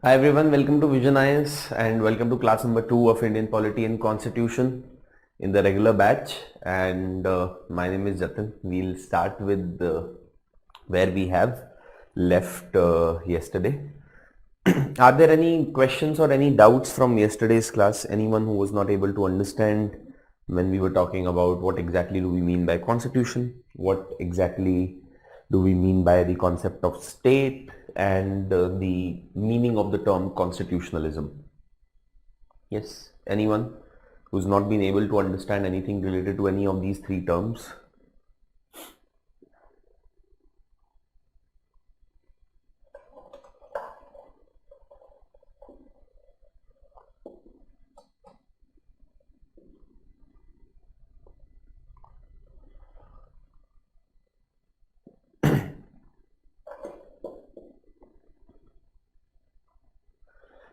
Hi everyone, welcome to Vision IS and welcome to class number 2 of Indian Polity and Constitution in the regular batch. And my name is Jatin. We'll start with where we have left yesterday. Are there any questions or any doubts from yesterday's class? Anyone who was not able to understand when we were talking about what exactly do we mean by constitution? What exactly do we mean by the concept of state and the meaning of the term constitutionalism? Yes, anyone who's not been able to understand anything related to any of these three terms?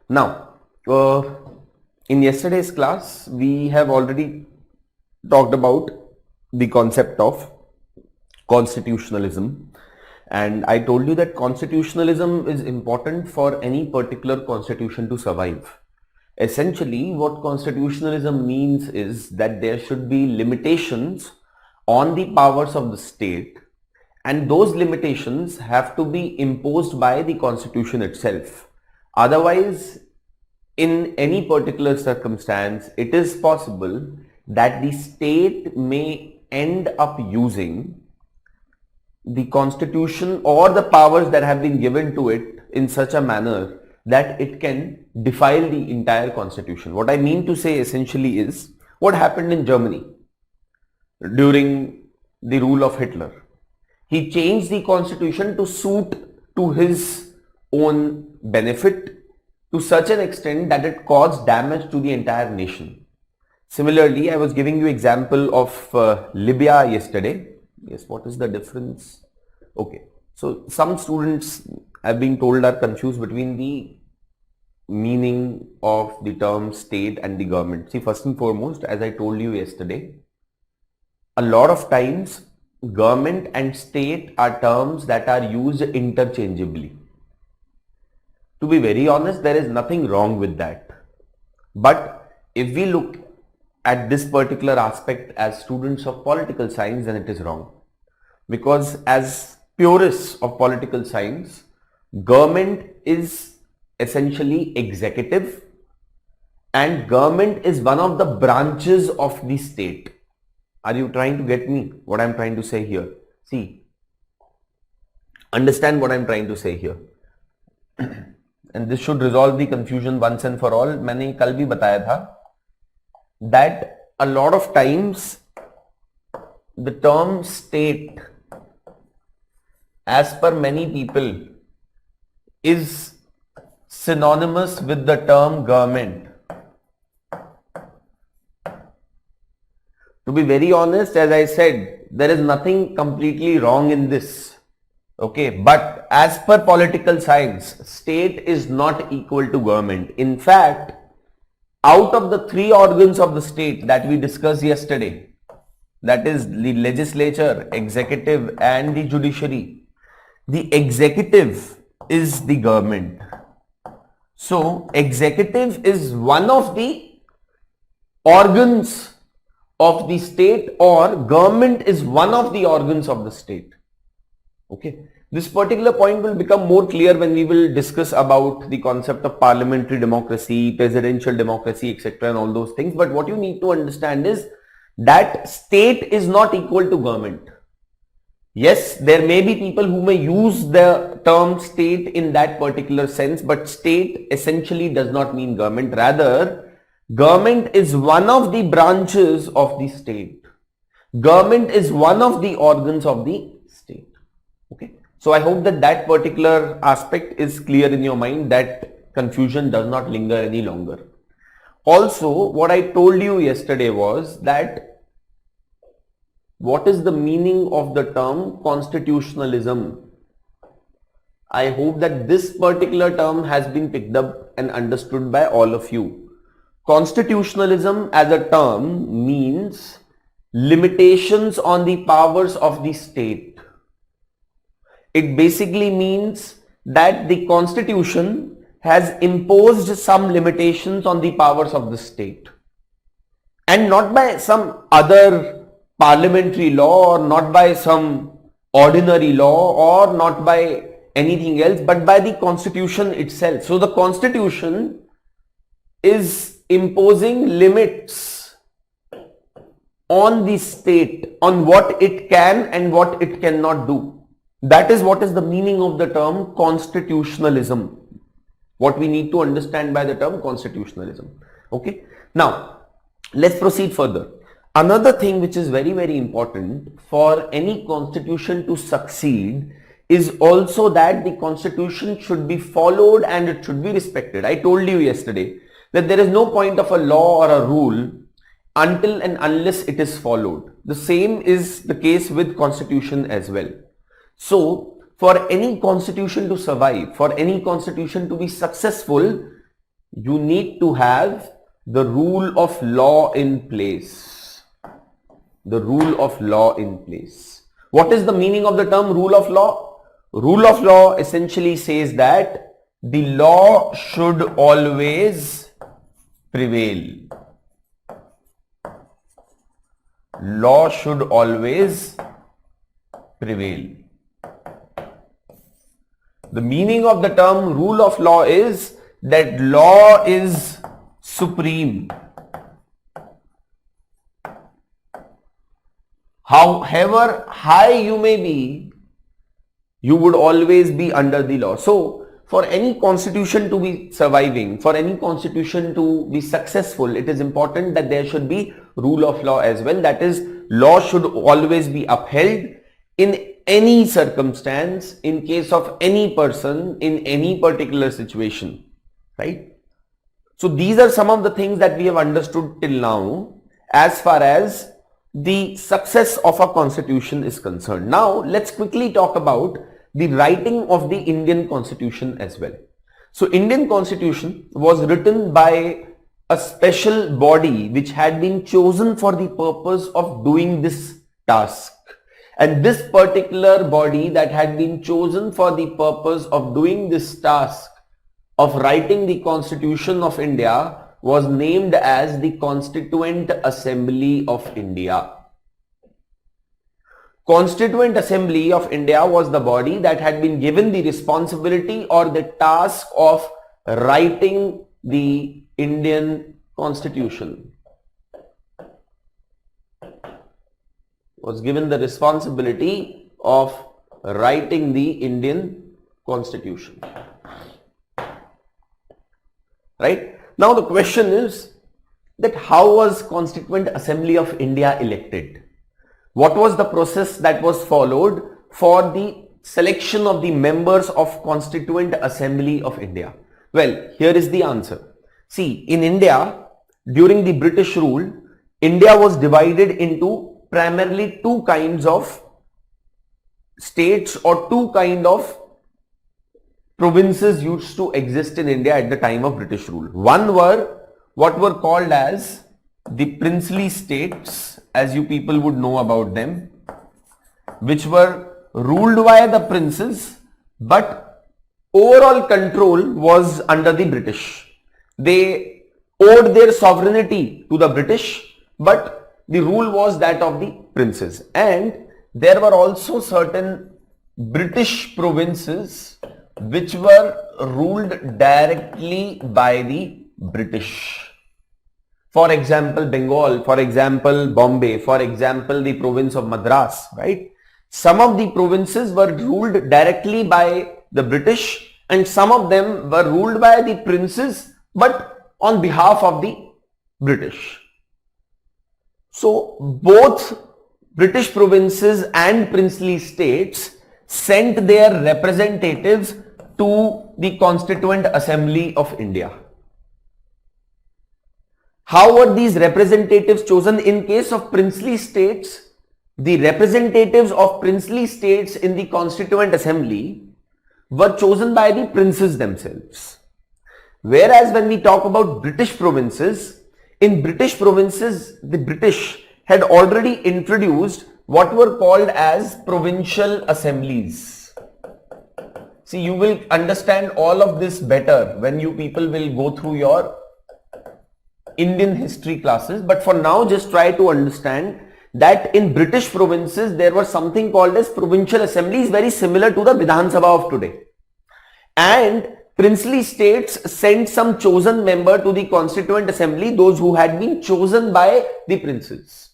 Now, in yesterday's class, we have already talked about the concept of constitutionalism, and I told you that constitutionalism is important for any particular constitution to survive. Essentially, what constitutionalism means is that there should be limitations on the powers of the state, and those limitations have to be imposed by the constitution itself. Otherwise, in any particular circumstance, it is possible that the state may end up using the constitution or the powers that have been given to it in such a manner that it can defile the entire constitution. What I mean to say essentially is what happened in Germany during the rule of Hitler. He changed the constitution to suit to his own benefit to such an extent that it caused damage to the entire nation. Similarly, I was giving you example of Libya yesterday. Yes, what is the difference? Okay, so some students I've been told are confused between the meaning of the term state and the government. See, first and foremost, as I told you yesterday, a lot of times government and state are terms that are used interchangeably. To be very honest, there is nothing wrong with that. But if we look at this particular aspect as students of political science, then it is wrong. Because as purists of political science, government is essentially executive and government is one of the branches of the state. Are you trying to get me what I'm trying to say here? See, understand what I'm trying to say here. And this should resolve the confusion once and for all. मैंने कल भी बताया था that a lot of times the term state, as per many people, is synonymous with the term government. To be very honest, as I said, there is nothing completely wrong in this. Okay, but as per political science, state is not equal to government. In fact, out of the three organs of the state that we discussed yesterday, that is the legislature, executive and the judiciary, the executive is the government. So, executive is one of the organs of the state, or government is one of the organs of the state. Okay, this particular point will become more clear when we will discuss about the concept of parliamentary democracy, presidential democracy, etc. and all those things. But what you need to understand is that state is not equal to government. Yes, there may be people who may use the term state in that particular sense, but state essentially does not mean government. Rather, government is one of the branches of the state. Government is one of the organs of the state. Okay, so I hope that that particular aspect is clear in your mind, that confusion does not linger any longer. Also, what I told you yesterday was that what is the meaning of the term constitutionalism? I hope that this particular term has been picked up and understood by all of you. Constitutionalism as a term means limitations on the powers of the state. It basically means that the constitution has imposed some limitations on the powers of the state, and not by some other parliamentary law or not by some ordinary law or not by anything else, but by the constitution itself. So the constitution is imposing limits on the state, on what it can and what it cannot do. That is what is the meaning of the term constitutionalism. What we need to understand by the term constitutionalism. Okay. Now, let's proceed further. Another thing which is very, very important for any constitution to succeed is also that the constitution should be followed and it should be respected. I told you yesterday that there is no point of a law or a rule until and unless it is followed. The same is the case with constitution as well. So, for any constitution to survive, for any constitution to be successful, you need to have the rule of law in place. The rule of law in place. What is the meaning of the term rule of law? Rule of law essentially says that the law should always prevail. Law should always prevail. The meaning of the term rule of law is that law is supreme. However high you may be, you would always be under the law. So, for any constitution to be surviving, for any constitution to be successful, it is important that there should be rule of law as well. That is, law should always be upheld in any circumstance, in case of any person, in any particular situation, right? So these are some of the things that we have understood till now as far as the success of a constitution is concerned. Now let's quickly talk about the writing of the Indian Constitution as well. So Indian Constitution was written by a special body which had been chosen for the purpose of doing this task. And this particular body that had been chosen for the purpose of doing this task of writing the Constitution of India was named as the Constituent Assembly of India. Constituent Assembly of India was the body that had been given the responsibility or the task of writing the Indian Constitution. Was given the responsibility of writing the Indian Constitution. Right? Now the question is that how was Constituent Assembly of India elected? What was the process that was followed for the selection of the members of Constituent Assembly of India? Well, here is the answer. See, in India, during the British rule, India was divided into primarily two kinds of states or two kind of provinces used to exist in India at the time of British rule. One were what were called as the princely states, as you people would know about them, which were ruled by the princes, but overall control was under the British. They owed their sovereignty to the British, but the rule was that of the princes. And there were also certain British provinces which were ruled directly by the British. For example, Bengal, for example, Bombay, for example, the province of Madras, right? Some of the provinces were ruled directly by the British and some of them were ruled by the princes, but on behalf of the British. So both British provinces and princely states sent their representatives to the Constituent Assembly of India. How were these representatives chosen? In case of princely states, the representatives of princely states in the Constituent Assembly were chosen by the princes themselves. Whereas when we talk about British provinces, in British provinces, the British had already introduced what were called as provincial assemblies. See, you will understand all of this better when you people will go through your Indian history classes, but for now just try to understand that in British provinces there was something called as provincial assemblies, very similar to the Vidhan Sabha of today, and princely states sent some chosen member to the constituent assembly, those who had been chosen by the princes.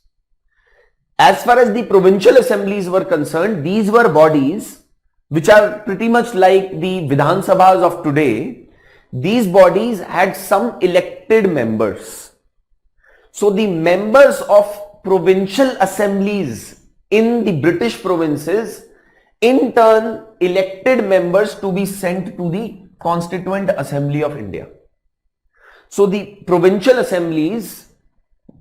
As far as the provincial assemblies were concerned, these were bodies which are pretty much like the Vidhan Sabhas of today. These bodies had some elected members. So the members of provincial assemblies in the British provinces in turn elected members to be sent to the Constituent Assembly of India. So the provincial assemblies,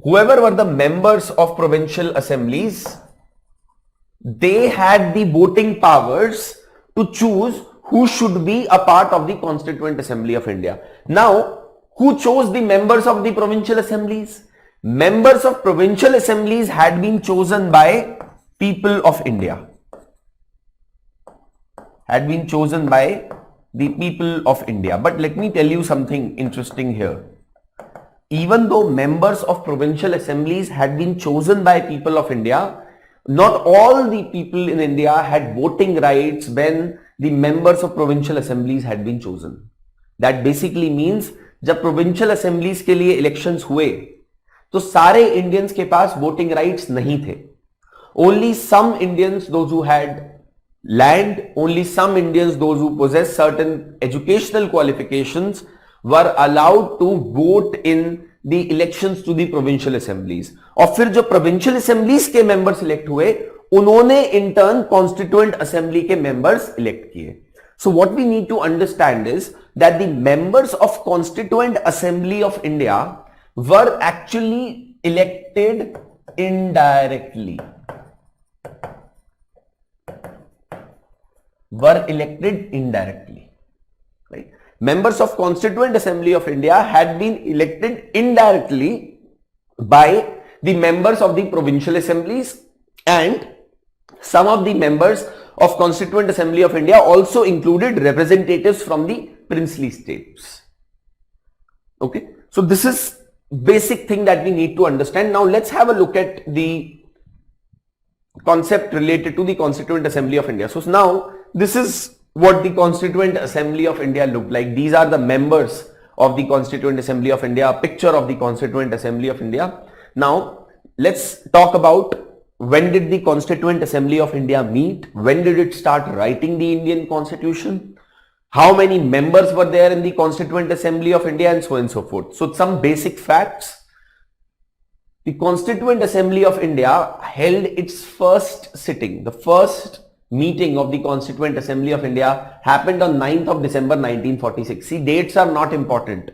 whoever were the members of provincial assemblies, they had the voting powers to choose who should be a part of the Constituent Assembly of India. Now, who chose the members of the provincial assemblies? Members of provincial assemblies had been chosen by people of India. Had been chosen by the people of India. But let me tell you something interesting here. Even though members of provincial assemblies had been chosen by people of India, not all the people in India had voting rights when the members of provincial assemblies had been chosen. That basically means जब provincial assemblies के लिए elections हुए तो सारे Indians के पास voting rights नहीं थे. Only some Indians, those who had land, only some Indians, those who possess certain educational qualifications, were allowed to vote in the elections to the provincial assemblies. और फिर जो provincial assemblies के members elect हुए, उन्होंने in turn constituent assembly के members elect किए. So what we need to understand is that the members of Constituent Assembly of India were actually elected indirectly. Right? Members of Constituent Assembly of India had been elected indirectly by the members of the provincial assemblies, and some of the members of Constituent Assembly of India also included representatives from the princely states. Okay, so this is basic thing that we need to understand. Now let's have a look at the concept related to the Constituent Assembly of India. So now this is what the Constituent Assembly of India looked like. These are the members of the Constituent Assembly of India, a picture of the Constituent Assembly of India. Now let's talk about when did the Constituent Assembly of India meet? When did it start writing the Indian Constitution? How many members were there in the Constituent Assembly of India, and so on and so forth. So some basic facts. The Constituent Assembly of India held its first sitting. The first meeting of the Constituent Assembly of India happened on 9th of December 1946. See, dates are not important.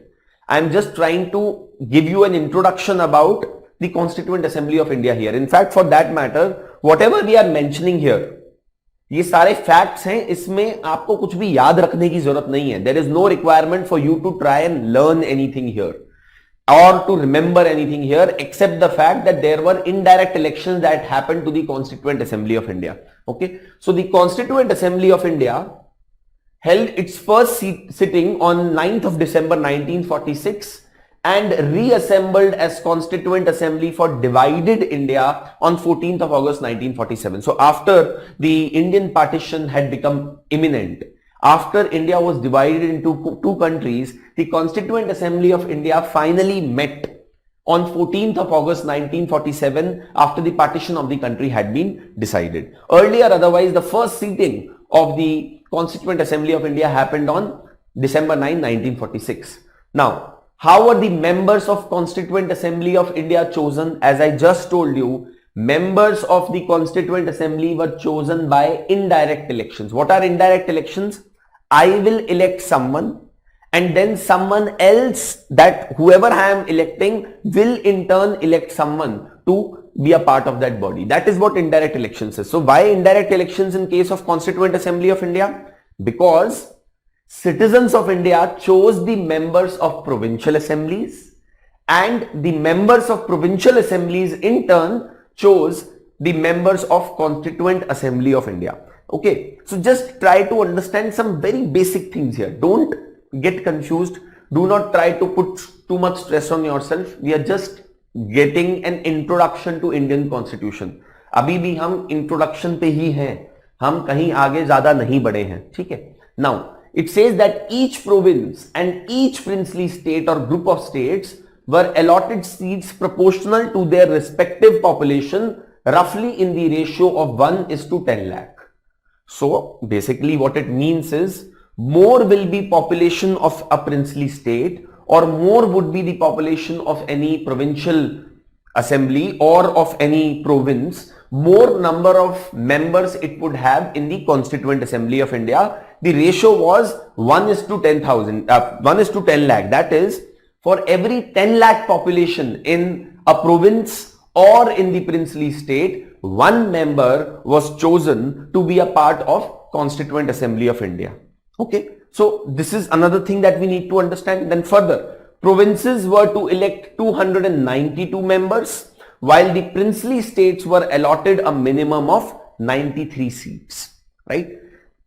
I am just trying to give you an introduction about the Constituent Assembly of India here. In fact, for that matter, whatever we are mentioning here, ये सारे facts हैं, इसमें आपको कुछ भी याद रखने की जरूरत नहीं है. There is no requirement for you to try and learn anything here or to remember anything here, except the fact that there were indirect elections that happened to the Constituent Assembly of India. Okay, so the Constituent Assembly of India held its first sitting on 9th of December 1946 and reassembled as Constituent Assembly for divided India on 14th of August 1947. So after the Indian partition had become imminent, after India was divided into two countries, the Constituent Assembly of India finally met on 14th of August 1947 after the partition of the country had been decided. Earlier, otherwise, the first sitting of the Constituent Assembly of India happened on December 9, 1946. Now, how were the members of Constituent Assembly of India chosen? As I just told you, members of the Constituent Assembly were chosen by indirect elections. What are indirect elections? I will elect someone, and then someone else, that whoever I am electing will in turn elect someone to be a part of that body. That is what indirect elections is. So why indirect elections in case of Constituent Assembly of India? Because citizens of India chose the members of provincial assemblies and the members of provincial assemblies in turn chose the members of Constituent Assembly of India. Okay, so just try to understand some very basic things here. Don't get confused. Do not try to put too much stress on yourself. We are just getting an introduction to Indian Constitution. अभी भी हम introduction पे ही हैं, हम कहीं आगे ज्यादा नहीं बढ़े हैं, ठीक है? Now it says that each province and each princely state or group of states were allotted seats proportional to their respective population, roughly in the ratio of 1:10 lakh. So basically what it means is more will be population of a princely state or more would be the population of any provincial assembly or of any province, more number of members it would have in the Constituent Assembly of India. The ratio was 1:10,000, 1:10 lakh. That is, for every 10 lakh population in a province or in the princely state, one member was chosen to be a part of Constituent Assembly of India. Okay, so this is another thing that we need to understand. Then further, provinces were to elect 292 members, while the princely states were allotted a minimum of 93 seats, right?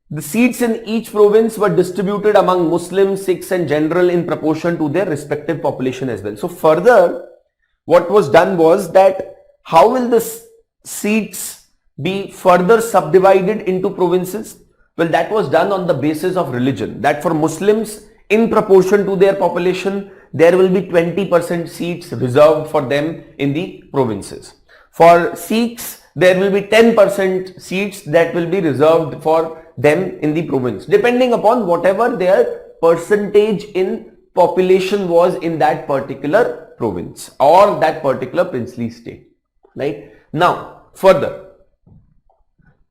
The seats in each province were distributed among Muslims, Sikhs and general in proportion to their respective population as well. So further, what was done was that how will the seats be further subdivided into provinces? Well, that was done on the basis of religion, that for Muslims in proportion to their population, there will be 20% seats reserved for them in the provinces. For Sikhs, there will be 10% seats that will be reserved for them in the province, depending upon whatever their percentage in population was in that particular province or that particular princely state, right? Now, further,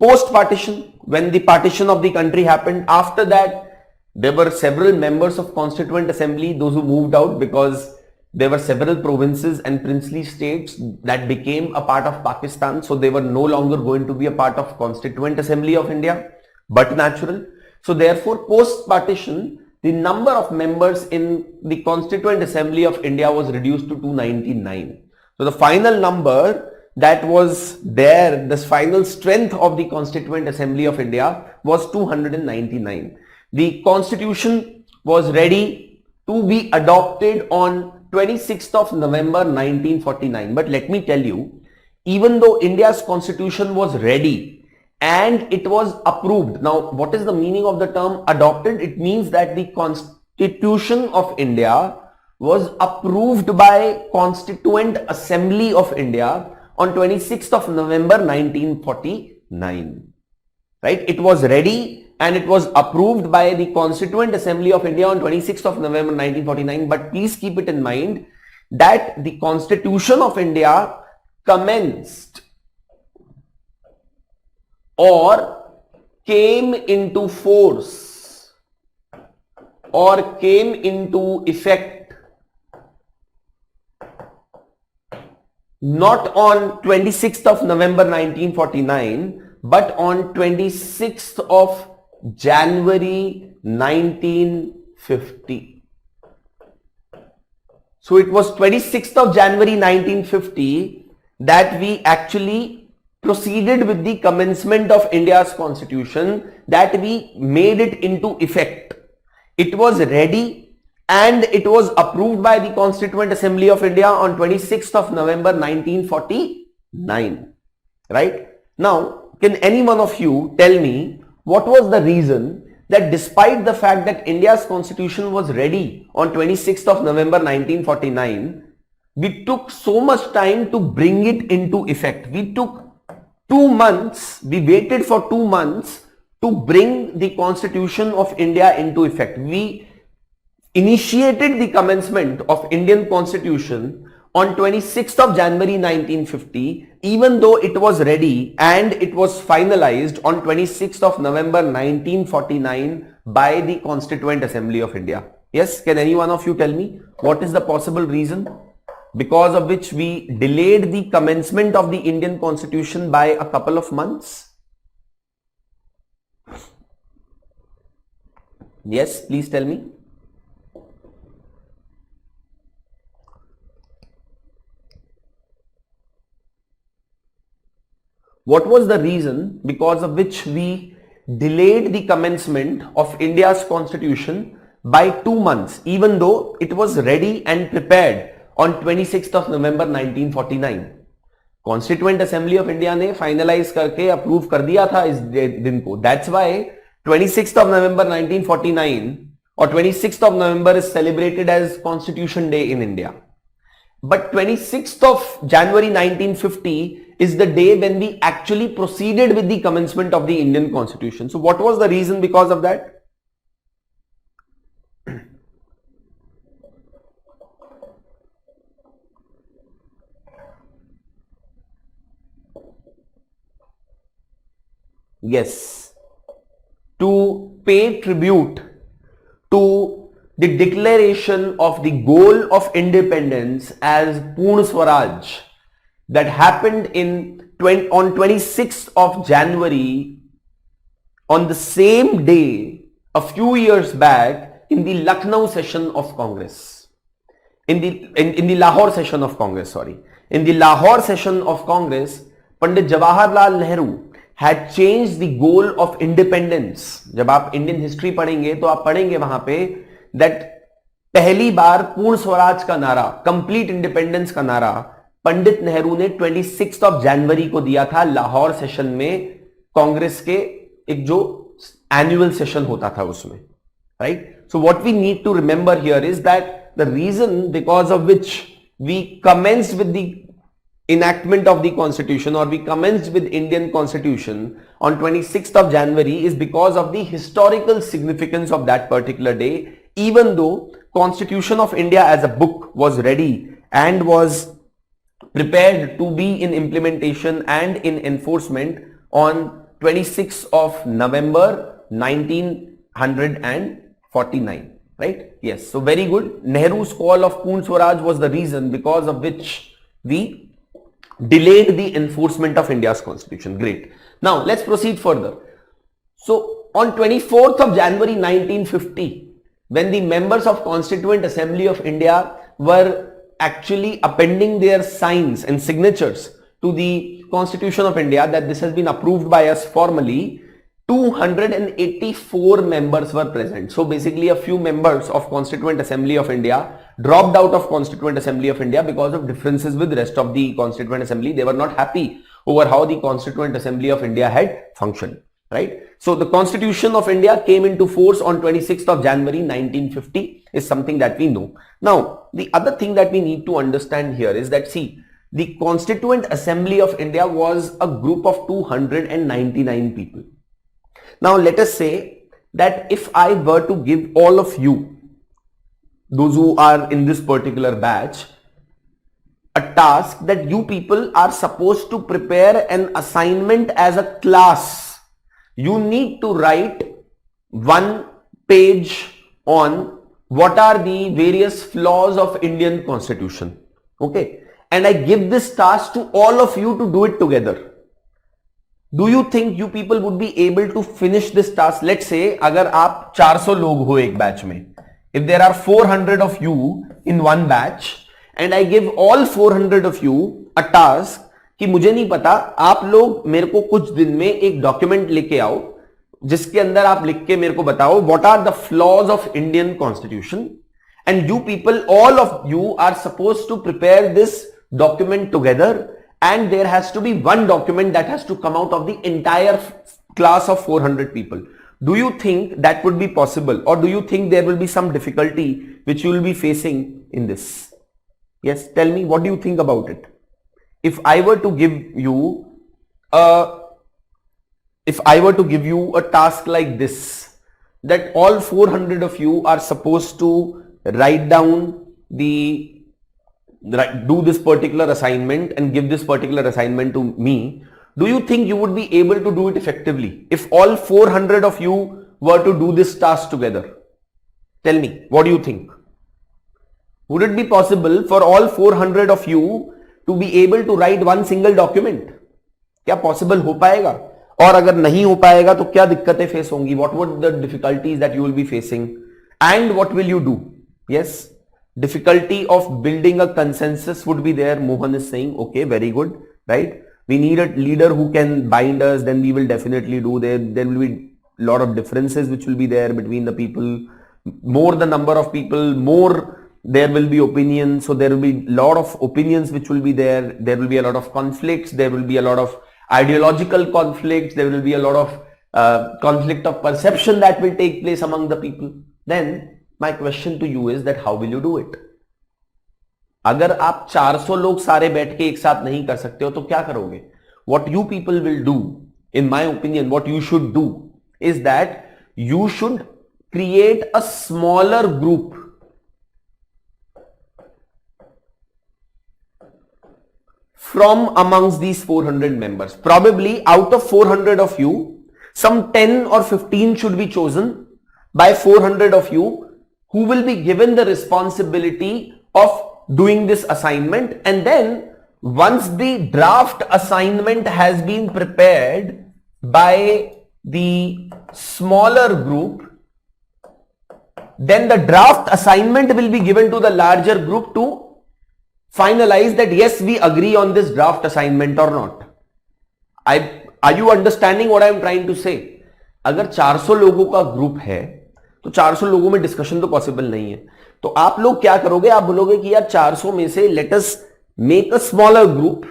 post-partition, when the partition of the country happened, after that, there were several members of Constituent Assembly, those who moved out because there were several provinces and princely states that became a part of Pakistan. So they were no longer going to be a part of Constituent Assembly of India, but natural. So therefore, post-partition, the number of members in the Constituent Assembly of India was reduced to 299. So the final number that was there, this final strength of the Constituent Assembly of India was 299. The constitution was ready to be adopted on 26th of November 1949. But let me tell you, even though India's constitution was ready and it was approved. Now, what is the meaning of the term adopted? It means that the Constitution of India was approved by Constituent Assembly of India on 26th of November 1949, right? It was ready and it was approved by the Constituent Assembly of India on 26th of November 1949. But please keep it in mind that the Constitution of India commenced or came into force or came into effect not on 26th of November 1949, but on 26th of January 1950. So it was 26th of January 1950 that we actually proceeded with the commencement of India's constitution, that we made it into effect. It was ready and it was approved by the Constituent Assembly of India on 26th of November 1949, right? Now, can any one of you tell me what was the reason that despite the fact that India's constitution was ready on 26th of November 1949, we took so much time to bring it into effect? We took 2 months, we waited for 2 months to bring the Constitution of India into effect. We initiated the commencement of Indian Constitution on 26th of January 1950, even though it was ready and it was finalized on 26th of November 1949 by the Constituent Assembly of India. Yes, can any one of you tell me what is the possible reason because of which we delayed the commencement of the Indian Constitution by a couple of months? Yes, please tell me. what was the reason because of which we delayed the commencement of India's constitution by 2 months, even though it was ready and prepared on 26th of November 1949? Constituent assembly of India ने finalise करके approve कर दिया था इस दिन को. That's why 26th of November 1949 or 26th of November is celebrated as Constitution Day in India. But 26th of January 1950 is the day when we actually proceeded with the commencement of the Indian Constitution. So what was the reason because of that? Yes, to pay tribute to the declaration of the goal of independence as Purna Swaraj that happened on 26th of January, on the same day a few years back in the Lucknow session of Congress, in the Lahore session of Congress, in the Lahore session of Congress, Pandit Jawaharlal Nehru had changed the goal of independence. जब आप Indian history पढ़ेंगे तो आप पढ़ेंगे वहां पे that पहली बार पूर्ण स्वराज का नारा, कंप्लीट इंडिपेंडेंस का नारा पंडित नेहरू ने 26 ऑफ जनवरी को दिया था लाहौर सेशन में, कांग्रेस के एक जो एनुअल सेशन होता था उसमें, right? So what we need to remember here is that the reason because of which we commenced with the enactment of the constitution, or we commenced with Indian constitution on 26th of January, is because of the historical significance of that particular day, even though Constitution of India as a book was ready and was prepared to be in implementation and in enforcement on 26th of November 1949, right? Yes, so very good. Nehru's call of Purna Swaraj was the reason because of which we delayed the enforcement of India's constitution. Great. Now let's proceed further. So on 24th of January 1950, when the members of Constituent Assembly of India were actually appending their signs and signatures to the Constitution of India that this has been approved by us formally, 284 members were present. So basically a few members of Constituent Assembly of India dropped out of Constituent Assembly of India because of differences with rest of the Constituent Assembly. They were not happy over how the Constituent Assembly of India had functioned, right? So the Constitution of India came into force on 26th of January 1950 is something that we know. Now the other thing that we need to understand here is that, see, the Constituent Assembly of India was a group of 299 people. Now let us say that if I were to give all of you, those who are in this particular batch, a task that you people are supposed to prepare an assignment as a class, you need to write 1 page on what are the various flaws of Indian Constitution, okay? And I give this task to all of you to do it together. Do you think you people would be able to finish this task? Let's say अगर आप 400 लोग हो एक batch में, if there are 400 of you in one batch and I give all 400 of you a task कि मुझे नहीं पता, आप लोग मेरे को कुछ दिन में एक डॉक्यूमेंट लेके आओ जिसके अंदर आप लिख के मेरे को बताओ what are the flaws of Indian Constitution, and you people, all of you are supposed to prepare this document together, and there has to be one document that has to come out of the entire class of 400 people. Do you think that would be possible, or do you think there will be some difficulty which you will be facing in this? Yes, tell me, what do you think about it? If I were to give you a task like this, that all 400 of you are supposed to write down do this particular assignment and give this particular assignment to me, do you think you would be able to do it effectively if all 400 of you were to do this task together? Tell me, what do you think? Would it be possible for all 400 of you to be able to write one single document? क्या possible हो पाएगा? और अगर नहीं हो पाएगा तो क्या दिक्कतें फेस होंगी? What would the difficulties that you will be facing, and what will you do? Yes, difficulty of building a consensus would be there. Mohan is saying, okay, very good, right? We need a leader who can bind us, then we will definitely do. There will be a lot of differences which will be there between the people. More the number of people, more there will be opinions. So there will be a lot of opinions which will be there. There will be a lot of conflicts. There will be a lot of ideological conflicts. There will be a lot of conflict of perception that will take place among the people. Then my question to you is that how will you do it? अगर आप 400 लोग सारे बैठ के एक साथ नहीं कर सकते हो तो क्या करोगे? What you people will do, in my opinion, what you should do is that you should create a smaller group from amongst these 400 members. Probably out of 400 of you, some 10 or 15 should be chosen by 400 of you who will be given the responsibility of doing this assignment, and then once the draft assignment has been prepared by the smaller group, then the draft assignment will be given to the larger group to finalize that yes, we agree on this draft assignment or not. Are you understanding what I am trying to say? अगर 400 लोगों का group है तो 400 लोगों में discussion तो possible नहीं है, तो आप लोग क्या करोगे? आप बोलोगे कि यार 400 में से let us make a smaller group,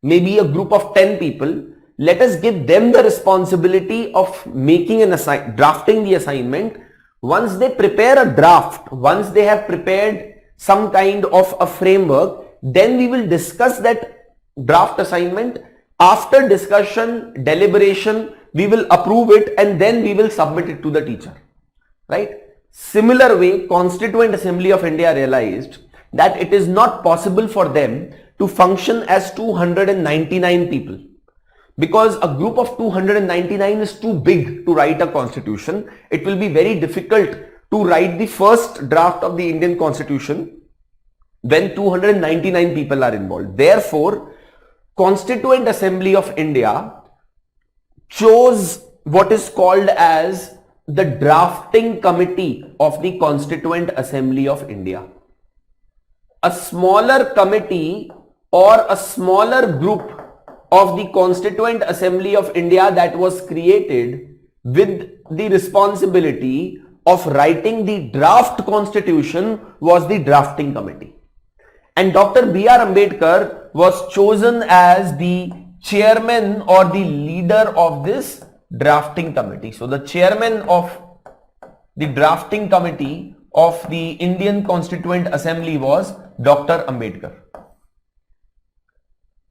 may be a group of 10 people, let us give them the responsibility of making drafting the assignment. Once they prepare a draft, once they have prepared some kind of a framework, then we will discuss that draft assignment. After discussion, deliberation, we will approve it and then we will submit it to the teacher, right? Similar way, Constituent Assembly of India realized that it is not possible for them to function as 299 people, because a group of 299 is too big to write a constitution. It will be very difficult to write the first draft of the Indian constitution when 299 people are involved. Therefore, Constituent Assembly of India chose what is called as the drafting committee of the Constituent Assembly of India. A smaller committee or a smaller group of the Constituent Assembly of India that was created with the responsibility of writing the draft constitution was the drafting committee. And Dr. B.R. Ambedkar was chosen as the chairman or the leader of this drafting committee. So the chairman of the drafting committee of the Indian Constituent Assembly was Dr. Ambedkar,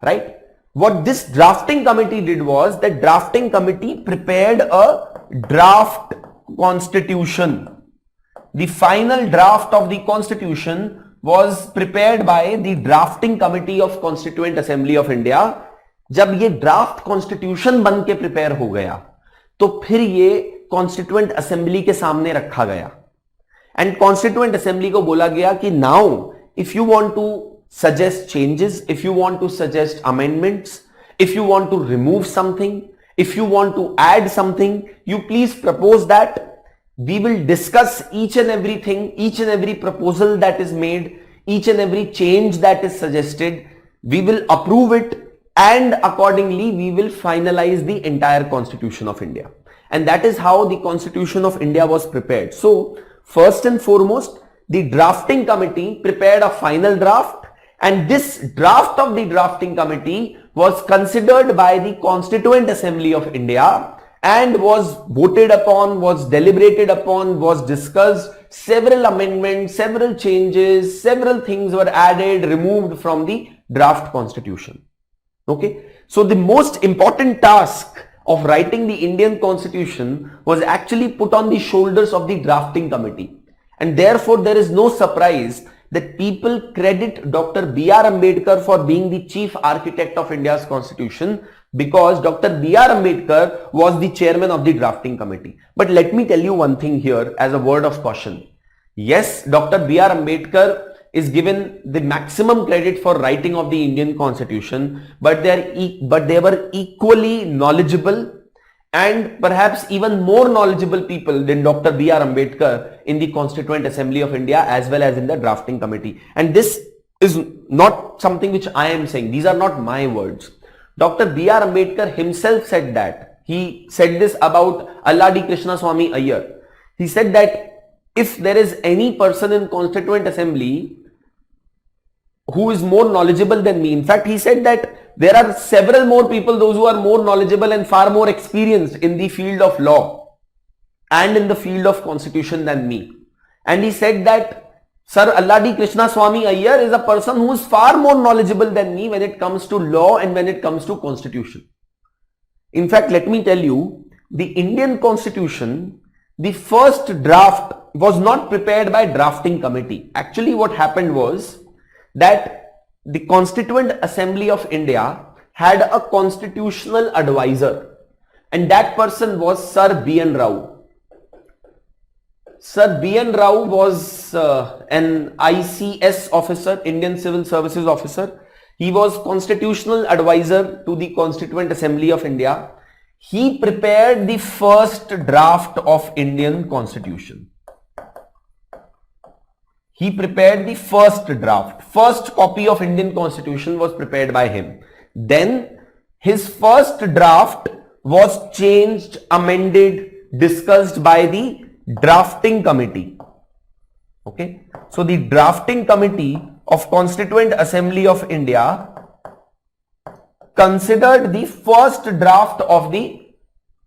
right? What this drafting committee did was that drafting committee prepared a draft constitution. The final draft of the constitution was prepared by the drafting committee of Constituent Assembly of India. जब ये draft constitution बन के prepare हो गया तो फिर ये Constituent Assembly के सामने रखा गया and Constituent Assembly को बोला गया कि now if you want to suggest changes, if you want to suggest amendments, if you want to remove something, if you want to add something, you please propose that. We will discuss each and everything, each and every proposal that is made, each and every change that is suggested. We will approve it and accordingly we will finalize the entire Constitution of India. And that is how the Constitution of India was prepared. So first and foremost, the drafting committee prepared a final draft, and this draft of the drafting committee was considered by the Constituent Assembly of India and was voted upon, was deliberated upon, was discussed. Several amendments, several changes, several things were added, removed from the draft constitution. Okay. So the most important task of writing the Indian constitution was actually put on the shoulders of the drafting committee. And therefore there is no surprise that people credit Dr. B.R. Ambedkar for being the chief architect of India's constitution, because Dr. B.R. Ambedkar was the chairman of the drafting committee. But let me tell you one thing here as a word of caution. Yes, Dr. B.R. Ambedkar is given the maximum credit for writing of the Indian constitution, but they were equally knowledgeable and perhaps even more knowledgeable people than Dr. B.R. Ambedkar in the Constituent Assembly of India as well as in the drafting committee. And this is not something which I am saying. These are not my words. Dr. B.R. Ambedkar himself said that. He said this about Alladi Krishna Swami Iyer. He said that if there is any person in Constituent Assembly who is more knowledgeable than me, in fact, he said that there are several more people, those who are more knowledgeable and far more experienced in the field of law and in the field of constitution than me. And he said that Sir Alladi Krishna Swami Iyer is a person who is far more knowledgeable than me when it comes to law and when it comes to constitution. In fact, let me tell you, the Indian constitution, the first draft was not prepared by drafting committee. Actually, what happened was that the Constituent Assembly of India had a constitutional advisor, and that person was Sir B.N. Rao. Sir B.N. Rao was an ICS officer, Indian Civil Services officer. He was constitutional advisor to the Constituent Assembly of India. He prepared the first draft of Indian Constitution. He prepared the first draft. First copy of Indian Constitution was prepared by him. Then his first draft was changed, amended, discussed by the drafting committee. Okay, so the drafting committee of Constituent Assembly of India considered the first draft of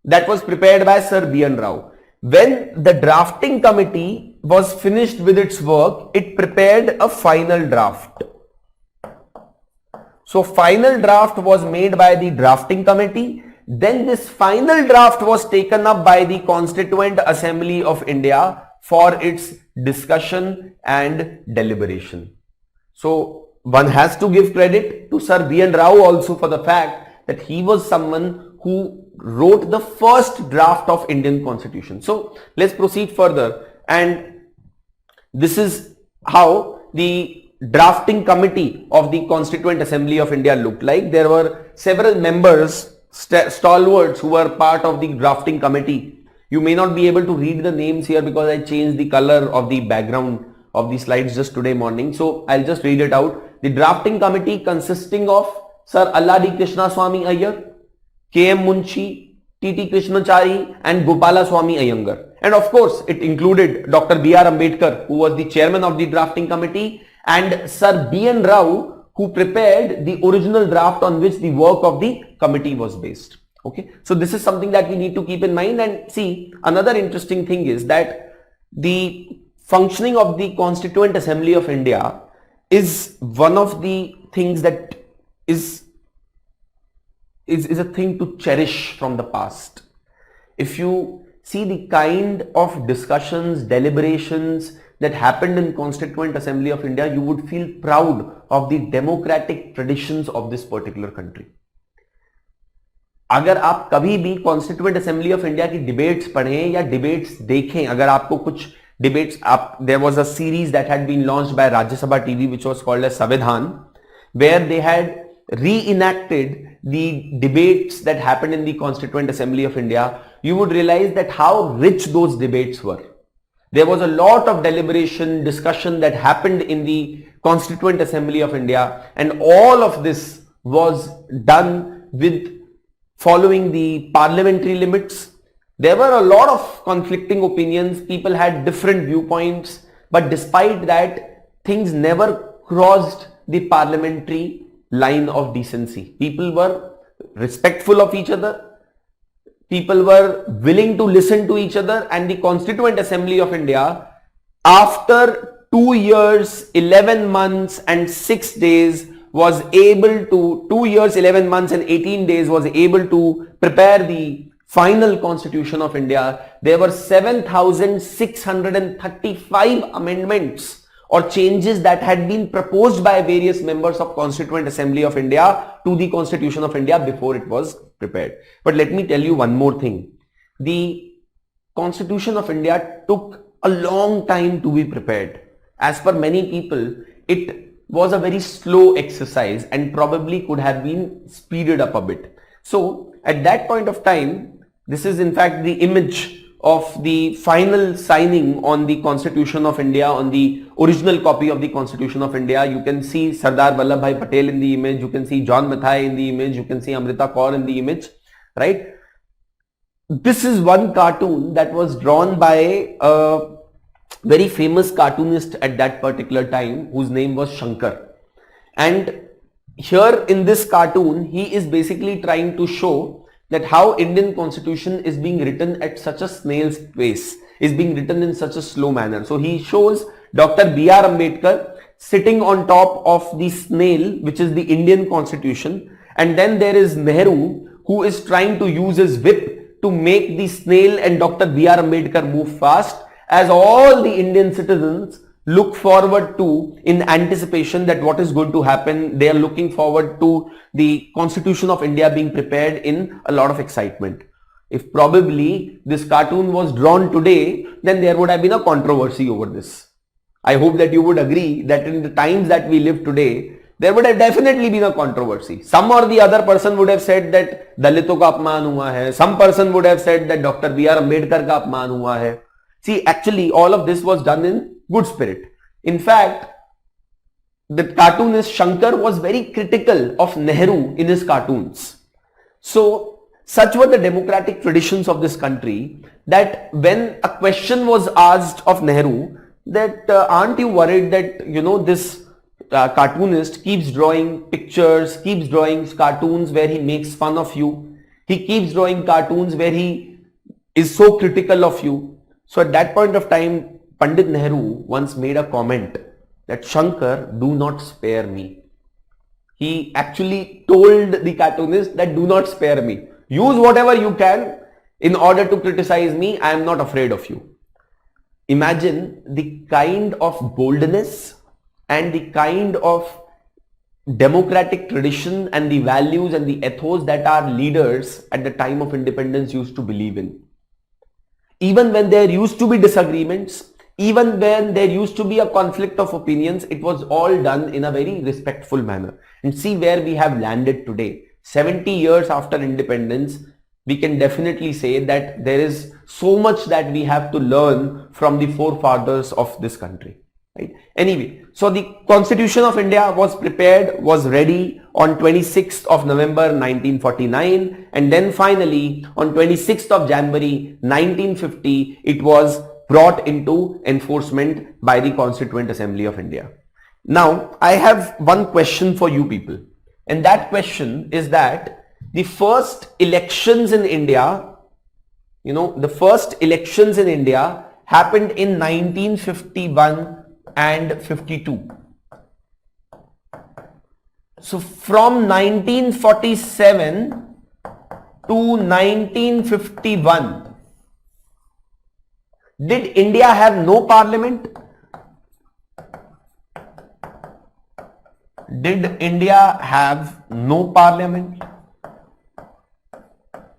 that was prepared by Sir B.N. Rao. When the drafting committee was finished with its work, it prepared a final draft. So final draft was made by the drafting committee. Then this final draft was taken up by the Constituent Assembly of India for its discussion and deliberation. So one has to give credit to Sir B.N. Rao also for the fact that he was someone who wrote the first draft of Indian Constitution. So let's proceed further, and this is how the drafting committee of the Constituent Assembly of India looked like. There were several members, stalwarts, who were part of the drafting committee. You may not be able to read the names here because I changed the color of the background of the slides just today morning. So I'll just read it out. The drafting committee consisting of Sir Alladi Krishna Swami Iyer, K.M. Munshi, T.T. Krishnachari and Gopala Swami Iyengar. And of course, it included Dr. B.R. Ambedkar, who was the chairman of the drafting committee, and Sir B.N. Rao, who prepared the original draft on which the work of the committee was based. Okay, so this is something that we need to keep in mind. And see, another interesting thing is that the functioning of the Constituent Assembly of India is one of the things that is a thing to cherish from the past. If you see the kind of discussions, deliberations that happened in Constituent Assembly of India, you would feel proud of the democratic traditions of this particular country. अगर आप कभी भी Constituent Assembly of India की debates पढ़ें या debates देखें, अगर आपको कुछ debates, there was a series that had been launched by Rajya Sabha TV which was called as Savidhan, where they had reenacted the debates that happened in the Constituent Assembly of India. You would realize that how rich those debates were. There was a lot of deliberation, discussion that happened in the Constituent Assembly of India, and all of this was done with following the parliamentary limits. There were a lot of conflicting opinions, people had different viewpoints, but despite that, things never crossed the parliamentary line of decency. People were respectful of each other, people were willing to listen to each other, and the Constituent Assembly of India, after 2 years, 11 months and 6 days, was able to, 2 years, 11 months and 18 days, was able to prepare the final Constitution of India. There were 7,635 amendments or changes that had been proposed by various members of Constituent Assembly of India to the Constitution of India before it was prepared. But let me tell you one more thing. The Constitution of India took a long time to be prepared. As per many people, it was a very slow exercise and probably could have been speeded up a bit. So at that point of time, this is in fact the image of the final signing on the Constitution of India, on the original copy of the Constitution of India. You can see Sardar Vallabhbhai Patel in the image, you can see John Mathai in the image, you can see Amrita Kaur in the image, right? This is one cartoon that was drawn by a very famous cartoonist at that particular time whose name was Shankar. And here in this cartoon, he is basically trying to show that how Indian Constitution is being written at such a snail's pace, is being written in such a slow manner. So he shows Dr. B.R. Ambedkar sitting on top of the snail, which is the Indian Constitution, and then there is Nehru, who is trying to use his whip to make the snail and Dr. B.R. Ambedkar move fast, as all the Indian citizens look forward to in anticipation that what is going to happen. They are looking forward to the Constitution of India being prepared in a lot of excitement. If probably this cartoon was drawn today, then there would have been a controversy over this. I hope that you would agree that in the times that we live today, there would have definitely been a controversy. Some or the other person would have said that Dalito ka apman hua hai. Some person would have said that Dr. B.R. Ambedkar ka apman hua hai. See, actually all of this was done in good spirit. In fact, the cartoonist Shankar was very critical of Nehru in his cartoons. So, such were the democratic traditions of this country that when a question was asked of Nehru that aren't you worried that this cartoonist keeps drawing pictures, keeps drawing cartoons where he makes fun of you, he keeps drawing cartoons where he is so critical of you. So at that point of time, Pandit Nehru once made a comment that Shankar, do not spare me. He actually told the cartoonist that do not spare me. Use whatever you can in order to criticize me. I am not afraid of you. Imagine the kind of boldness and the kind of democratic tradition and the values and the ethos that our leaders at the time of independence used to believe in. Even when there used to be disagreements, even when there used to be a conflict of opinions, it was all done in a very respectful manner. And see where we have landed today. 70 years after independence, we can definitely say that there is so much that we have to learn from the forefathers of this country. Right? Anyway, so the Constitution of India was prepared, was ready on 26th of November 1949, and then finally on 26th of January 1950 it was brought into enforcement by the Constituent Assembly of India. Now I have one question for you people, and that question is that the first elections in India, the first elections in India happened in 1951 and 52. So from 1947 to 1951, did India have no parliament? Did India have no parliament?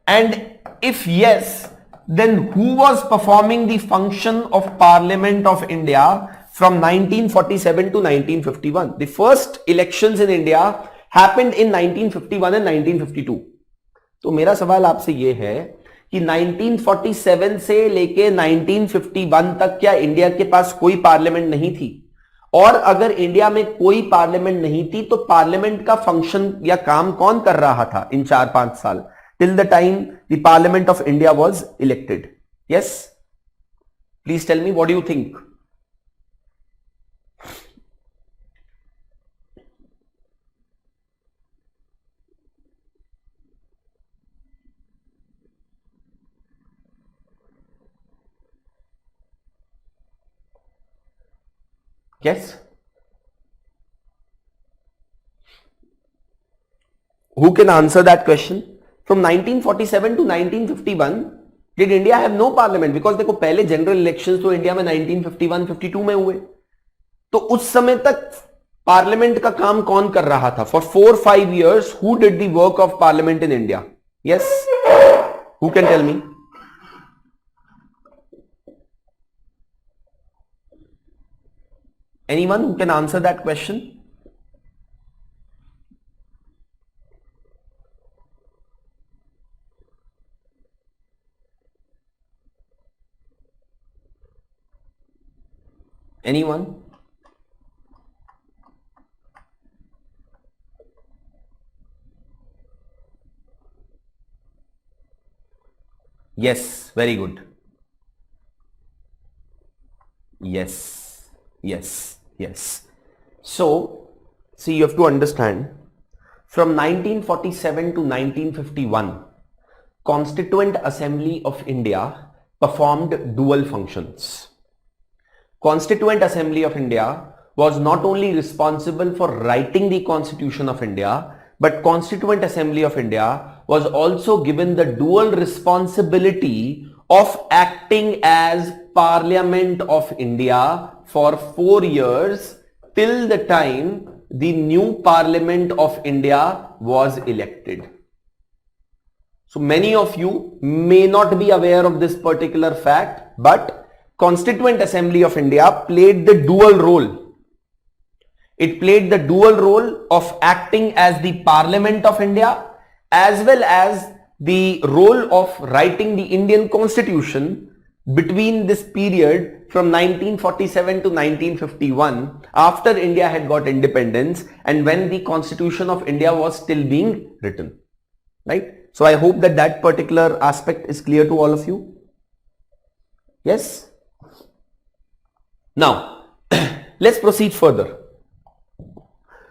And if yes, then who was performing the function of Parliament of India from 1947 to 1951? The first elections in India happened in 1951 and 1952. तो मेरा सवाल आपसे ये है कि 1947 से लेके 1951 तक क्या इंडिया के पास कोई पार्लियामेंट नहीं थी? और अगर इंडिया में कोई पार्लियामेंट नहीं थी तो पार्लियामेंट का फंक्शन या काम कौन कर रहा था इन 4-5 साल, till the time the Parliament of India was elected? Yes? Please tell me, what do you think? Yes? Who can answer that question? From 1947 to 1951, did India have no parliament? Because देखो पहले general elections तो India में 1951-52 में हुए, तो उस समय तक पार्लियामेंट का काम कौन कर रहा था? For 4-5 years, who did the work of parliament in India? Yes? Who can tell me? Anyone who can answer that question? Anyone? Yes, very good. Yes, yes, yes. So, see, you have to understand, from 1947 to 1951, Constituent Assembly of India performed dual functions. Constituent Assembly of India was not only responsible for writing the Constitution of India, but Constituent Assembly of India was also given the dual responsibility of acting as Parliament of India for 4 years till the time the new Parliament of India was elected. So many of you may not be aware of this particular fact, but Constituent Assembly of India played the dual role. It played the dual role of acting as the Parliament of India as well as the role of writing the Indian Constitution between this period from 1947 to 1951, after India had got independence and when the Constitution of India was still being written. Right? So I hope that that particular aspect is clear to all of you. Yes? Now, let's proceed further.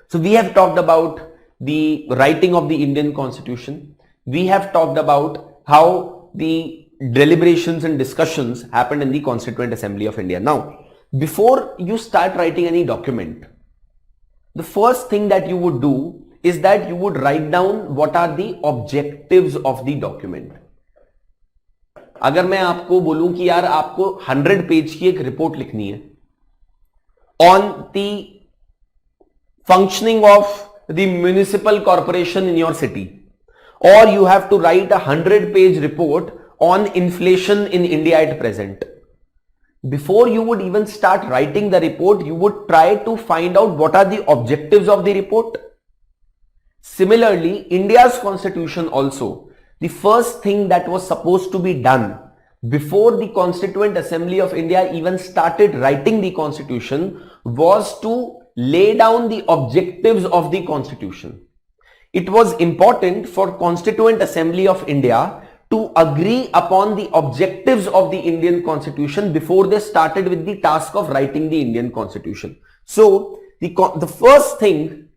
So we have talked about the writing of the Indian Constitution. We have talked about how the deliberations and discussions happened in the Constituent Assembly of India. Now, before you start writing any document, the first thing that you would do is that you would write down what are the objectives of the document. अगर मैं आपको बोलूं कि यार आपको 100 page की एक report लिखनी है on the functioning of the municipal corporation in your city, or you have to write a 100-page report on inflation in India at present. Before you would even start writing the report, you would try to find out what are the objectives of the report. Similarly, India's constitution also, the first thing that was supposed to be done before the Constituent Assembly of India even started writing the constitution was to lay down the objectives of the constitution. It was important for Constituent Assembly of India to agree upon the objectives of the Indian constitution before they started with the task of writing the Indian constitution. So the first thing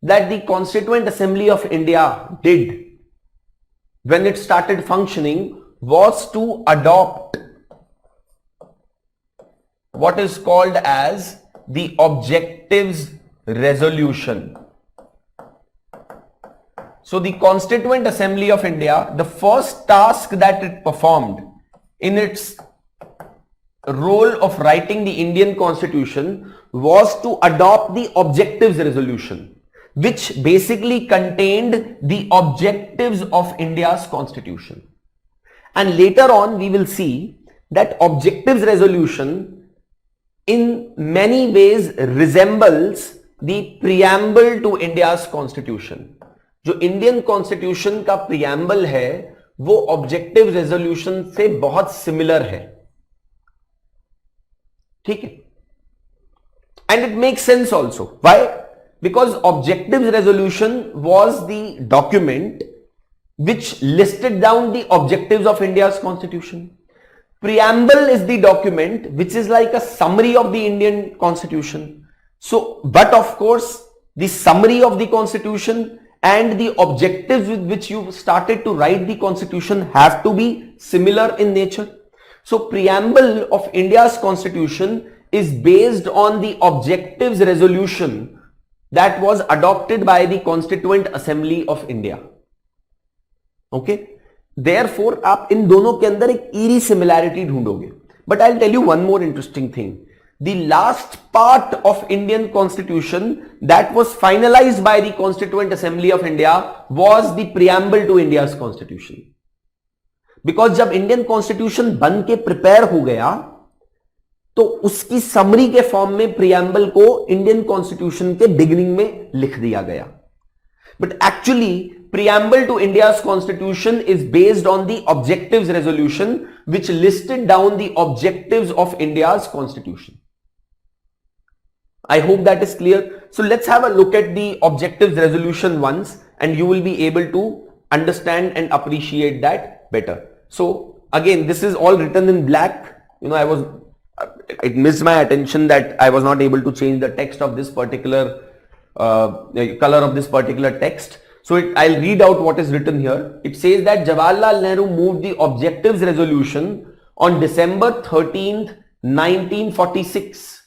that the Constituent Assembly of India did when it started functioning was to adopt what is called as the Objectives Resolution. So the Constituent Assembly of India, the first task that it performed in its role of writing the Indian Constitution was to adopt the Objectives Resolution, which basically contained the objectives of India's Constitution. And later on we will see that Objectives Resolution in many ways resembles the preamble to India's Constitution. जो Indian constitution का preamble है वो objective resolution से बहुत similar है. ठीक है? And it makes sense also. Why? Because objective resolution was the document which listed down the objectives of India's constitution. Preamble is the document which is like a summary of the Indian constitution. So, but of course, the summary of the constitution and the objectives with which you started to write the constitution have to be similar in nature. So, preamble of India's constitution is based on the objectives resolution that was adopted by the Constituent Assembly of India. Okay, therefore आप इन दोनों के अंदर एक eerie similarity ढूंढोगे. But I will tell you one more interesting thing. The last part of Indian constitution that was finalised by the constituent assembly of India was the preamble to India's constitution. Because जब Indian constitution बन के prepare हो गया तो उसकी summary के form में preamble को इंडियन कॉन्स्टिट्यूशन के बिगिनिंग में लिख दिया गया. But actually preamble to India's constitution is based on the objectives resolution which listed down the objectives of India's constitution. I hope that is clear. So let's have a look at the objectives resolution once, and you will be able to understand and appreciate that better. So again, this is all written in black. It missed my attention that I was not able to change the text of this particular color of this particular text. So I'll read out what is written here. It says that Jawaharlal Nehru moved the objectives resolution on December 13th, 1946,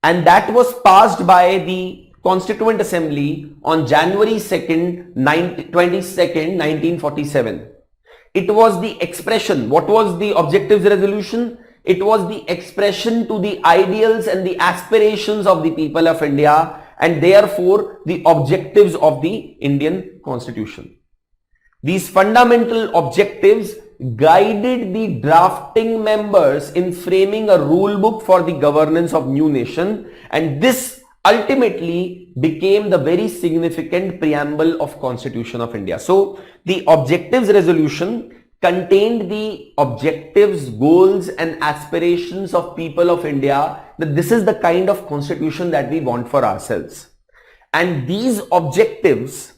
and that was passed by the Constituent Assembly on January 2nd, 1947. It was the expression. What was the objectives resolution? It was the expression to the ideals and the aspirations of the people of India, and therefore the objectives of the Indian Constitution. These fundamental objectives guided the drafting members in framing a rule book for the governance of new nation, and this ultimately became the very significant preamble of Constitution of India. So the objectives resolution contained the objectives, goals and aspirations of people of India, that this is the kind of constitution that we want for ourselves. And these objectives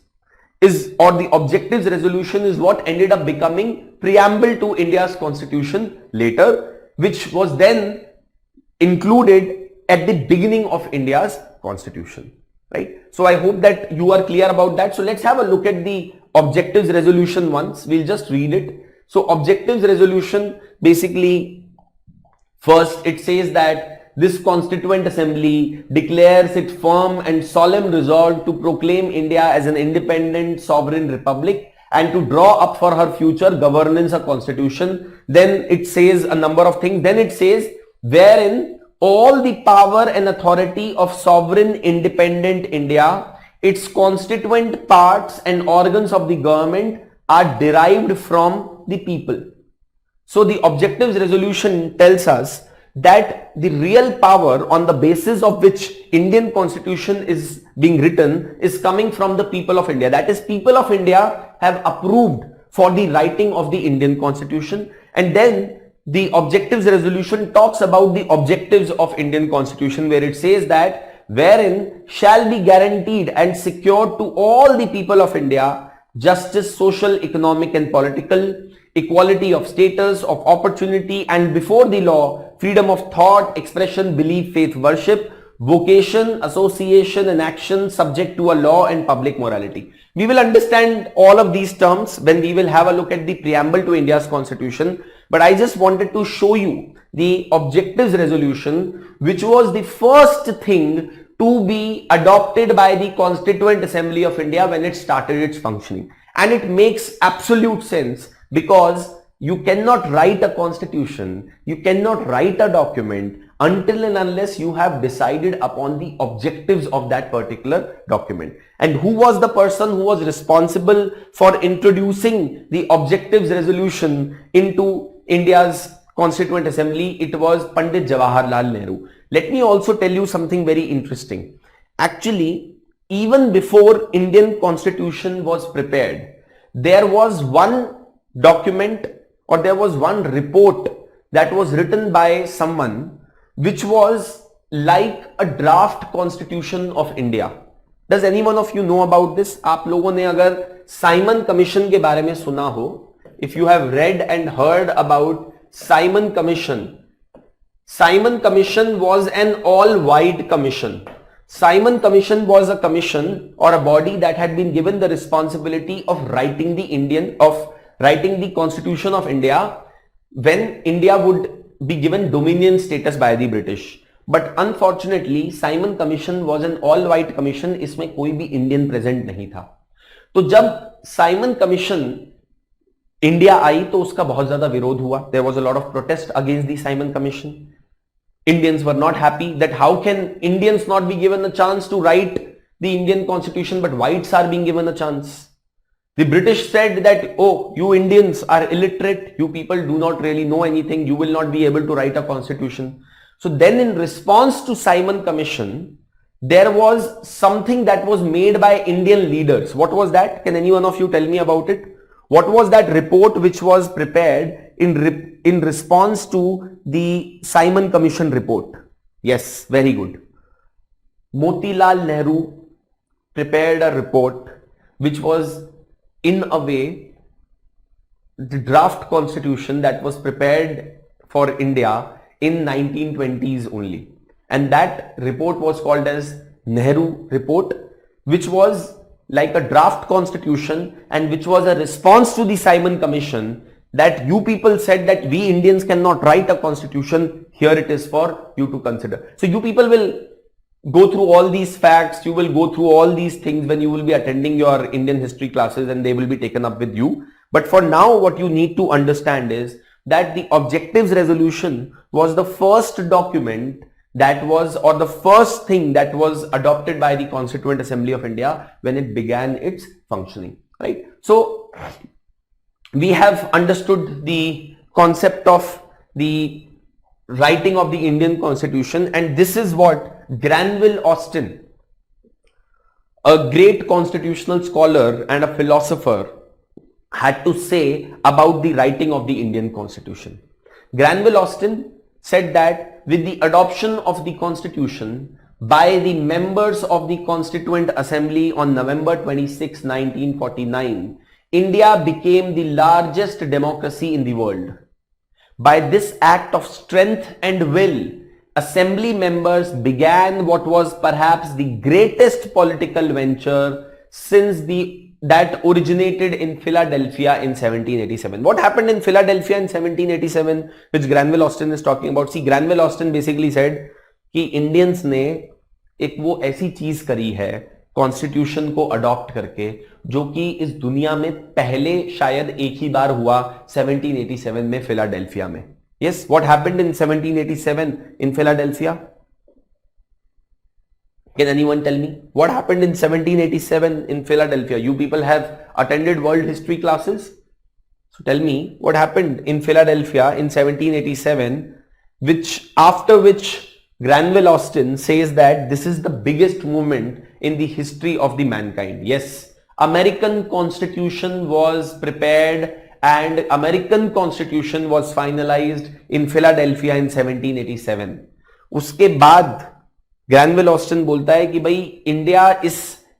the objectives resolution is what ended up becoming preamble to India's constitution later, which was then included at the beginning of India's constitution, right? So I hope that you are clear about that. So let's have a look at the objectives resolution once. We'll just read it. So objectives resolution, basically, first it says that this Constituent Assembly declares its firm and solemn resolve to proclaim India as an independent sovereign republic and to draw up for her future governance a constitution. Then it says a number of things. Then it says, wherein all the power and authority of sovereign independent India, its constituent parts and organs of the government are derived from the people. So the objectives resolution tells us that the real power on the basis of which Indian constitution is being written is coming from the people of India. That is, people of India have approved for the writing of the Indian constitution. And then the objectives resolution talks about the objectives of Indian constitution, where it says that wherein shall be guaranteed and secured to all the people of India justice, social, economic and political, equality of status, of opportunity and before the law, freedom of thought, expression, belief, faith, worship, vocation, association and action subject to a law and public morality. We will understand all of these terms when we will have a look at the preamble to India's constitution, but I just wanted to show you the objectives resolution, which was the first thing to be adopted by the Constituent Assembly of India when it started its functioning. And it makes absolute sense, because you cannot write a constitution, you cannot write a document until and unless you have decided upon the objectives of that particular document. And who was the person who was responsible for introducing the objectives resolution into India's Constituent Assembly? It was Pandit Jawaharlal Nehru. Let me also tell you something very interesting. Actually, even before Indian Constitution was prepared, there was one document or there was one report that was written by someone which was like a draft constitution of India. Does any one of you know about this? आप लोगों ने अगर Simon Commission के बारे में सुना हो, if you have read and heard about Simon Commission, Simon Commission was an all-white commission. Simon Commission was a commission or a body that had been given the responsibility of writing the Constitution of India when India would be given dominion status by the British. But unfortunately, Simon Commission was an all-white commission. इसमें कोई भी Indian present नहीं था. तो जब Simon Commission India आई तो उसका बहुत ज्यादा विरोध हुआ. There was a lot of protest against the Simon Commission. Indians were not happy that how can Indians not be given a chance to write the Indian Constitution, but whites are being given a chance. The British said that, oh, you Indians are illiterate, you people do not really know anything, you will not be able to write a constitution. So then in response to Simon Commission, there was something that was made by Indian leaders. What was that? Can any one of you tell me about it? What was that report which was prepared in response to the Simon Commission report? Yes, very good. Motilal Nehru prepared a report which was in a way the draft constitution that was prepared for India in 1920s only, and that report was called as Nehru report, which was like a draft constitution and which was a response to the Simon Commission that you people said that we Indians cannot write a constitution, here it is for you to consider. So you people will go through all these facts, you will go through all these things when you will be attending your Indian history classes, and they will be taken up with you. But for now, what you need to understand is that the objectives resolution was the first document that was, or the first thing that was adopted by the Constituent Assembly of India when it began its functioning, right? So we have understood the concept of the writing of the Indian Constitution, and this is what Granville Austin, a great constitutional scholar and a philosopher, had to say about the writing of the Indian Constitution. Granville Austin said that with the adoption of the Constitution by the members of the Constituent Assembly on November 26, 1949, India became the largest democracy in the world. By this act of strength and will, Assembly members began what was perhaps the greatest political venture since that originated in Philadelphia in 1787. What happened in Philadelphia in 1787, which Granville Austin is talking about? See, Granville Austin basically said कि Indians ने एक वो ऐसी चीज करी है constitution को adopt करके जो कि इस दुनिया में पहले शायद एक ही बार हुआ 1787 में फिलाडेल्फिया में. Yes, what happened in 1787 in Philadelphia? Can anyone tell me what happened in 1787 in Philadelphia? You people have attended world history classes, so tell me what happened in Philadelphia in 1787, after which Granville Austin says that this is the biggest movement in the history of the mankind. Yes, American Constitution was prepared and American Constitution was finalized in Philadelphia in 1787. उसके बाद Granville Austin बोलता है कि भाई India इस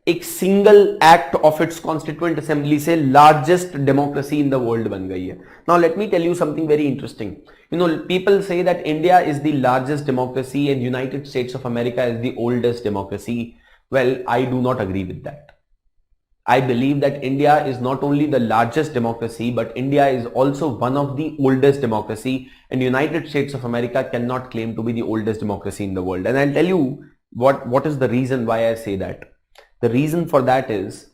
एक single act of its constituent assembly से largest democracy in the world बन गई है. Now let me tell you something very interesting. You know, people say that India is the largest democracy and United States of America is the oldest democracy. Well, I do not agree with that. I believe that India is not only the largest democracy, but India is also one of the oldest democracy, and United States of America cannot claim to be the oldest democracy in the world. And I'll tell you what is the reason why I say that. The reason for that is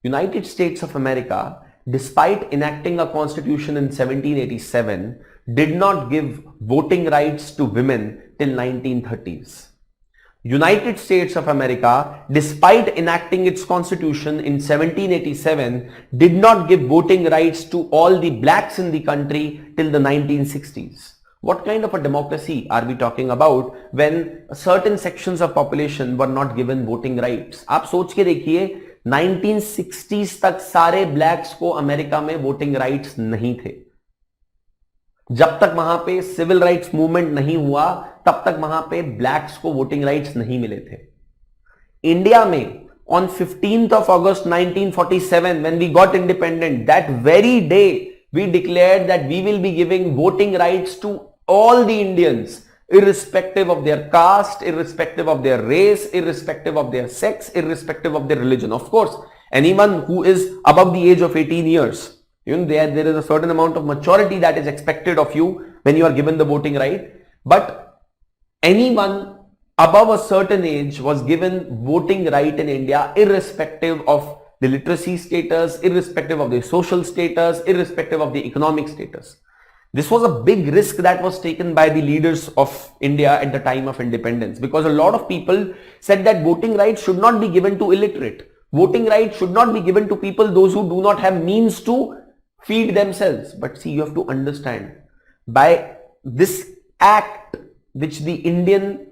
United States of America, despite enacting a constitution in 1787, did not give voting rights to women till 1930s. United States of America, despite enacting its constitution in 1787, did not give voting rights to all the blacks in the country till the 1960s. What kind of a democracy are we talking about when certain sections of population were not given voting rights? आप सोच के देखिए 1960s तक सारे blacks को America में voting rights नहीं थे. जब तक वहां पे सिविल राइट्स मूवमेंट नहीं हुआ तब तक वहां पे ब्लैक्स को वोटिंग राइट्स नहीं मिले थे. इंडिया में on 15th of August 1947 when we got independent, that very day we declared that we will be giving voting rights to all the Indians, irrespective of their caste, irrespective of their race, irrespective of their sex, irrespective of their religion. Of course, anyone who is above the age of 18 years, you know, there is a certain amount of maturity that is expected of you when you are given the voting right. But anyone above a certain age was given voting right in India, irrespective of the literacy status, irrespective of their social status, irrespective of the economic status. This was a big risk that was taken by the leaders of India at the time of independence, because a lot of people said that voting rights should not be given to illiterate. Voting rights should not be given to people, those who do not have means to feed themselves. But see, you have to understand, by this act which the Indian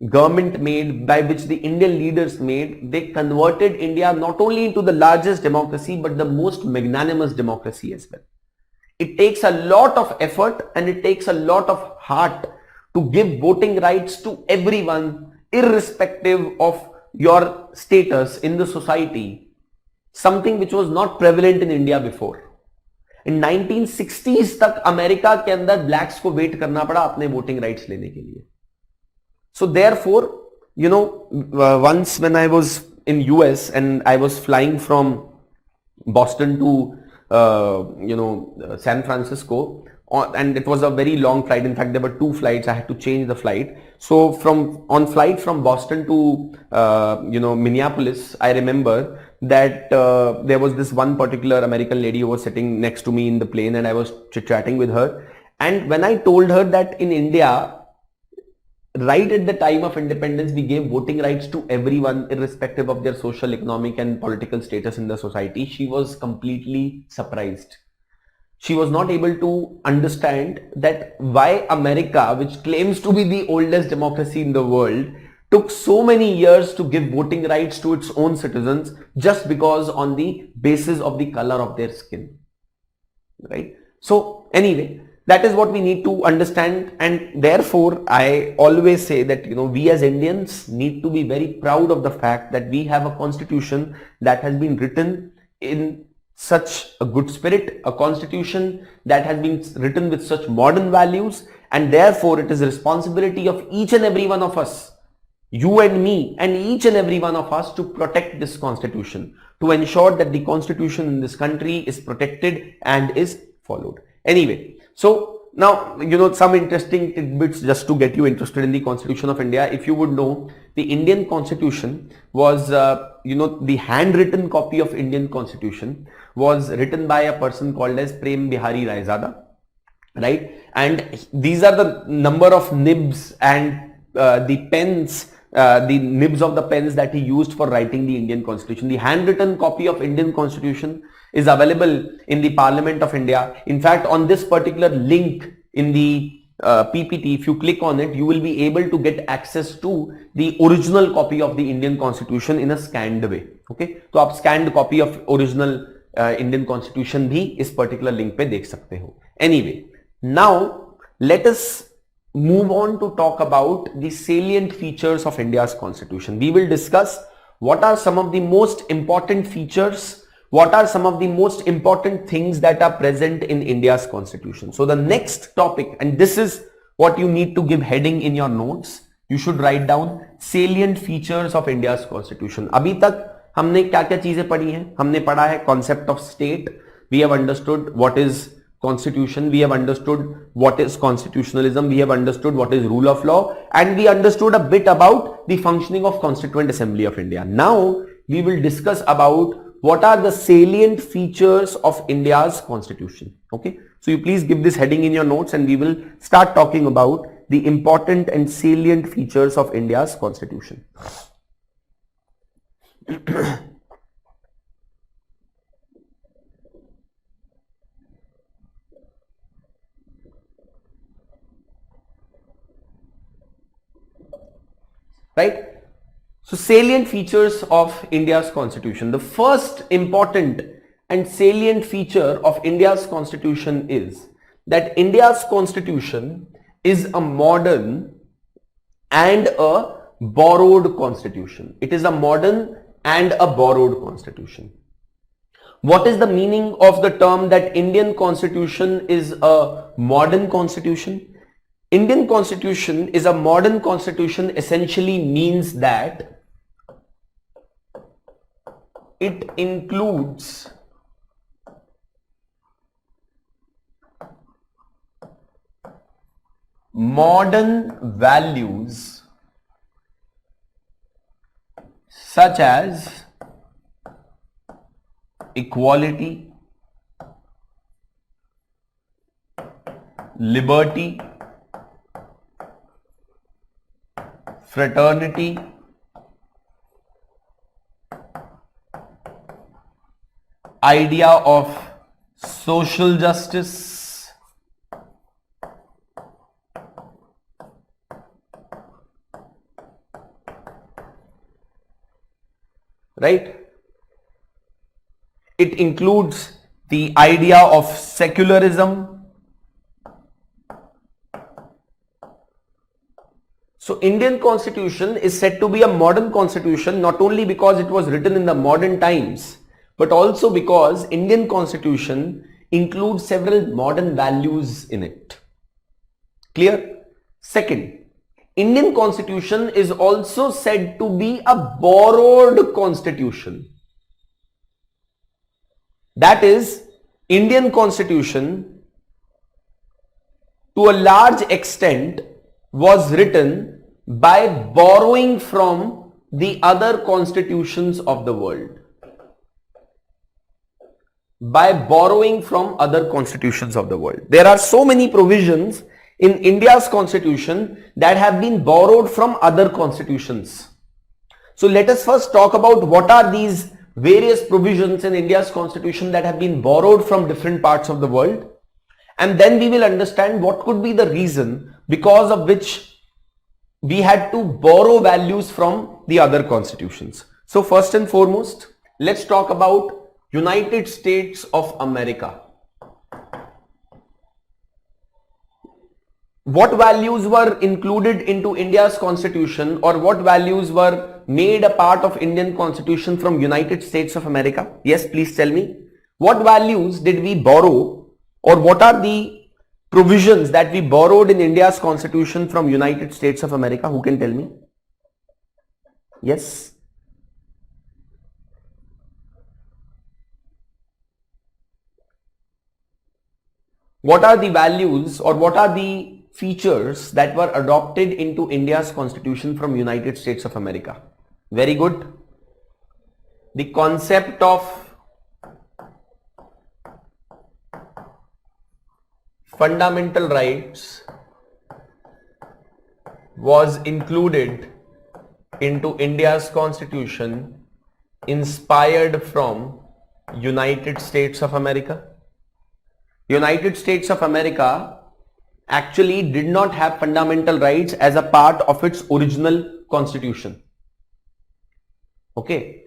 government made, by which the Indian leaders made, they converted India not only into the largest democracy but the most magnanimous democracy as well. It takes a lot of effort and it takes a lot of heart to give voting rights to everyone, irrespective of your status in the society, something which was not prevalent in India before. In 1960s तक America के अंदर blacks को wait करना पड़ा अपने voting rights लेने के लिए. So therefore, you know, once when I was in US and I was flying from Boston to San Francisco, and it was a very long flight. In fact, there were two flights. I had to change the flight. So on flight from Boston to Minneapolis, I remember that there was this one particular American lady who was sitting next to me in the plane, and I was chit-chatting with her. And when I told her that in India, right at the time of independence, we gave voting rights to everyone irrespective of their social, economic and political status in the society, she was completely surprised. She was not able to understand that why America, which claims to be the oldest democracy in the world, took so many years to give voting rights to its own citizens just because on the basis of the color of their skin, right? So anyway, that is what we need to understand, and therefore I always say that we as Indians need to be very proud of the fact that we have a constitution that has been written in such a good spirit, a constitution that has been written with such modern values, and therefore it is the responsibility of each and every one of us, you and me and each and every one of us, to protect this constitution, to ensure that the constitution in this country is protected and is followed. Anyway, so now some interesting tidbits just to get you interested in the Constitution of India. If you would know, the Indian Constitution was the handwritten copy of Indian Constitution was written by a person called as Prem Bihari Raizada, right? And these are the number of nibs and the pens, the nibs of the pens that he used for writing the Indian Constitution. The handwritten copy of Indian Constitution is available in the Parliament of India. In fact, on this particular link in the PPT, if you click on it, you will be able to get access to the original copy of the Indian Constitution in a scanned way. Okay, so आप scanned copy of original Indian Constitution भी इस particular link पे देख सकते हो. Anyway, now let us move on to talk about the salient features of India's Constitution. We will discuss what are some of the most important features, what are some of the most important things that are present in India's Constitution. So the next topic, and this is what you need to give heading in your notes, you should write down salient features of India's Constitution. अभी तक हमने क्या क्या चीजें पढ़ी हैं? हमने पढ़ा है concept of state, we have understood what is constitution, we have understood what is constitutionalism, we have understood what is rule of law, and we understood a bit about the functioning of Constituent Assembly of India. Now we will discuss about what are the salient features of India's Constitution. Okay, so you please give this heading in your notes, and we will start talking about the important and salient features of India's Constitution. Right? So salient features of India's Constitution. The first important and salient feature of India's Constitution is that India's Constitution is a modern and a borrowed Constitution. It is a modern and a borrowed Constitution. What is the meaning of the term that Indian Constitution is a modern Constitution? Indian Constitution is a modern Constitution essentially means that it includes modern values such as equality, liberty, fraternity, idea of social justice, right? It includes the idea of secularism. So Indian constitution is said to be a modern constitution not only because it was written in the modern times, but also because Indian constitution includes several modern values in it. Clear? Second, Indian constitution is also said to be a borrowed constitution. That is, Indian constitution to a large extent was written by borrowing from the other constitutions of the world. By borrowing from other constitutions of the world. There are so many provisions in India's constitution that have been borrowed from other constitutions. So let us first talk about what are these various provisions in India's constitution that have been borrowed from different parts of the world, and then we will understand what could be the reason because of which we had to borrow values from the other constitutions. So first and foremost, let's talk about United States of America. What values were included into India's constitution, or what values were made a part of Indian constitution from United States of America? Yes, please tell me. What values did we borrow, or what are the provisions that we borrowed in India's constitution from United States of America? Who can tell me? Yes. What are the values, or what are the features that were adopted into India's constitution from United States of America? Very good. The concept of fundamental rights was included into India's constitution inspired from United States of America. United States of America actually did not have fundamental rights as a part of its original constitution. Okay.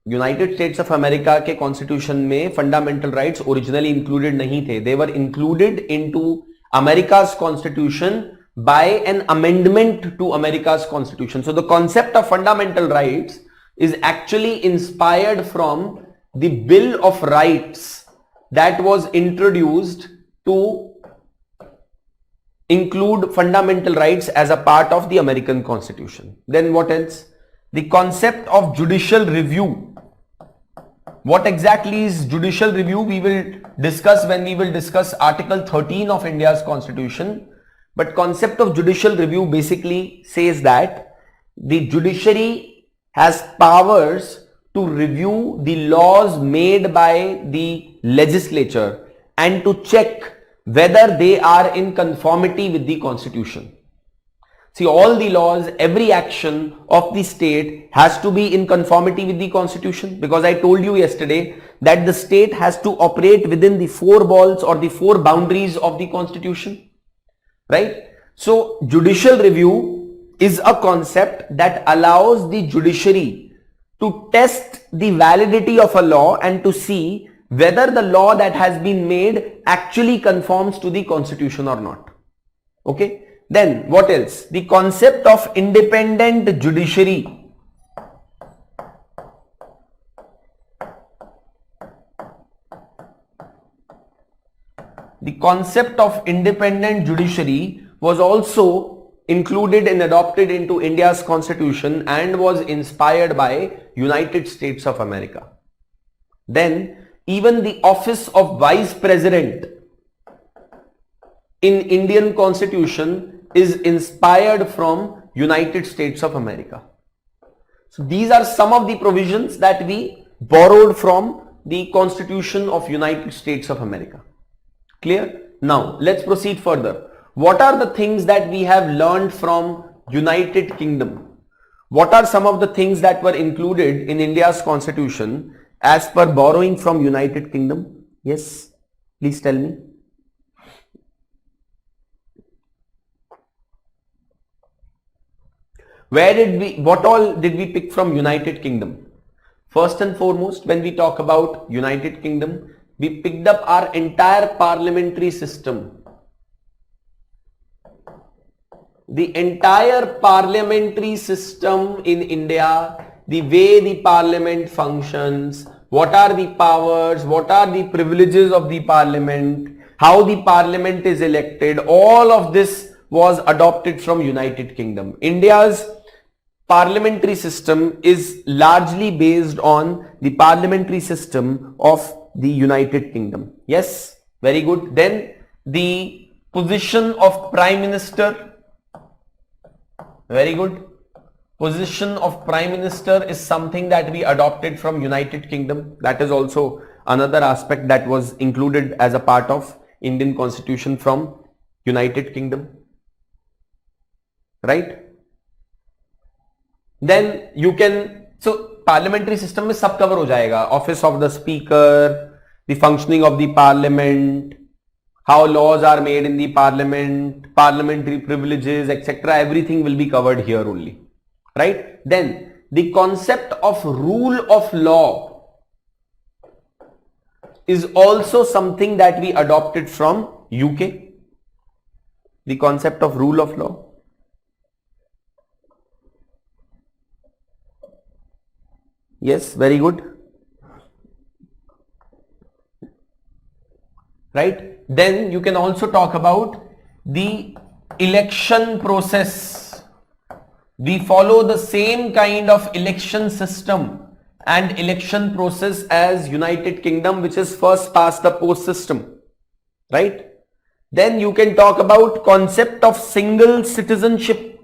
United States of America के constitution में fundamental rights originally included नहीं थे. They were included into America's constitution by an amendment to America's constitution. So the concept of fundamental rights is actually inspired from the Bill of Rights that was introduced to include fundamental rights as a part of the American Constitution. Then what else? The concept of judicial review. What exactly is judicial review? We will discuss when we will discuss Article 13 of India's Constitution. But concept of judicial review basically says that the judiciary has powers to review the laws made by the legislature and to check whether they are in conformity with the constitution. See, all the laws, every action of the state has to be in conformity with the constitution, because I told you yesterday that the state has to operate within the four walls or the four boundaries of the constitution, right? So judicial review is a concept that allows the judiciary to test the validity of a law and to see whether the law that has been made actually conforms to the constitution or not. Okay. Then what else? The concept of independent judiciary. The concept of independent judiciary was also included and adopted into India's constitution and was inspired by United States of America. Then even the office of vice president in Indian constitution is inspired from United States of America. So these are some of the provisions that we borrowed from the Constitution of United States of America. Clear? Now let's proceed further. What are the things that we have learned from United Kingdom? What are some of the things that were included in India's constitution as per borrowing from United Kingdom? Yes, please tell me. What all did we pick from United Kingdom? First and foremost, when we talk about United Kingdom, we picked up our entire parliamentary system. the entire parliamentary system in India, the way the parliament functions, what are the powers, what are the privileges of the parliament, how the parliament is elected, all of this was adopted from United Kingdom. India's parliamentary system is largely based on the parliamentary system of the United Kingdom. Yes, very good. Then the position of Prime Minister. Very good. Position of Prime Minister is something that we adopted from United Kingdom. That is also another aspect that was included as a part of Indian Constitution from United Kingdom. Right? Then you can, so parliamentary system में सब cover हो जाएगा. Office of the Speaker, the functioning of the Parliament, how laws are made in the Parliament, parliamentary privileges, etc. Everything will be covered here only. Right? Then the concept of rule of law is also something that we adopted from UK. The concept of rule of law. Yes, very good. Right? Then you can also talk about the election process. We follow the same kind of election system and election process as United Kingdom, which is first past the post system. Right? Then you can talk about concept of single citizenship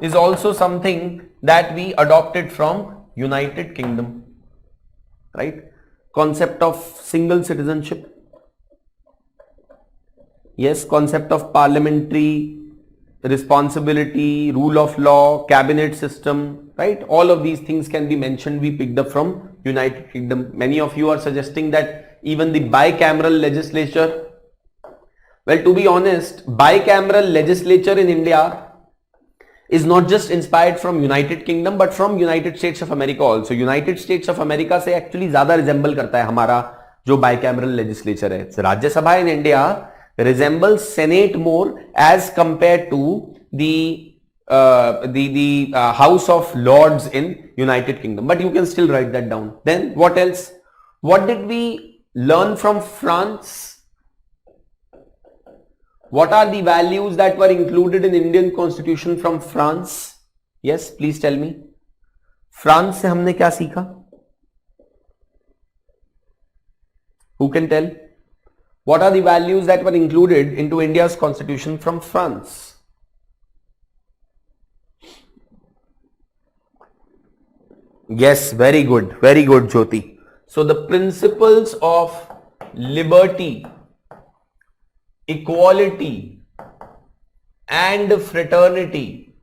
is also something that we adopted from United Kingdom. Right? Concept of single citizenship. Yes, concept of parliamentary responsibility, rule of law, cabinet system, right? All of these things can be mentioned. We picked up from United Kingdom. Many of you are suggesting that even the bicameral legislature. Well, to be honest, bicameral legislature in India is not just inspired from United Kingdom but from United States of America also. United States of America से actually ज़्यादा resemble करता है हमारा जो bicameral legislature है. Rajya Sabha in India resembles Senate more as compared to the House of Lords in United Kingdom. But you can still write that down. Then what else? What did we learn from France? What are the values that were included in Indian Constitution from France? Yes, please tell me. France से हमने क्या सीखा? Who can tell? What are the values that were included into India's Constitution from France? Yes, very good, Jyoti. So the principles of liberty, equality and fraternity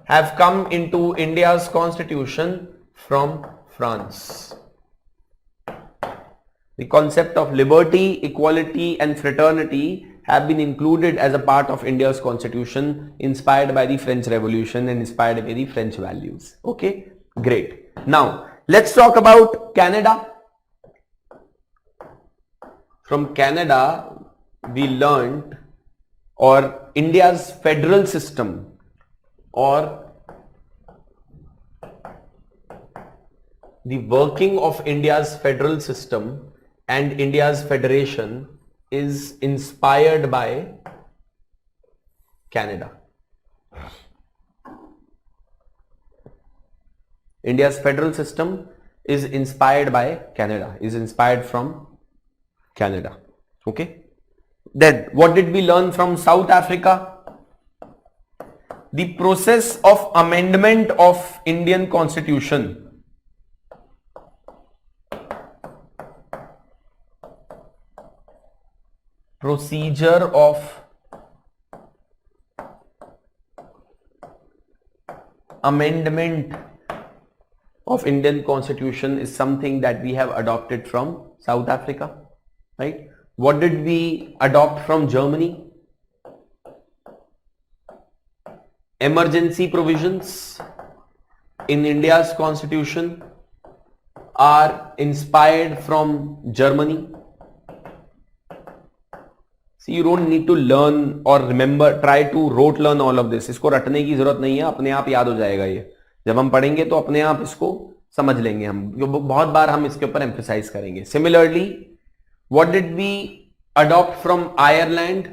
have come into India's constitution from France. The concept of liberty, equality and fraternity have been included as a part of India's constitution, inspired by the French Revolution and inspired by the French values. Okay, great. Now let's talk about Canada. From Canada we learned, or India's federal system, or the working of India's federal system and India's federation is inspired by Canada. India's federal system is inspired by Canada, is inspired from Canada. Okay. Then what did we learn from South Africa? The process of amendment of Indian Constitution. Procedure of amendment of Indian Constitution is something that we have adopted from South Africa, right? What did we adopt from Germany? Emergency provisions in India's constitution are inspired from Germany. See, you don't need to learn or remember, try to rote learn all of this. इसको रटने की जरूरत नहीं है, अपने आप याद हो जाएगा ये. जब हम पढ़ेंगे तो अपने आप इसको समझ लेंगे हम. बहुत बार हम इसके ऊपर एम्फेसाइज करेंगे. Similarly, what did we adopt from Ireland?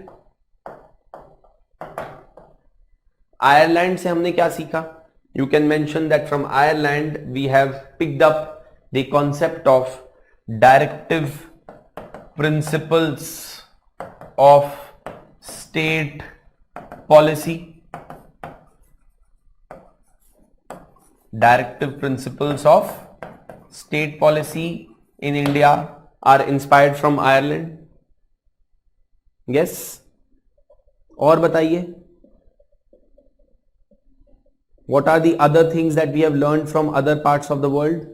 Ireland से हमने क्या सीखा? You can mention that from Ireland we have picked up the concept of directive principles of state policy. Directive principles of state policy in India are inspired from Ireland. Yes? और बताइए. What are the other things that we have learned from other parts of the world?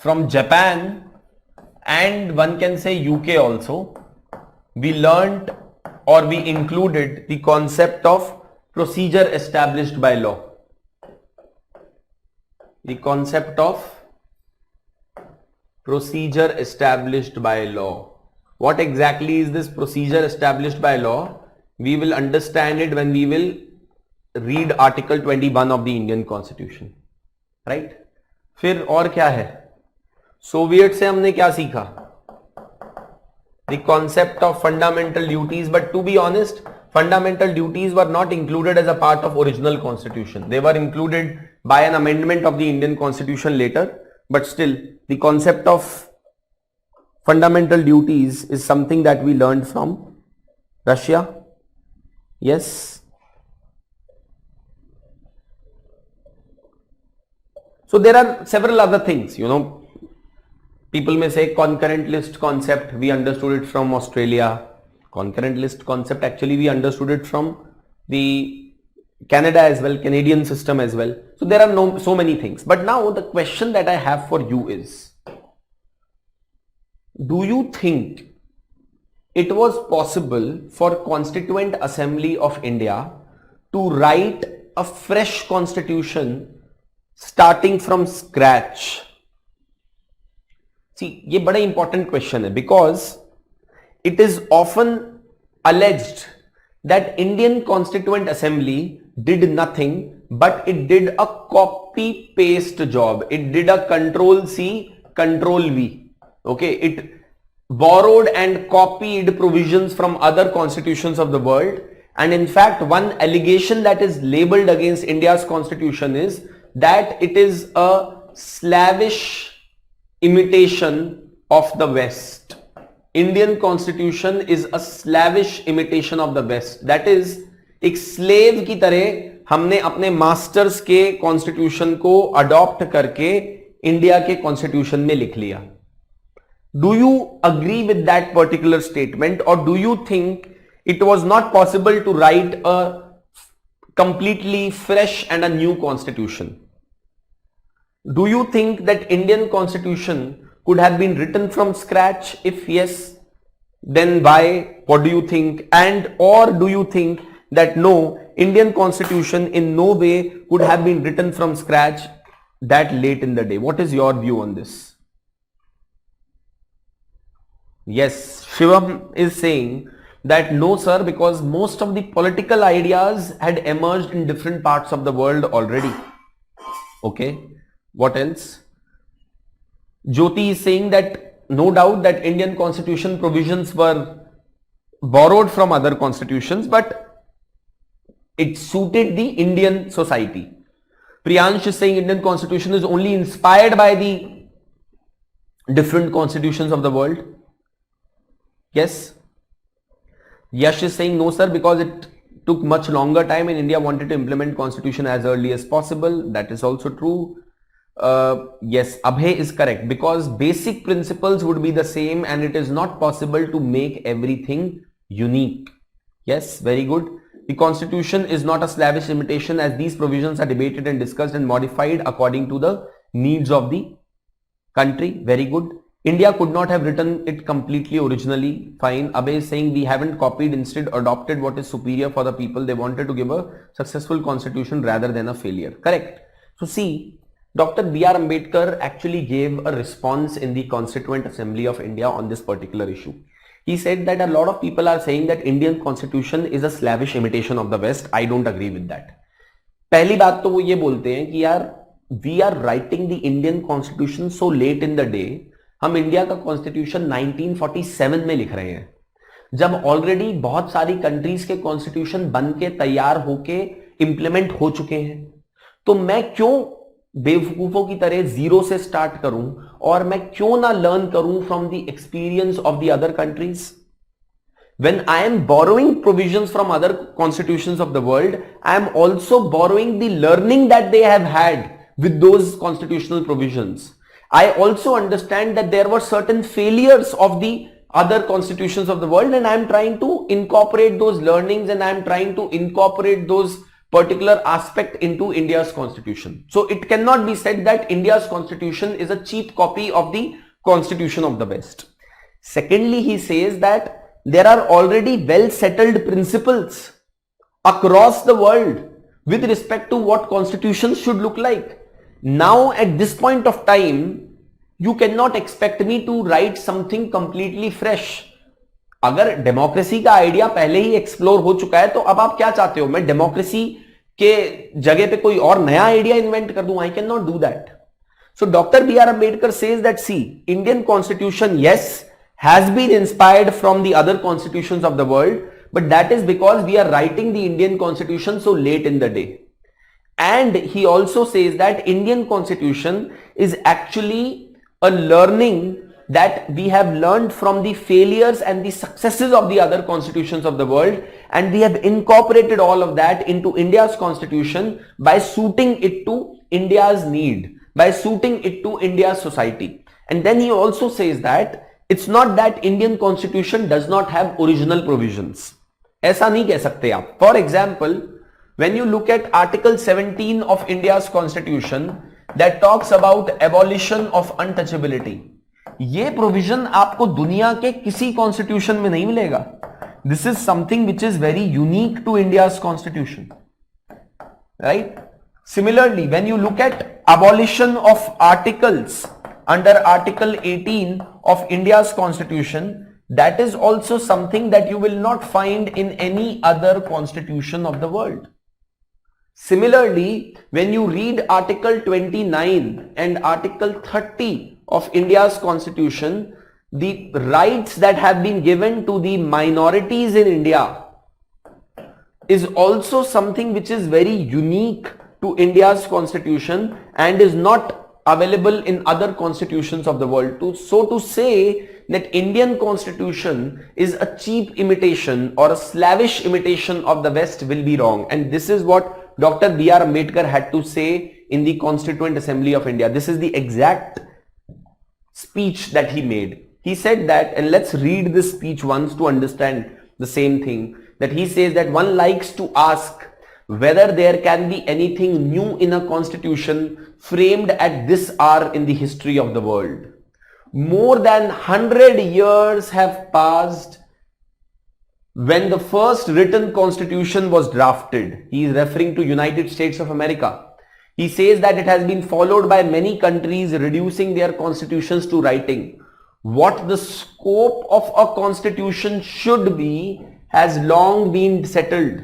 From Japan and one can say UK also, we learned or we included the concept of procedure established by law. The concept of procedure established by law. What exactly is this procedure established by law? We will understand it when we will read Article 21 of the Indian Constitution. Right? फिर और क्या है? Soviet से हमने क्या सीखा? The concept of fundamental duties, but to be honest, fundamental duties were not included as a part of original constitution. They were included by an amendment of the Indian Constitution later. But still, the concept of fundamental duties is something that we learned from Russia. Yes. So there are several other things, you know. People may say concurrent list concept, we understood it from Australia. Concurrent list concept, actually we understood it from the Canada as well, Canadian system as well. So there are so many things. But now the question that I have for you is, do you think it was possible for Constituent Assembly of India to write a fresh constitution starting from scratch? See, ये बड़ा important question है, because it is often alleged that Indian Constituent Assembly did nothing, but it did a copy paste job. It did a control C, control V. Okay, it borrowed and copied provisions from other constitutions of the world. And in fact, one allegation that is labeled against India's constitution is that it is a slavish imitation of the West. Indian constitution is a slavish imitation of the West. That is, एक slave की तरह हमने अपने masters के constitution को adopt करके India के constitution में लिख लिया. Do you agree with that particular statement, or do you think it was not possible to write a completely fresh and a new constitution? Do you think that Indian constitution could have been written from scratch? If yes, then why? What do you think? And or do you think that no, Indian constitution in no way could have been written from scratch that late in the day? What is your view on this? Yes, Shivam is saying that no sir, because most of the political ideas had emerged in different parts of the world already. Okay, what else? Jyoti is saying that no doubt that Indian constitution provisions were borrowed from other constitutions, but it suited the Indian society. Priyansh is saying Indian constitution is only inspired by the different constitutions of the world. Yes. Yash is saying no sir, because it took much longer time and India wanted to implement constitution as early as possible. That is also true. Yes, Abhay is correct, because basic principles would be the same and it is not possible to make everything unique. Yes, very good. The constitution is not a slavish imitation, as these provisions are debated and discussed and modified according to the needs of the country. Very good. India could not have written it completely originally. Fine. Abhay is saying we haven't copied, instead adopted what is superior for the people. They wanted to give a successful constitution rather than a failure. Correct. So see, Dr. B.R. Ambedkar actually gave a response in the Constituent Assembly of India on this particular issue. He said that a lot of people are saying that Indian constitution is a slavish imitation of the West. I don't agree with that. पहली बात तो वो ये बोलते हैं कि यार we are writing the Indian constitution so late in the day. हम इंडिया का कॉन्स्टिट्यूशन 1947 में लिख रहे हैं, जब ऑलरेडी बहुत सारी कंट्रीज के कॉन्स्टिट्यूशन बन के तैयार होके इंप्लीमेंट हो चुके हैं. तो मैं क्यों बेवकूफों की तरह जीरो से स्टार्ट करूं और मैं क्यों ना लर्न करूं from the experience of the other countries. When I am borrowing provisions from other constitutions of the world, I am also borrowing the learning that they have had with those constitutional provisions. I also understand that there were certain failures of the other constitutions of the world, and I am trying to incorporate those learnings, and I am trying to incorporate those particular aspect into India's constitution. So it cannot be said that India's constitution is a cheap copy of the constitution of the West. Secondly, he says that there are already well settled principles across the world with respect to what constitutions should look like. Now at this point of time, you cannot expect me to write something completely fresh. अगर democracy का idea पहले ही explore हो चुका है तो अब आप क्या चाहते हो, मैं डेमोक्रेसी के जगह पे कोई और नया आइडिया इन्वेंट कर दूं? I can not do that. So doctor B R Ambedkar says that see Indian constitution yes has been inspired from the other constitutions of the world, but that is because we are writing the Indian constitution so late in the day. And he also says that Indian constitution is actually a learning that we have learned from the failures and the successes of the other constitutions of the world, and we have incorporated all of that into India's constitution by suiting it to India's need, by suiting it to India's society. And then he also says that it's not that Indian constitution does not have original provisions. ऐसा नहीं कह सकते आप. For example, when you look at Article 17 of India's constitution that talks about abolition of untouchability, ये provision आपको दुनिया के किसी constitution में नहीं मिलेगा. This is something which is very unique to India's constitution, right? Similarly, when you look at abolition of articles under Article 18 of India's constitution, that is also something that you will not find in any other constitution of the world. Similarly, when you read Article 29 and Article 30 of India's constitution, the rights that have been given to the minorities in India is also something which is very unique to India's constitution and is not available in other constitutions of the world. So to say that Indian constitution is a cheap imitation or a slavish imitation of the West will be wrong. And this is what Dr. B.R. Ambedkar had to say in the Constituent Assembly of India. This is the exact speech that he made. He said that, and let's read this speech once to understand the same thing, that he says that one likes to ask whether there can be anything new in a constitution framed at this hour in the history of the world. More than 100 years have passed when the first written constitution was drafted. He is referring to United States of America. He says that it has been followed by many countries reducing their constitutions to writing. What the scope of a constitution should be has long been settled.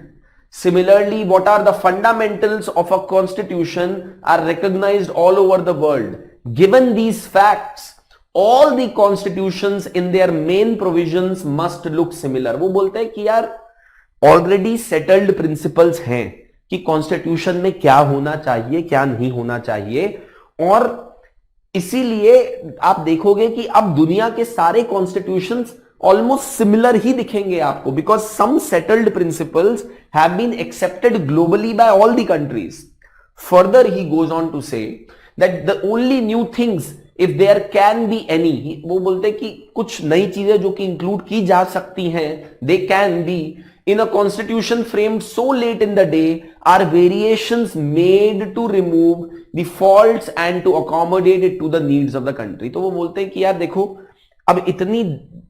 Similarly, what are the fundamentals of a constitution are recognized all over the world. Given these facts, all the constitutions in their main provisions must look similar. वो बोलते हैं कि यार already settled principles हैं कि constitution में क्या होना चाहिए, क्या नहीं होना चाहिए, और इसीलिए आप देखोगे कि अब दुनिया के सारे कॉन्स्टिट्यूशंस ऑलमोस्ट सिमिलर ही दिखेंगे आपको, because some settled principles have been accepted globally by all the countries. Further he goes on to say that the only new things if there can be any, वो बोलते हैं कि कुछ नई चीजें जो कि इंक्लूड की जा सकती हैं, they can be in a constitution framed so late in the day are variations made to remove the faults and to accommodate it to the needs of the country. तो वो बोलते हैं कि यार देखो अब इतनी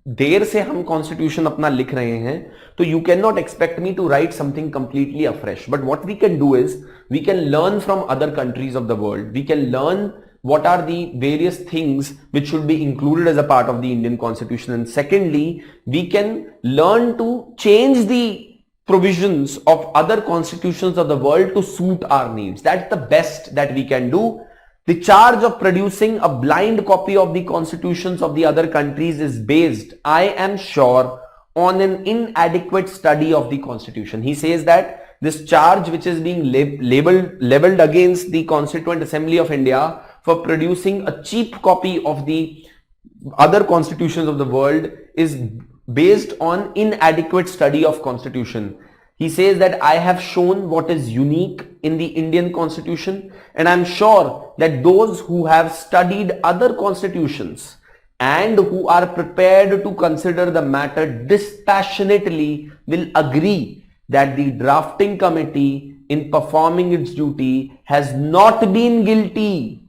देर से हम कॉन्स्टिट्यूशन अपना लिख रहे हैं, तो you can not expect me to write something completely afresh. But what we can do is we can learn from other countries of the world. We can learn what are the various things which should be included as a part of the Indian Constitution, and secondly we can learn to change the provisions of other constitutions of the world to suit our needs. That's the best that we can do. The charge of producing a blind copy of the constitutions of the other countries is based, I am sure, on an inadequate study of the constitution. He says that this charge which is being leveled against the Constituent Assembly of India for producing a cheap copy of the other constitutions of the world is based on inadequate study of constitution. He says that I have shown what is unique in the Indian constitution, and I'm sure that those who have studied other constitutions and who are prepared to consider the matter dispassionately will agree that the drafting committee in performing its duty has not been guilty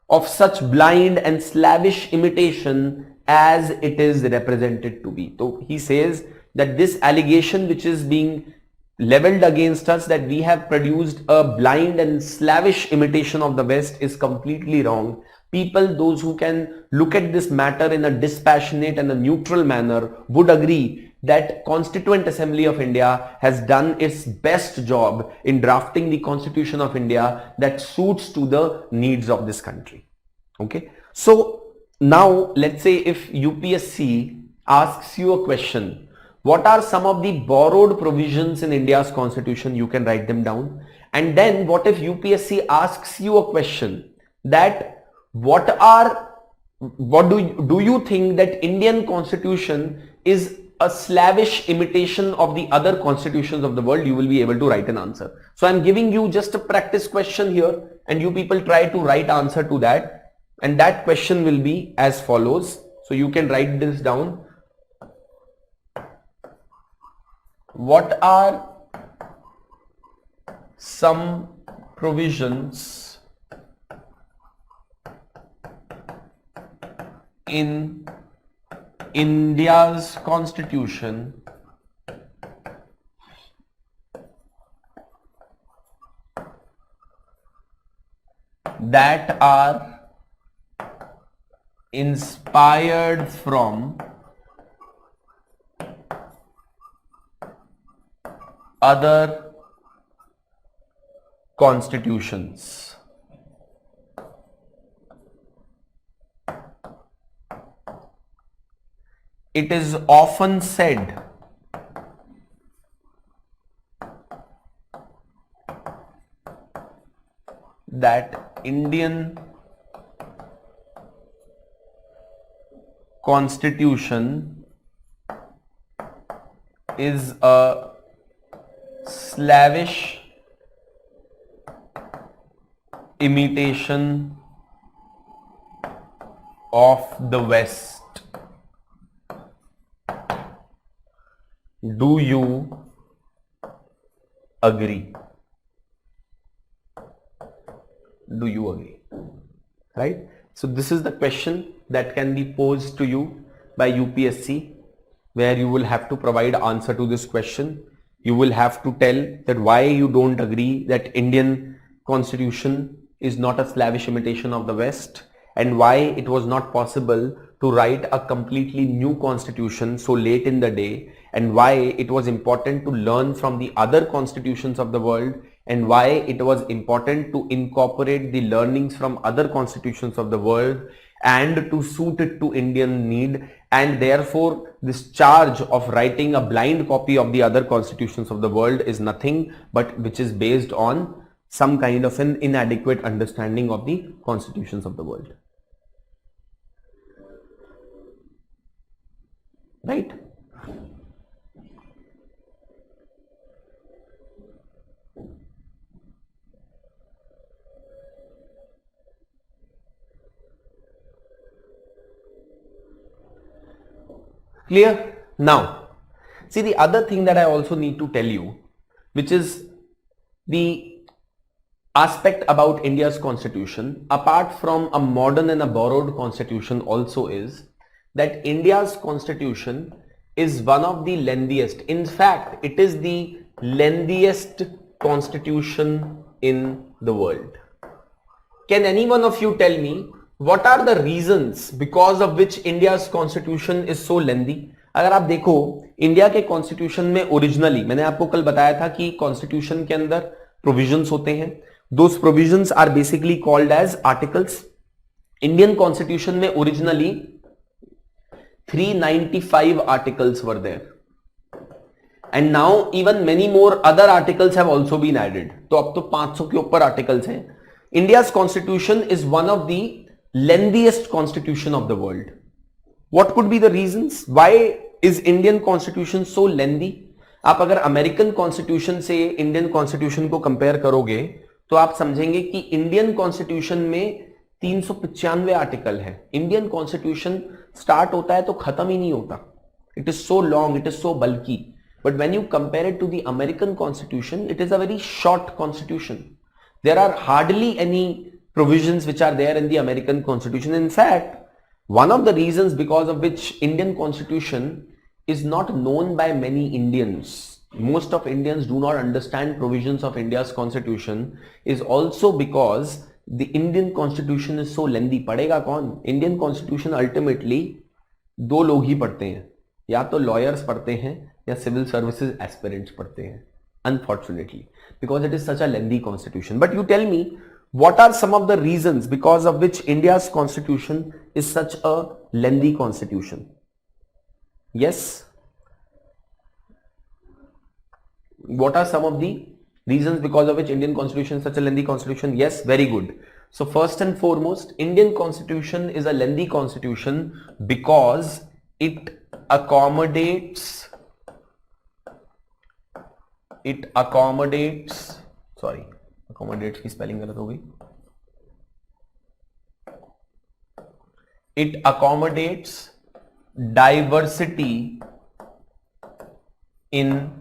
of such blind and slavish imitation as it is represented to be. So he says that this allegation which is being leveled against us, that we have produced a blind and slavish imitation of the West, is completely wrong. People, those who can look at this matter in a dispassionate and a neutral manner, would agree that Constituent Assembly of India has done its best job in drafting the Constitution of India that suits to the needs of this country. Okay. So now let's say if UPSC asks you a question, what are some of the borrowed provisions in India's constitution? You can write them down. And then what if UPSC asks you a question that do you think that Indian constitution is a slavish imitation of the other constitutions of the world? You will be able to write an answer. So I'm giving you just a practice question here, and you people try to write answer to that, and that question will be as follows. So you can write this down. What are some provisions in India's constitution that are inspired from other constitutions? It is often said that Indian constitution is a slavish imitation of the West. Do you agree? Do you agree? Right? So this is the question that can be posed to you by UPSC, where you will have to provide answer to this question. You will have to tell that why you don't agree that Indian constitution is not a slavish imitation of the West, and why it was not possible to write a completely new constitution so late in the day, and why it was important to learn from the other constitutions of the world, and why it was important to incorporate the learnings from other constitutions of the world and to suit it to Indian need. And therefore this charge of writing a blind copy of the other constitutions of the world is nothing but which is based on some kind of an inadequate understanding of the constitutions of the world. Right? Clear? Now, see, the other thing that I also need to tell you, which is the aspect about India's constitution, apart from a modern and a borrowed constitution, also is that India's constitution is one of the lengthiest. In fact, it is the lengthiest constitution in the world. Can any one of you tell me what are the reasons because of which India's constitution is so lengthy? अगर आप देखो India के constitution में originally, मैंने आपको कल बताया था कि कॉन्स्टिट्यूशन के अंदर प्रोविजंस होते हैं. Those provisions are basically called as articles. Indian constitution में originally 395 articles were there, and now even many more other articles have also been added. तो अब तो 500 के ऊपर आर्टिकल्स हैं. India's constitution is one of the lengthiest constitution of the world. What could be the reasons? Why is Indian constitution so lengthy? आप अगर American constitution से Indian constitution को कंपेयर करोगे तो आप समझेंगे कि इंडियन कॉन्स्टिट्यूशन में 395 आर्टिकल है. इंडियन कॉन्स्टिट्यूशन स्टार्ट होता है तो खत्म ही नहीं होता. It is so long, it is so bulky. But when you compare it to the American constitution, it is a very short constitution. There are hardly any provisions which are there in the American Constitution. In fact, one of the reasons because of which Indian Constitution is not known by many Indians, most of Indians do not understand provisions of India's Constitution, is also because the Indian Constitution is so lengthy. पढ़ेगा कौन? Indian Constitution ultimately दो लोग ही पढ़ते हैं, या तो lawyers पढ़ते हैं या civil services aspirants पढ़ते हैं. Unfortunately, because it is such a lengthy constitution. But you tell me, what are some of the reasons because of which India's constitution is such a lengthy constitution? Yes. What are some of the reasons because of which Indian constitution is such a lengthy constitution? Yes, very good. So first and foremost, Indian constitution is a lengthy constitution because it accommodates accommodates की spelling गलत हो गई. It accommodates diversity in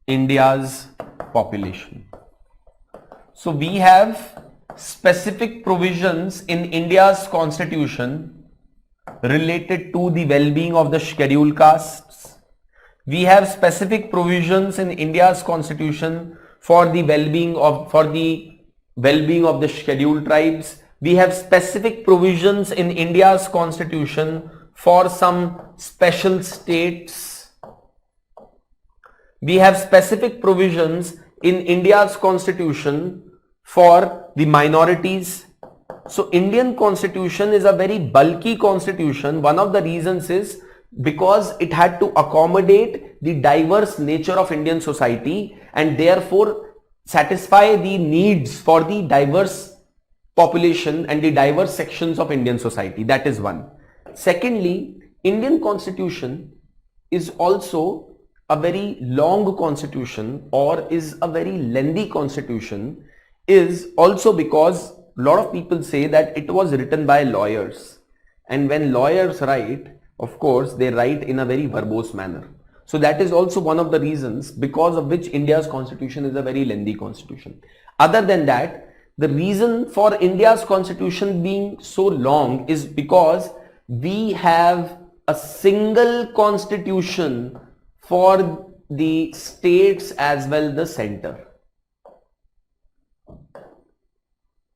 India's population. So we have specific provisions in India's constitution related to the well-being of the scheduled castes. We have specific provisions in India's constitution for the well-being of the scheduled tribes. We have specific provisions in India's constitution for some special states. We have specific provisions in India's constitution for the minorities. So Indian constitution is a very bulky constitution. One of the reasons is because it had to accommodate the diverse nature of Indian society and therefore satisfy the needs for the diverse population and the diverse sections of Indian society. That is one. Secondly, Indian constitution is also a very long constitution or is a very lengthy constitution is also because a lot of people say that it was written by lawyers, and when lawyers write, of course, they write in a very verbose manner. So that is also one of the reasons because of which India's constitution is a very lengthy constitution. Other than that, the reason for India's constitution being so long is because we have a single constitution for the states as well the center.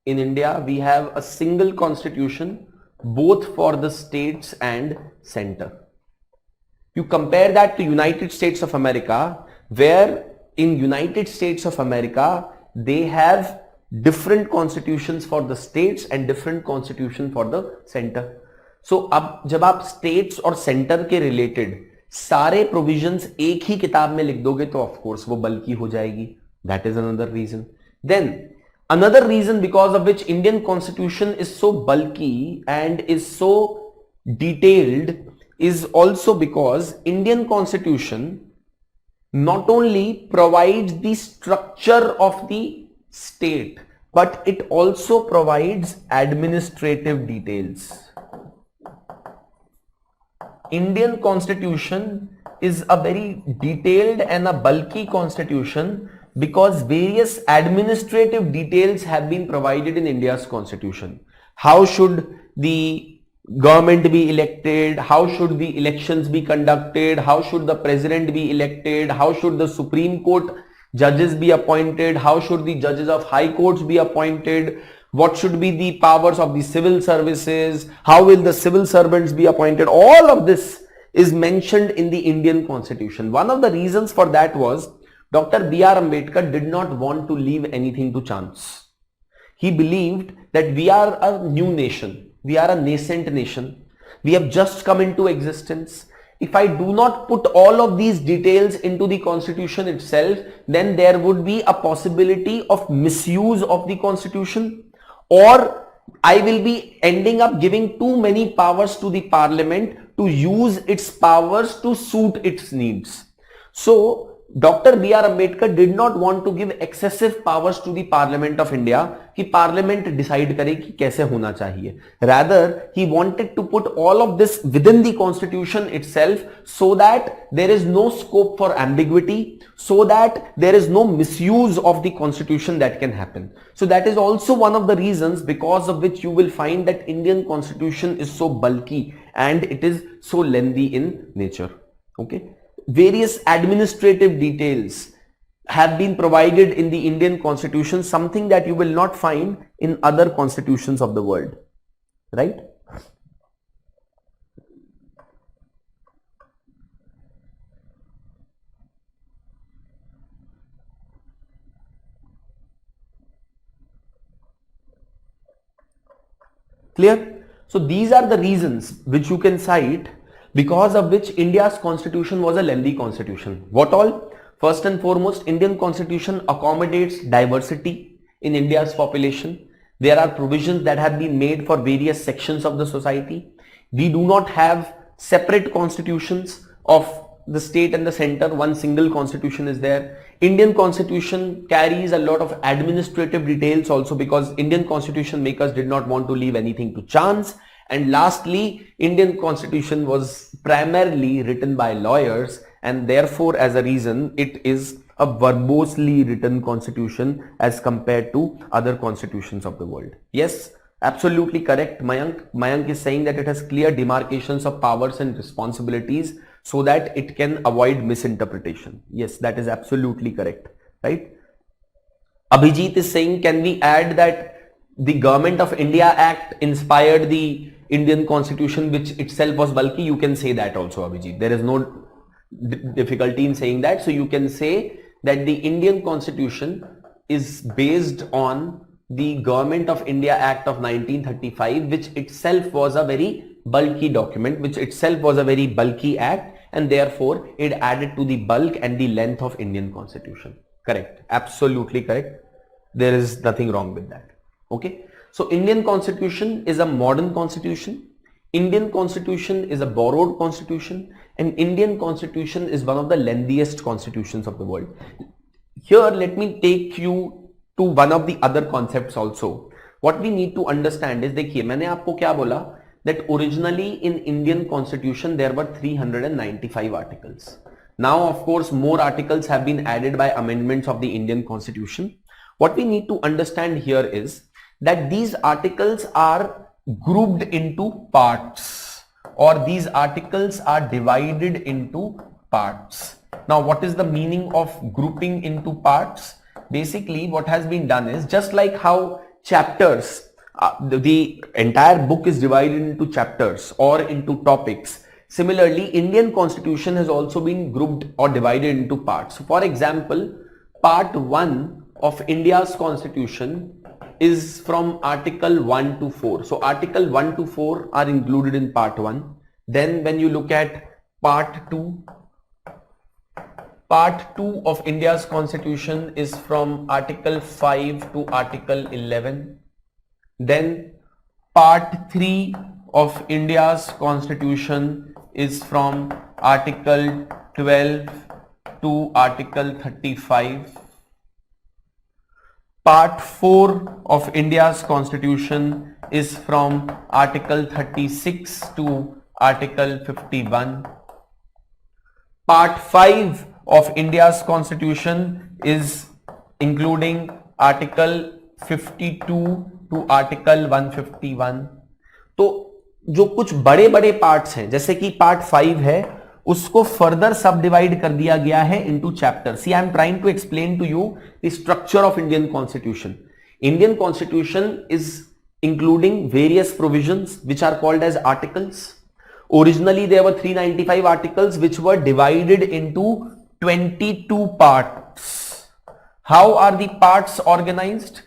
In India, we have a single constitution both for the states and center. You compare that to United States of America, where in United States of America, they have different constitutions for the states and different constitution for the center. So अब जब आप states और center के related सारे provisions एक ही किताब में लिख दोगे तो of course वो बल्कि हो जाएगी. That is another reason. Then another reason because of which Indian constitution is so bulky and is so detailed is also because Indian constitution not only provides the structure of the state, but it also provides administrative details. Indian constitution is a very detailed and a bulky constitution because various administrative details have been provided in India's constitution. How should the government be elected, how should the elections be conducted, how should the president be elected, how should the Supreme Court judges be appointed, how should the judges of high courts be appointed, what should be the powers of the civil services, how will the civil servants be appointed. All of this is mentioned in the Indian Constitution. One of the reasons for that was Dr. B.R. Ambedkar did not want to leave anything to chance. He believed that we are a new nation. We are a nascent nation. We have just come into existence. If I do not put all of these details into the constitution itself, then there would be a possibility of misuse of the constitution, or I will be ending up giving too many powers to the parliament to use its powers to suit its needs. So Dr. B.R. Ambedkar did not want to give excessive powers to the Parliament of India कि Parliament decide करे कि कैसे होना चाहिए. Rather, he wanted to put all of this within the Constitution itself so that there is no scope for ambiguity, so that there is no misuse of the Constitution that can happen. So that is also one of the reasons because of which you will find that Indian Constitution is so bulky and it is so lengthy in nature. Okay. Various administrative details have been provided in the Indian Constitution, something that you will not find in other constitutions of the world, right? Clear? So these are the reasons which you can cite because of which India's constitution was a lengthy constitution. What all? First and foremost, Indian constitution accommodates diversity in India's population. There are provisions that have been made for various sections of the society. We do not have separate constitutions of the state and the center. One single constitution is there. Indian constitution carries a lot of administrative details also because Indian constitution makers did not want to leave anything to chance. And lastly, Indian constitution was primarily written by lawyers, and therefore as a reason it is a verbosely written constitution as compared to other constitutions of the world. Yes, absolutely correct, Mayank. Mayank is saying that it has clear demarcations of powers and responsibilities so that it can avoid misinterpretation. Yes, that is absolutely correct, right? Abhijit is saying, can we add that the Government of India Act inspired the Indian Constitution, which itself was bulky? You can say that also, Abhijit. There is no difficulty in saying that. So you can say that the Indian Constitution is based on the Government of India Act of 1935, which itself was a very bulky document, which itself was a very bulky act, and therefore it added to the bulk and the length of Indian Constitution. Correct. Absolutely correct. There is nothing wrong with that. Okay. So Indian Constitution is a modern constitution. Indian Constitution is a borrowed constitution, and Indian Constitution is one of the lengthiest constitutions of the world. Here, let me take you to one of the other concepts also. What we need to understand is, देखिए मैंने आपको क्या बोला, that originally in Indian Constitution there were 395 articles. Now, of course, more articles have been added by amendments of the Indian Constitution. What we need to understand here is that these articles are grouped into parts, or these articles are divided into parts. Now, what is the meaning of grouping into parts? Basically, what has been done is, just like how chapters, the entire book is divided into chapters or into topics. Similarly, Indian Constitution has also been grouped or divided into parts. For example, part 1 of India's Constitution is from Article 1 to 4. So Article 1 to 4 are included in part 1. Then when you look at part 2 of India's Constitution is from Article 5 to Article 11. Then part 3 of India's Constitution is from Article 12 to Article 35. Part 4 of India's Constitution is from Article 36 to Article 51. Part 5 of India's Constitution is including Article 52 to Article 151. So जो कुछ बड़े बड़े parts हैं, जैसे कि part 5 है, उसको further सब डिवाइड कर दिया गया है into chapter. See I am trying to explain to you the structure of Indian constitution. Indian constitution is including various provisions which are called as articles. Originally there were 395 articles which were divided into 22 parts. How are the parts organized?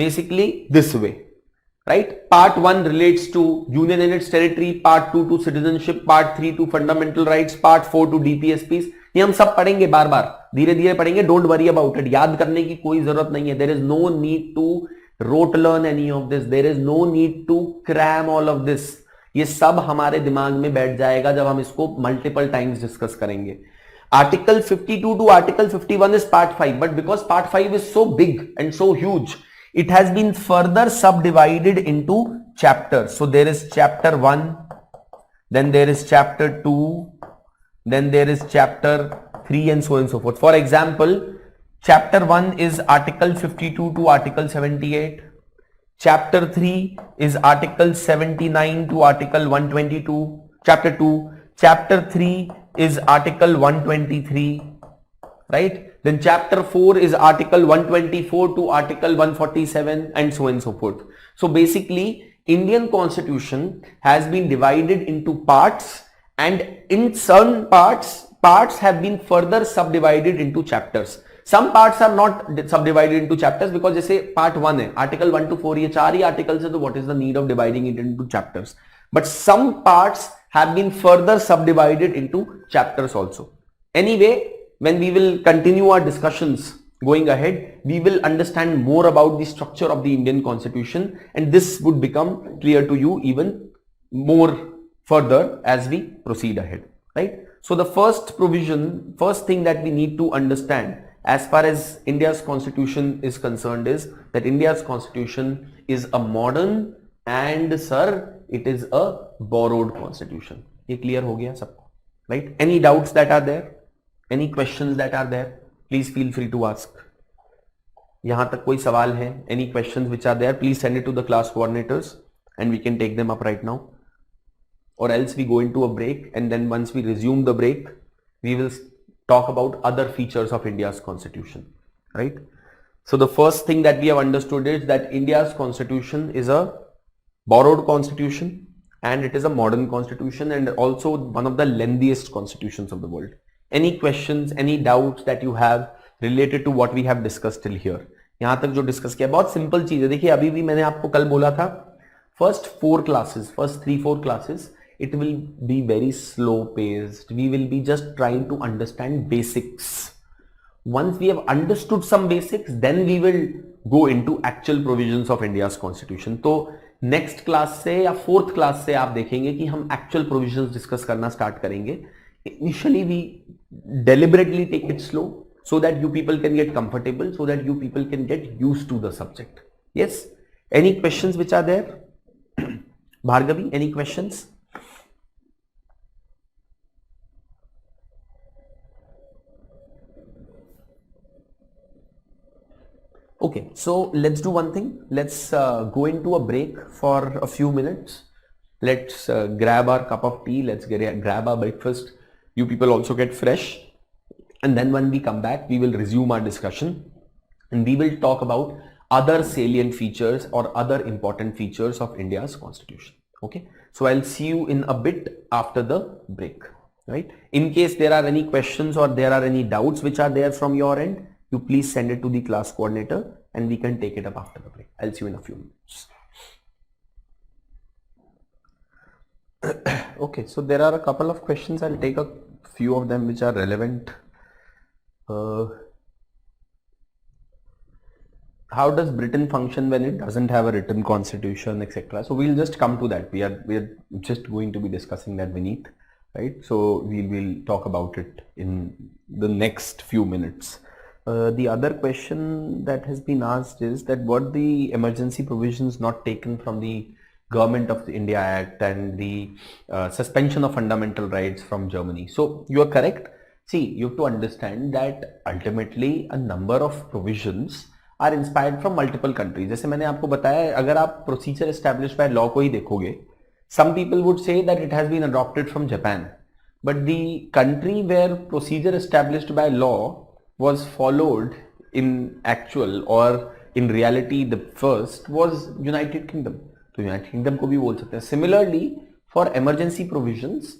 Basically this way, right? Part 1 relates to union and its territory, part 2 to citizenship, part 3 to fundamental rights, part 4 to DPSPs. ये हम सब पढ़ेंगे, बार बार धीरे धीरे पढ़ेंगे. Don't worry about it, याद करने की कोई जरूरत नहीं है. There is no need to rote learn any of this. There is no need to cram all of this. ये सब हमारे दिमाग में बैठ जाएगा जब हम इसको मल्टीपल टाइम्स डिस्कस करेंगे. Article 52 to article 51 is part 5, but because part 5 is so big and so huge, it has been further subdivided into chapters. So there is chapter 1, then there is chapter 2, then there is chapter 3 and so on and so forth. For example, Chapter 1 is Article 52 to Article 78. Chapter 3 is Article 79 to Article 122. Chapter 2. Chapter 3 is Article 123. Right? Then Chapter 4 is Article 124 to Article 147 and so on and so forth. So basically, Indian Constitution has been divided into parts, and in some parts have been further subdivided into chapters. Some parts are not subdivided into chapters because जैसे part 1 है, article 1 to 4, ये 4 ही articles है, तो what is the need of dividing it into chapters? But some parts have been further subdivided into chapters also. Anyway, when we will continue our discussions going ahead, we will understand more about the structure of the Indian Constitution, and this would become clear to you even more further as we proceed ahead, right? So the first thing that we need to understand as far as India's constitution is concerned is that India's constitution is a modern and sir, it is a borrowed constitution. ये clear हो गया सबको, right? Any doubts that are there? Any questions that are there? Please feel free to ask. यहां तक कोई सवाल है? Any questions which are there? Please send it to the class coordinators and we can take them up right now. Or else we go into a break, and then once we resume the break, we will talk about other features of India's constitution, right? So the first thing that we have understood is that India's constitution is a borrowed constitution, and it is a modern constitution, and also one of the lengthiest constitutions of the world. Any questions, any doubts that you have related to what we have discussed till here? यहां तक जो discuss किया बहुत simple चीज है. देखिए अभी भी मैंने आपको कल बोला था, first 3-4 classes, it will be very slow paced. We will be just trying to understand basics. Once we have understood some basics, then we will go into actual provisions of India's constitution. तो next class से या 4th class से आप देखेंगे कि हम actual provisions discuss करना start करेंगे. Initially we deliberately take it slow so that you people can get comfortable, so that you people can get used to the subject. Yes? Any questions which are there? Bhargavi, any questions? Okay, so let's do one thing. Let's go into a break for a few minutes. Let's grab our cup of tea. Let's grab our breakfast. You people also get fresh. And then when we come back, we will resume our discussion. And we will talk about other salient features or other important features of India's constitution. Okay, so I'll see you in a bit after the break. Right? In case there are any questions or there are any doubts which are there from your end, you please send it to the class coordinator and we can take it up after the break. I'll see you in a few minutes. Okay, so there are a couple of questions. I'll take a few of them which are relevant. How does Britain function when it doesn't have a written constitution, etc.? So we'll just come to that. We are just going to be discussing that beneath, right? So we will talk about it in the next few minutes. The other question that has been asked is that what the emergency provisions not taken from the Government of the India Act and the suspension of fundamental rights from Germany. So you are correct. See, you have to understand that ultimately a number of provisions are inspired from multiple countries. जैसे मैंने आपको बताया, अगर आप procedure establish by law को ही देखोगे, Some people would say that it has been adopted from Japan, but the country where procedure established by law was followed in actual or in reality the first was United Kingdom. तो United Kingdom को भी बोल सकते हैं. Similarly, for emergency provisions,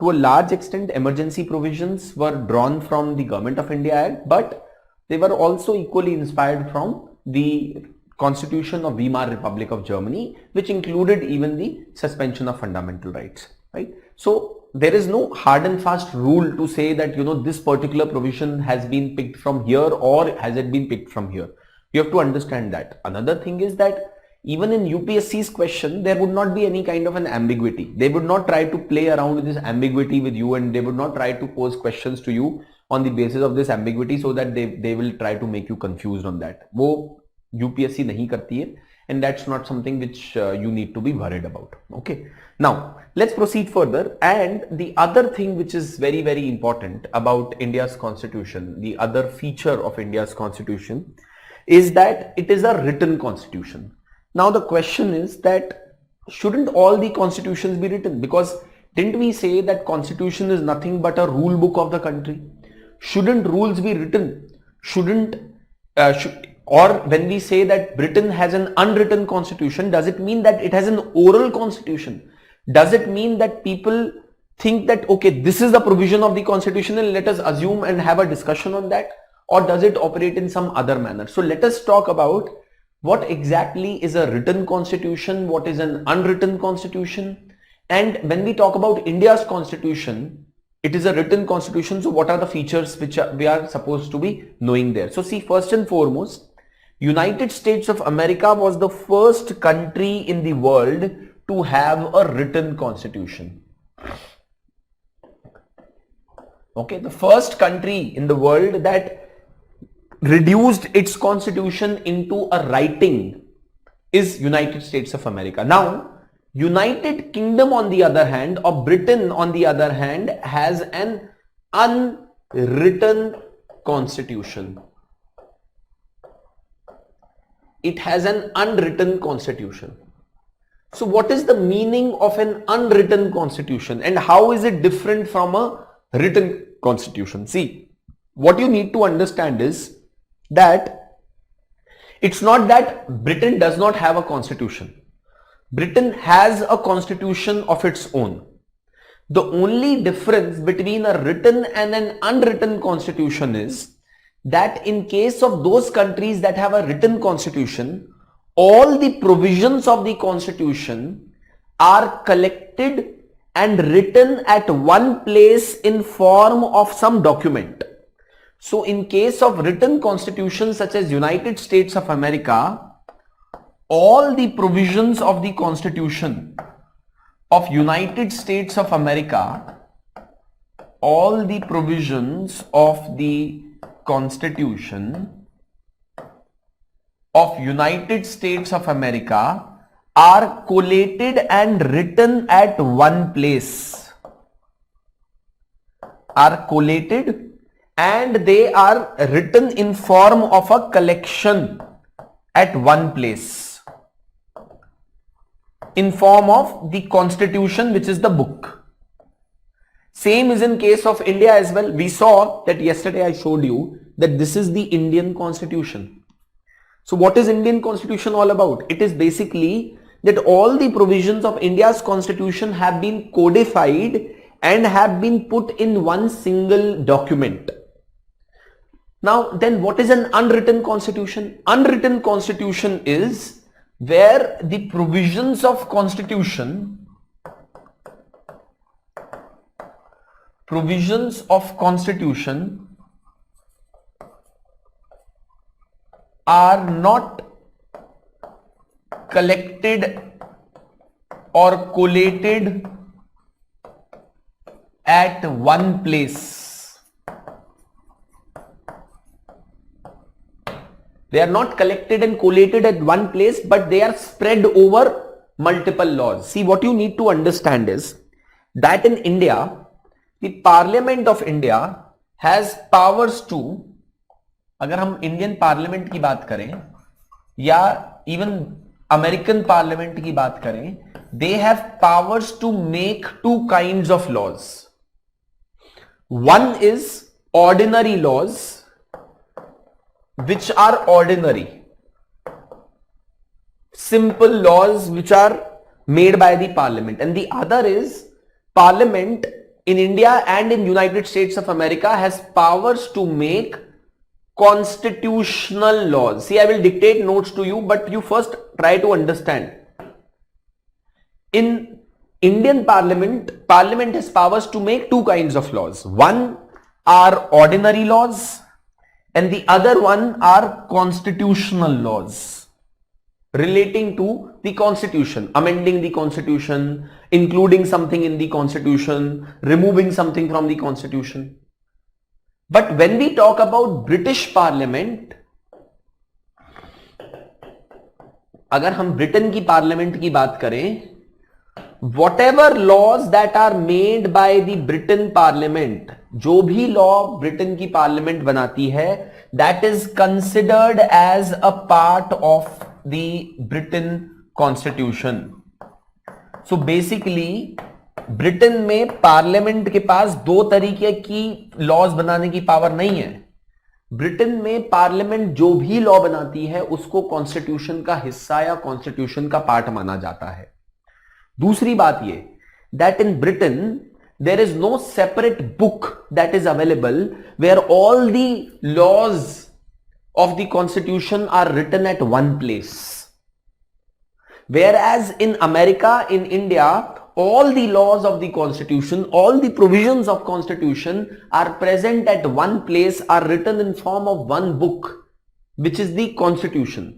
to a large extent emergency provisions were drawn from the Government of India Act, but they were also equally inspired from the Constitution of Weimar Republic of Germany, which included even the suspension of fundamental rights, right? So there is no hard and fast rule to say that, you know, this particular provision has been picked from here or has it been picked from here. You have to understand that. Another thing is that even in UPSC's question, there would not be any kind of an ambiguity. They would not try to play around with this ambiguity with you, and they would not try to pose questions to you on the basis of this ambiguity so that they will try to make you confused on that. वो UPSC नहीं करती है, and that's not something which you need to be worried about. Okay, now let's proceed further. And the other thing which is very, very important about India's constitution, the other feature of India's constitution is that it is a written constitution. Now the question is that shouldn't all the constitutions be written? Because didn't we say that constitution is nothing but a rule book of the country? Shouldn't rules be written? Or when we say that Britain has an unwritten constitution, does it mean that it has an oral constitution? Does it mean that people think that, okay, this is the provision of the constitution and let us assume and have a discussion on that? Or does it operate in some other manner? So let us talk about what exactly is a written constitution, what is an unwritten constitution. And when we talk about India's constitution, it is a written constitution. So what are the features which we are supposed to be knowing there? So see, first and foremost, United States of America was the first country in the world to have a written constitution. Okay, the first country in the world that reduced its constitution into a writing is United States of America. Now, United Kingdom on the other hand, or Britain on the other hand, has an unwritten constitution. It has an unwritten constitution. So what is the meaning of an unwritten constitution and how is it different from a written constitution? See, what you need to understand is that it's not that Britain does not have a constitution. Britain has a constitution of its own. The only difference between a written and an unwritten constitution is that in case of those countries that have a written constitution, all the provisions of the constitution are collected and written at one place in form of some document. So in case of written constitutions such as United States of America, all the provisions of the Constitution of United States of America, all the provisions of the Constitution of United States of America are collated and written at one place. Are collated and they are written in form of a collection at one place, in form of the Constitution, which is the book. Same is in case of India as well. We saw that yesterday I showed you that this is the Indian Constitution. So what is Indian Constitution all about? It is basically that all the provisions of India's Constitution have been codified and have been put in one single document. Now then, what is an unwritten constitution? Unwritten constitution is where the provisions of constitution are not collected or collated at one place. They are not collected and collated at one place, but they are spread over multiple laws. See, what you need to understand is that in India, the Parliament of India has powers to, अगर हम Indian Parliament की बात करें या even American parliament की बात करें, they have powers to make two kinds of laws. One is ordinary laws, which are ordinary, simple laws which are made by the parliament, and the other is parliament in India and in United States of America has powers to make constitutional laws. See, I will dictate notes to you, but you first try to understand. In Indian parliament has powers to make two kinds of laws. One are ordinary laws and the other one are constitutional laws relating to the constitution, amending the constitution, including something in the constitution, removing something from the constitution. But when we talk about British Parliament, अगर हम Britain की parliament की बात करें, whatever laws that are made by the Britain Parliament, जो भी law Britain की parliament बनाती है, that is considered as a part of the Britain Constitution. So basically Britain में पार्लियामेंट के पास दो तरीके की लॉज बनाने की पावर नहीं है. ब्रिटेन में पार्लियामेंट जो भी लॉ बनाती है उसको कॉन्स्टिट्यूशन का हिस्सा या कॉन्स्टिट्यूशन का पार्ट माना जाता है. दूसरी बात ये that in Britain there is no separate book that is available where all the laws of the constitution are written at one place. Whereas in America, in India, all the laws of the constitution, all the provisions of constitution are present at one place, are written in form of one book, which is the constitution.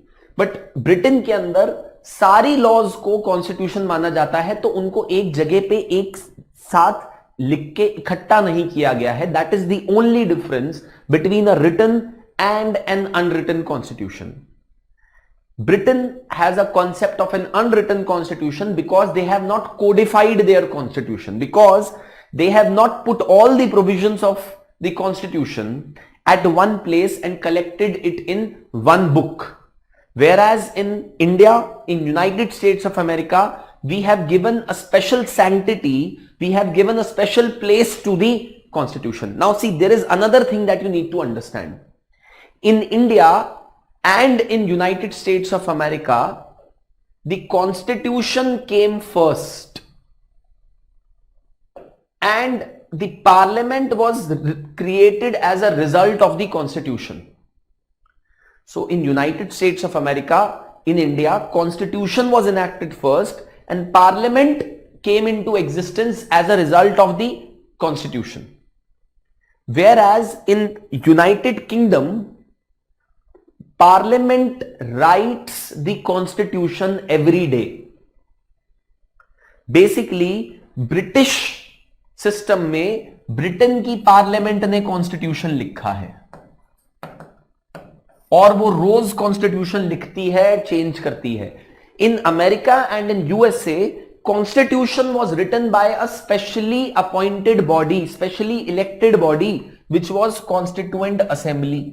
But Britain के अंदर सारी laws को constitution माना जाता है, तो उनको एक जगह पे एक साथ लिख के इकट्ठा नहीं किया गया है. That is the only difference between a written and an unwritten constitution. Britain has a concept of an unwritten constitution because they have not codified their constitution, because they have not put all the provisions of the constitution at one place and collected it in one book. Whereas in India, in United States of America, we have given a special sanctity, we have given a special place to the constitution. Now see, there is another thing that you need to understand. In India and in United States of America, the constitution came first and the parliament was created as a result of the constitution. So in United States of America, in India, constitution was enacted first and parliament came into existence as a result of the constitution. Whereas in United Kingdom, Parliament writes the constitution every day. Basically, British system में Britain की parliament ने constitution लिखा है और वो रोज constitution लिखती है, change करती है. In America and in USA, constitution was written by a specially appointed body, specially elected body, which was constituent assembly.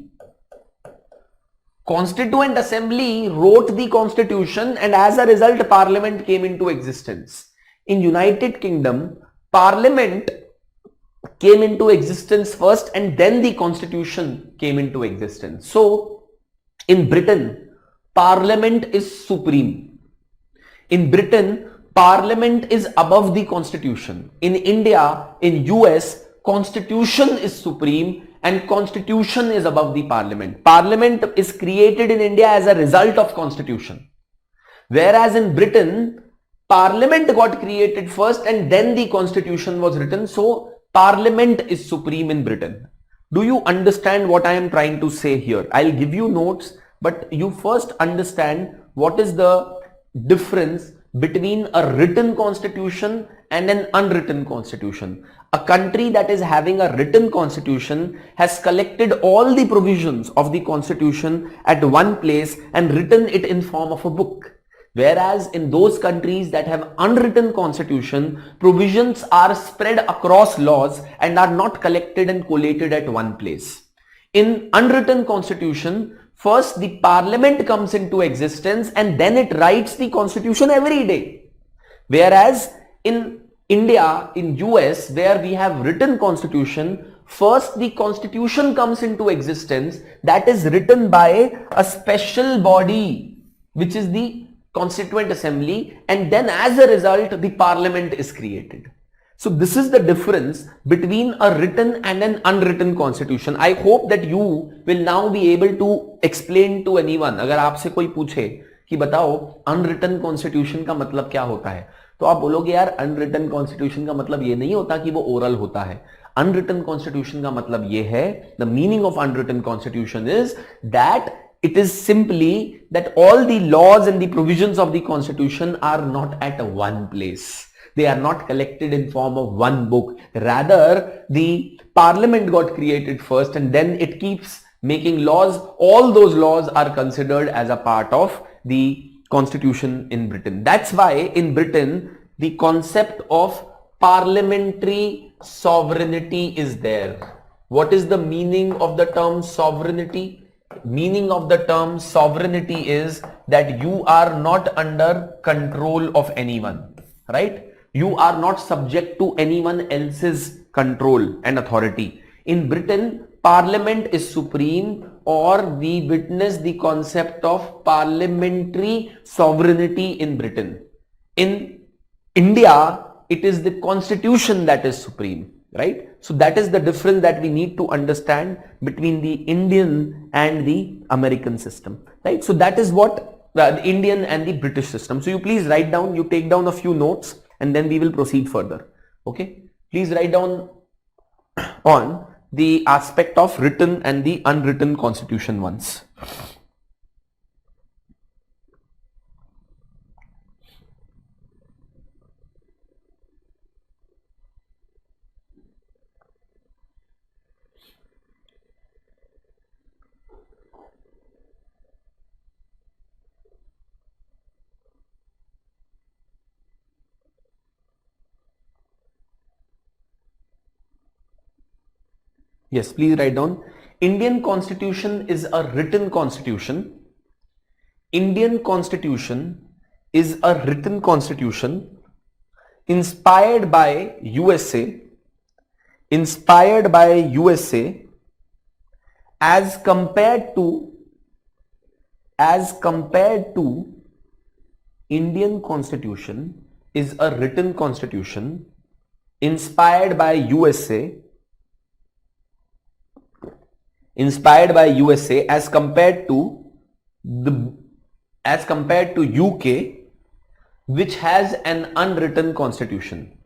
Constituent Assembly wrote the constitution and as a result parliament came into existence. In United Kingdom, parliament came into existence first and then the constitution came into existence. So in Britain, parliament is supreme. In Britain, parliament is above the constitution. In India, in US, constitution is supreme and constitution is above the parliament. Parliament is created in India as a result of constitution. Whereas in Britain, parliament got created first and then the constitution was written. So parliament is supreme in Britain. Do you understand what I am trying to say here? I'll give you notes, but you first understand what is the difference between a written constitution and an unwritten constitution. A country that is having a written constitution has collected all the provisions of the constitution at one place and written it in form of a book. Whereas in those countries that have unwritten constitution, provisions are spread across laws and are not collected and collated at one place. In unwritten constitution, first the parliament comes into existence and then it writes the constitution every day. Whereas in India, in US, where we have written constitution, first the constitution comes into existence, that is written by a special body, which is the Constituent Assembly, and then as a result, the parliament is created. So this is the difference between a written and an unwritten constitution. I hope that you will now be able to explain to anyone. अगर आपसे कोई पूछे कि बताओ unwritten constitution का मतलब क्या होता है, तो आप बोलोगे यार unwritten constitution का मतलब ये नहीं होता कि वो oral होता है. Unwritten constitution का मतलब ये है, the meaning of unwritten constitution is that it is simply that all the laws and the provisions of the constitution are not at one place. They are not collected in form of one book. Rather, the parliament got created first and then it keeps making laws. All those laws are considered as a part of the constitution in Britain. That's why in Britain, the concept of parliamentary sovereignty is there. What is the meaning of the term sovereignty? Meaning of the term sovereignty is that you are not under control of anyone, right? You are not subject to anyone else's control and authority. In Britain, parliament is supreme, or we witness the concept of parliamentary sovereignty in Britain. In India, it is the constitution that is supreme, right? So that is the difference that we need to understand between the Indian and the American system, right? So that is what the Indian and the British system. So you please write down, you take down a few notes and then we will proceed further. Okay, please write down on the aspect of written and the unwritten constitution once. Yes, please write down. Indian Constitution is a written constitution. Indian Constitution is a written constitution inspired by USA, inspired by USA as compared to Indian Constitution is a written constitution inspired by USA as compared to UK, which has an unwritten constitution.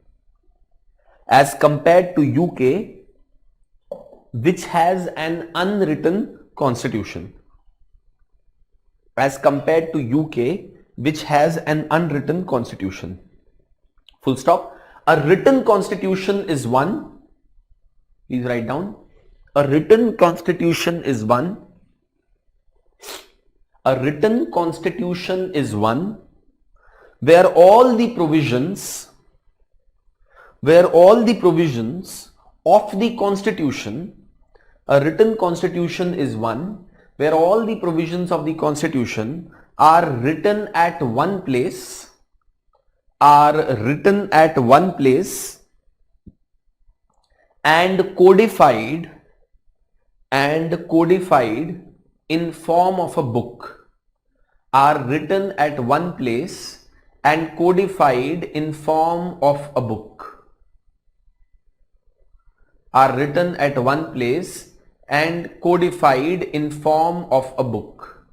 As compared to UK, which has an unwritten constitution. As compared to UK, which has an unwritten constitution. Full stop. A written constitution is one. Please write down. A written constitution is one. A written constitution is one where all the provisions of the constitution, a written constitution is one where all the provisions of the constitution are written at one place, and codified in form of a book, are written at one place and codified in form of a book, are written at one place and codified in form of a book,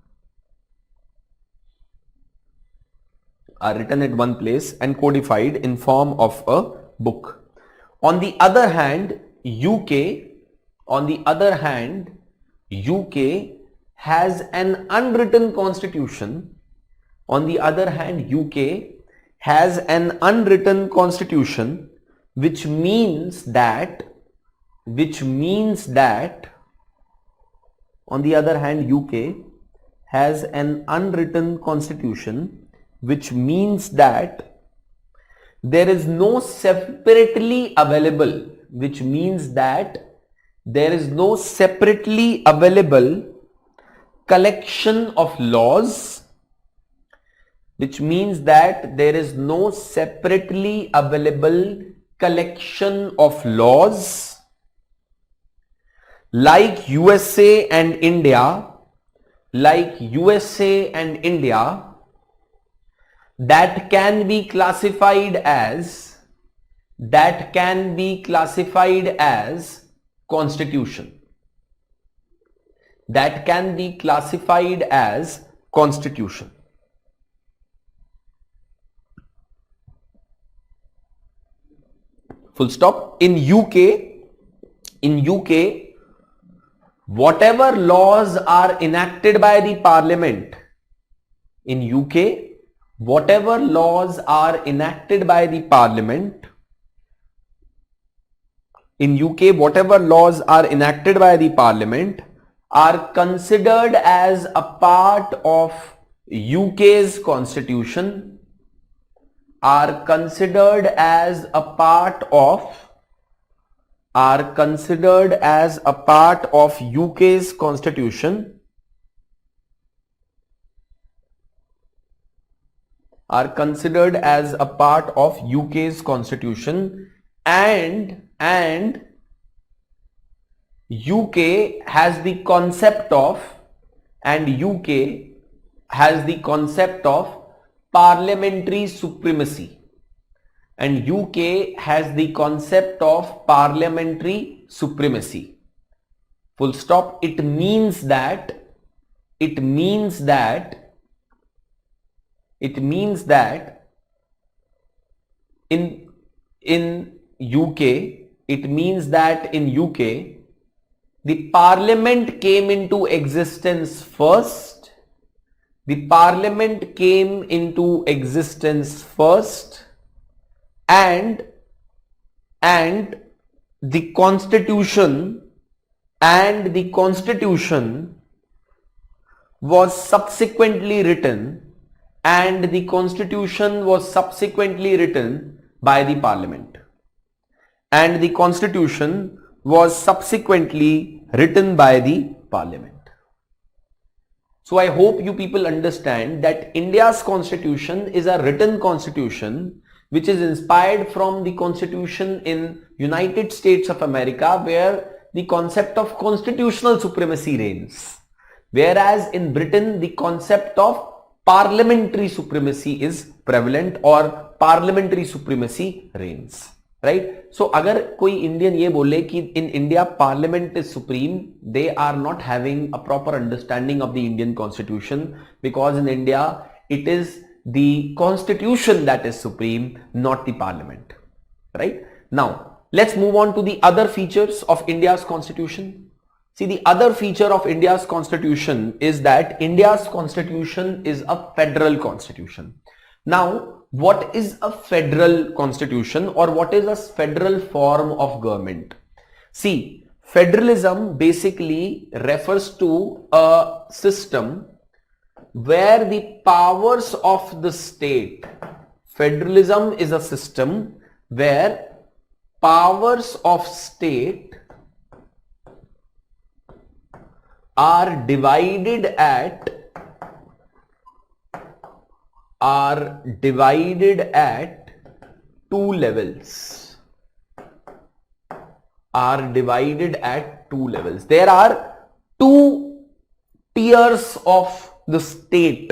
are written at one place and codified in form of a book. On the other hand, UK has an unwritten constitution. On the other hand, UK has an unwritten constitution, which means that on the other hand, UK has an unwritten constitution, which means that there is no separately available, collection of laws, which means that there is no separately available collection of laws like USA and India, that can be classified as constitution. That can be classified as constitution. Full stop. In UK, whatever laws are enacted by the parliament, whatever laws are enacted by the parliament are considered as a part of UK's constitution, are considered as a part of UK's constitution, and UK has the concept of parliamentary supremacy. Full stop. It means that in UK the parliament came into existence first. And the constitution was subsequently written by the parliament. So I hope you people understand that India's constitution is a written constitution which is inspired from the constitution in United States of America, where the concept of constitutional supremacy reigns, whereas in Britain the concept of parliamentary supremacy is prevalent or parliamentary supremacy reigns. Right? So अगर कोई Indian ये बोले कि in India parliament is supreme, they are not having a proper understanding of the Indian constitution, because in India it is the constitution that is supreme, not the parliament. Right? Now let's move on to the other features of India's constitution. See, the other feature of India's constitution is that India's constitution is a federal constitution. Now, what is a federal constitution, or what is a federal form of government? See, federalism basically refers to a system where the powers of the state, federalism is a system where powers of state are divided at two levels. There are two tiers of the state,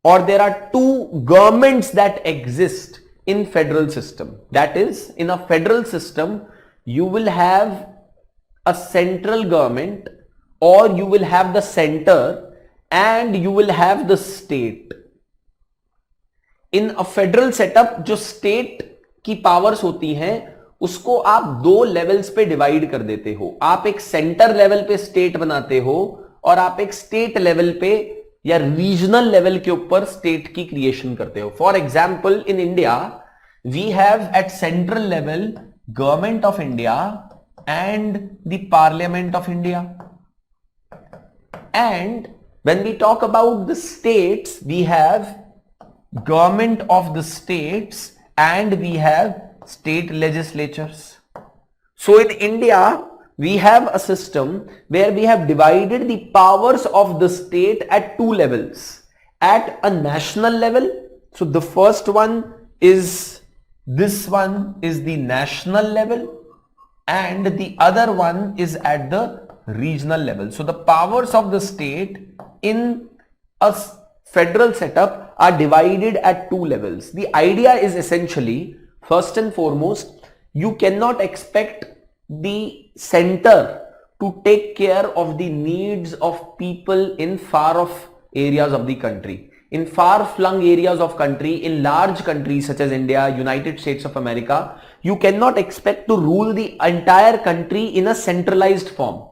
or there are two governments that exist in federal system. That is, in a federal system you will have a central government, or you will have the center, and you will have the state. In a federal setup, जो state की powers होती हैं उसको आप दो levels पे divide कर देते हो. आप एक center level पे state बनाते हो, और आप एक state level पे या regional level के ऊपर state की creation करते हो. For example, in India, we have at central level Government of India and the Parliament of India. And when we talk about the states, we have government of the states and we have state legislatures. So in India, we have a system where we have divided the powers of the state at two levels. At a national level, so the first one is, this one is the national level, and the other one is at the regional level. So the powers of the state in a federal setup are divided at two levels. The idea is essentially, first and foremost, you cannot expect the center to take care of the needs of people in far off areas of the country. In far-flung areas of country, in large countries such as India, United States of America, you cannot expect to rule the entire country in a centralized form.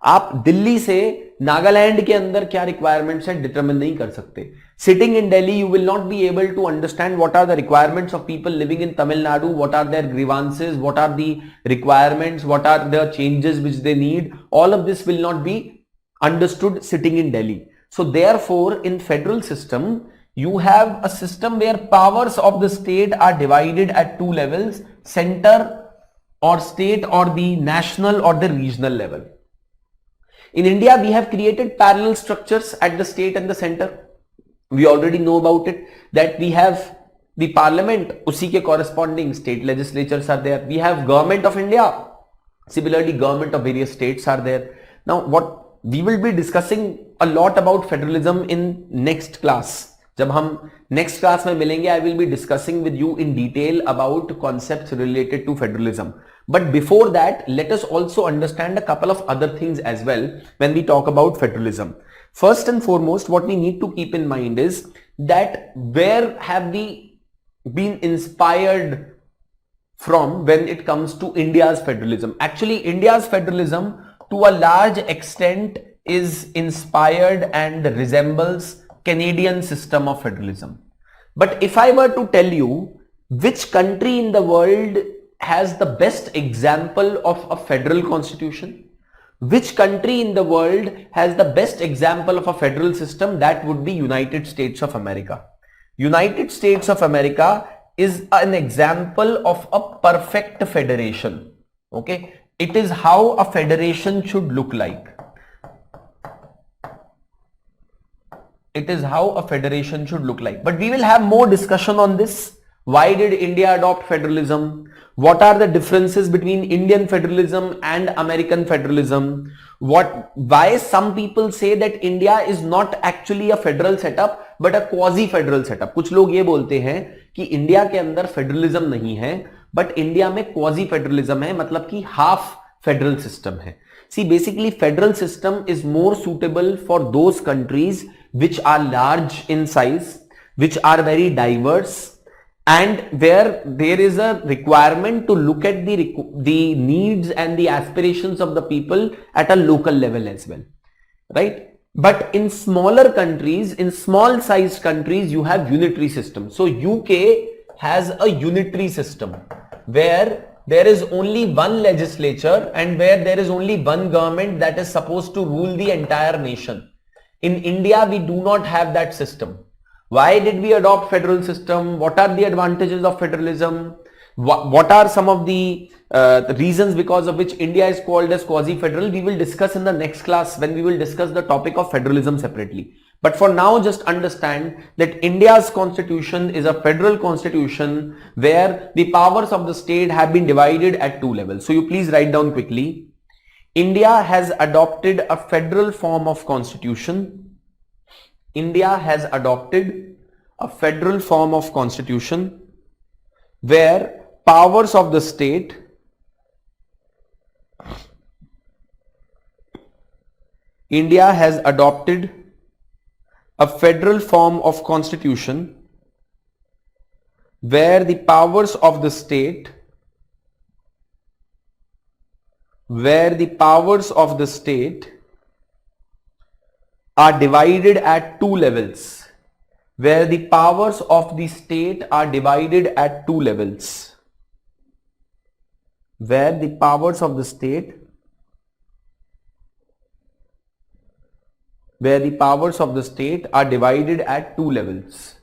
आप दिल्ली से नागालैंड के अंदर क्या requirements हैं determine नहीं कर सकते. Sitting in Delhi, you will not be able to understand what are the requirements of people living in Tamil Nadu, what are their grievances, what are the requirements, what are the changes which they need. All of this will not be understood sitting in Delhi. So therefore, in federal system, you have a system where powers of the state are divided at two levels, center or state or the national or the regional level. In India, we have created parallel structures at the state and the center. We already know about it, that we have the parliament, usi ke corresponding state legislatures are there. We have government of India. Similarly, government of various states are there. Now, what we will be discussing a lot about federalism in next class. जब हम next class में मिलेंगे, I will be discussing with you in detail about concepts related to federalism. But before that, let us also understand a couple of other things as well when we talk about federalism. First and foremost, what we need to keep in mind is that where have we been inspired from when it comes to India's federalism? Actually, India's federalism to a large extent is inspired and resembles Canadian system of federalism. But if I were to tell you which country in the world has the best example of a federal constitution, which country in the world has the best example of a federal system, that would be United States of America. United States of America is an example of a perfect federation. Okay, it is how a federation should look like. It is how a federation should look like. But we will have more discussion on this. Why did India adopt federalism? What are the differences between Indian federalism and American federalism? Why some people say that India is not actually a federal setup but a quasi-federal setup. कुछ लोग ये बोलते हैं कि India के अंदर federalism नहीं है, बट इंडिया में क्वाजी फेडरलिज्म है, मतलब कि हाफ फेडरल सिस्टम है. See, basically federal system is more suitable for those countries which are large in size, which are very diverse, and where there is a requirement to look at the needs and the aspirations of the people at a local level as well, right? But in smaller countries, in small sized countries, you have unitary system. So UK has a unitary system where there is only one legislature and where there is only one government that is supposed to rule the entire nation. In India, we do not have that system. Why did we adopt federal system? What are the advantages of federalism? What are some of the reasons because of which India is called as quasi-federal? We will discuss in the next class when we will discuss the topic of federalism separately. But for now, just understand that India's constitution is a federal constitution where the powers of the state have been divided at two levels. So you please write down quickly. India has adopted a federal form of constitution. India has adopted a federal form of constitution where powers of the state India has adopted a federal form of constitution where the powers of the state are divided at two levels, where the powers of the state are divided at two levels, where the powers of the state are divided at two levels.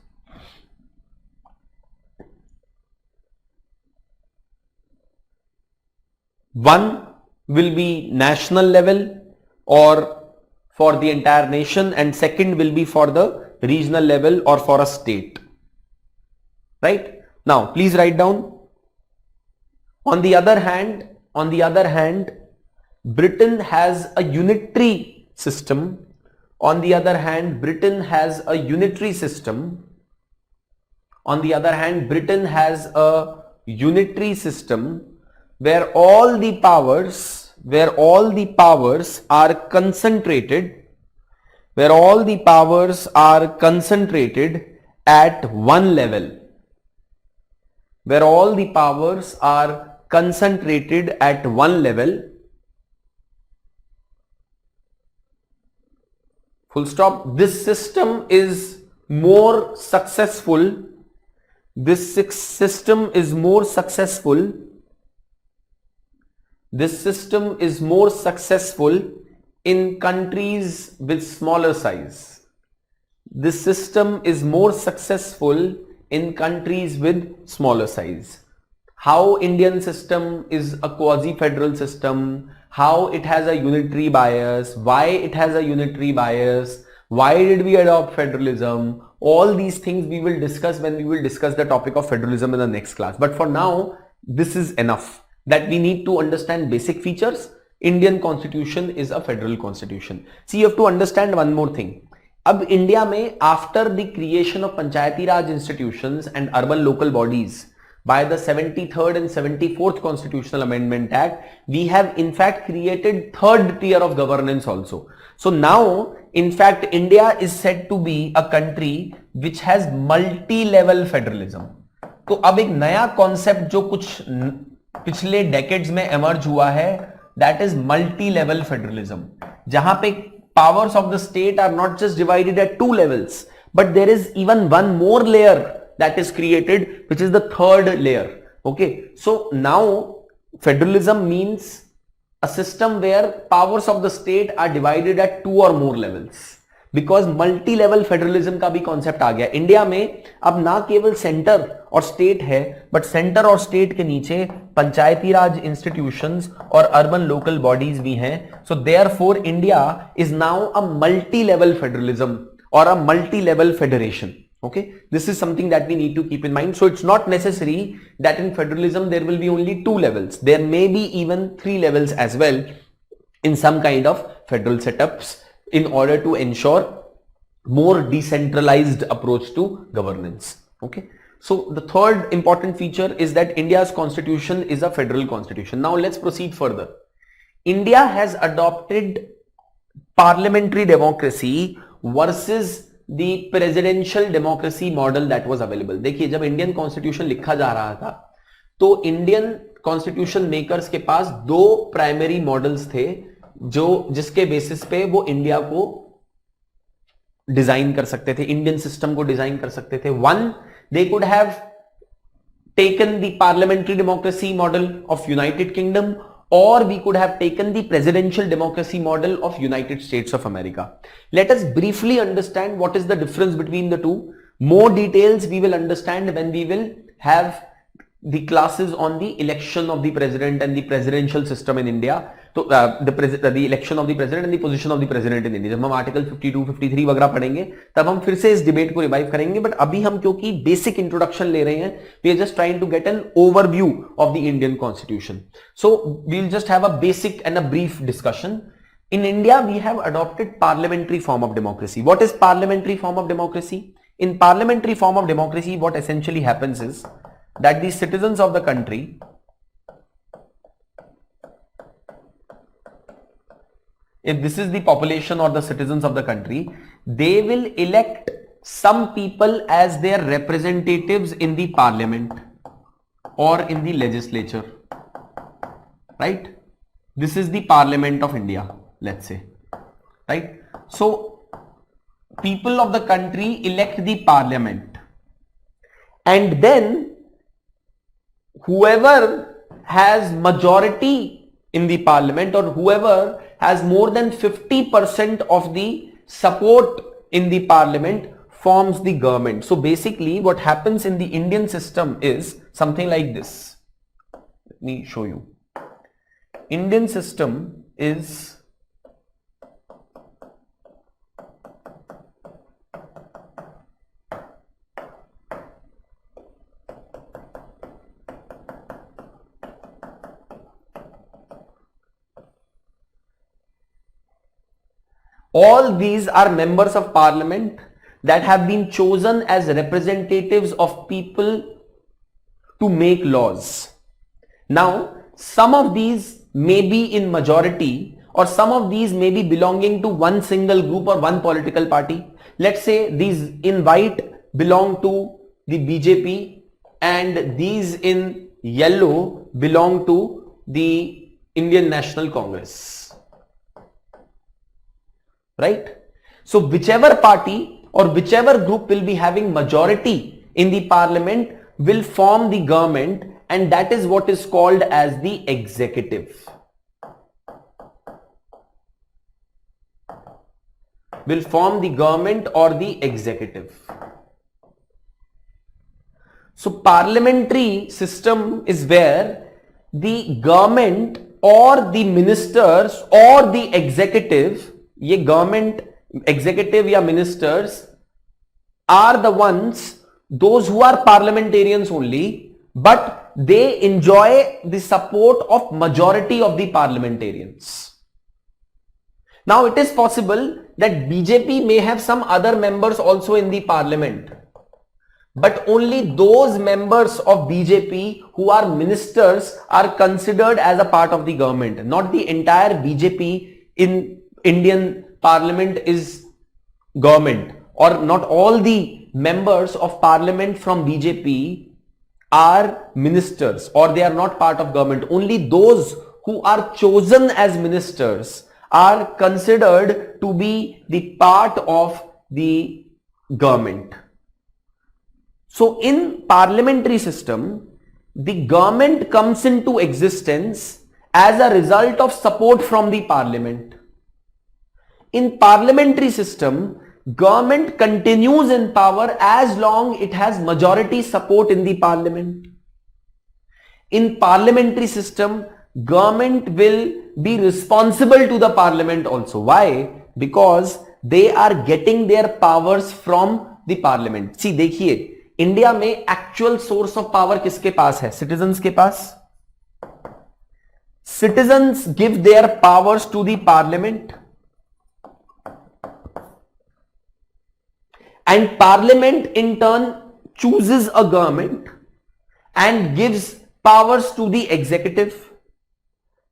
One will be national level or for the entire nation, and second will be for the regional level or for a state. Right? Now, please write down. On the other hand, Britain has a unitary system. On the other hand, Britain has a unitary system. On the other hand, Britain has a unitary system where all the powers are concentrated, at one level. Where all the powers are concentrated at one level. Full stop. This system is more successful. This system is more successful in countries with smaller size. This system is more successful in countries with smaller size. How Indian system is a quasi-federal system, how it has a unitary bias, why it has a unitary bias, why did we adopt federalism, all these things we will discuss when we will discuss the topic of federalism in the next class. But for now, this is enough that we need to understand basic features. Indian constitution is a federal constitution. See, you have to understand one more thing. अब India में after the creation of Panchayati Raj institutions and urban local bodies by the 73rd and 74th Constitutional Amendment Act, we have in fact created third tier of governance also. So now, in fact, India is said to be a country which has multi-level federalism. तो अब एक नया concept जो कुछ पिछले decades में emerge हुआ है, that is multi-level federalism, जहां पे powers of the state are not just divided at two levels, but there is even one more layer that is created, which is the third layer. Okay, so now federalism means a system where powers of the state are divided at two or more levels, because multi level federalism का भी concept आ गया India में. अब ना केवल centre और state है, but centre और स्टेट के नीचे पंचायती राज इंस्टीट्यूशंस और अर्बन लोकल बॉडीज भी हैं. So therefore India is now a multi level federalism or a multi-level federation. Okay, this is something that we need to keep in mind. So it's not necessary that in federalism there will be only two levels. There may be even three levels as well in some kind of federal setups in order to ensure more decentralized approach to governance. Okay, so the third important feature is that India's constitution is a federal constitution. Now let's proceed further. India has adopted parliamentary democracy versus the presidential democracy model that was available. देखिए, जब Indian constitution लिखा जा रहा था तो Indian constitution makers के पास दो primary models थे जो जिसके बेसिस पे वो इंडिया को डिजाइन कर सकते थे, इंडियन सिस्टम को डिजाइन कर सकते थे. One, they could have taken the parliamentary democracy model of United kingdom, or we could have taken the presidential democracy model of United States of America. Let us briefly understand what is the difference between the two. More details we will understand when we will have the classes on the election of the president and the presidential system in India. So the election of the president and the position of the president in India. जब हम article 52, 53 वगैरह पढ़ेंगे तब हम फिर से इस debate को रिवाइव करेंगे. बट अभी हम क्योंकि बेसिक इंट्रोडक्शन ले रहे हैं, we are just trying to get an overview of the Indian constitution. So we'll just have a basic and a brief discussion. In India, we have adopted parliamentary form of democracy. What is parliamentary form of democracy? In parliamentary form of democracy, what essentially happens is that the citizens of the country if this is the population or the citizens of the country, they will elect some people as their representatives in the parliament or in the legislature, right? This is the parliament of India, let's say, right? So people of the country elect the parliament, and then whoever has majority in the parliament or whoever has more than 50% of the support in the parliament forms the government. So basically what happens in the Indian system is something like this. Let me show you. Indian system is all these are members of parliament that have been chosen as representatives of people to make laws. Now, some of these may be in majority or some of these may be belonging to one single group or one political party. Let's say these in white belong to the BJP and these in yellow belong to the Indian National Congress. Right? So whichever party or whichever group will be having majority in the parliament will form the government, and that is what is called as the executive. Will form the government or the executive. So parliamentary system is where the government or the ministers or the executive, ये government, executive या ministers are the ones, those who are parliamentarians only, but they enjoy the support of majority of the parliamentarians. Now it is possible that BJP may have some other members also in the parliament, but only those members of BJP who are ministers are considered as a part of the government. Not the entire BJP in Indian parliament is government, or not all the members of parliament from BJP are ministers or they are not part of government. Only those who are chosen as ministers are considered to be the part of the government. So in parliamentary system, the government comes into existence as a result of support from the parliament. In parliamentary system, government continues in power as long it has majority support in the parliament. In parliamentary system, government will be responsible to the parliament also. Why? Because they are getting their powers from the parliament. See, देखिए, India में actual source of power किसके पास है? Citizens के पास. Citizens give their powers to the parliament, and parliament in turn chooses a government and gives powers to the executive.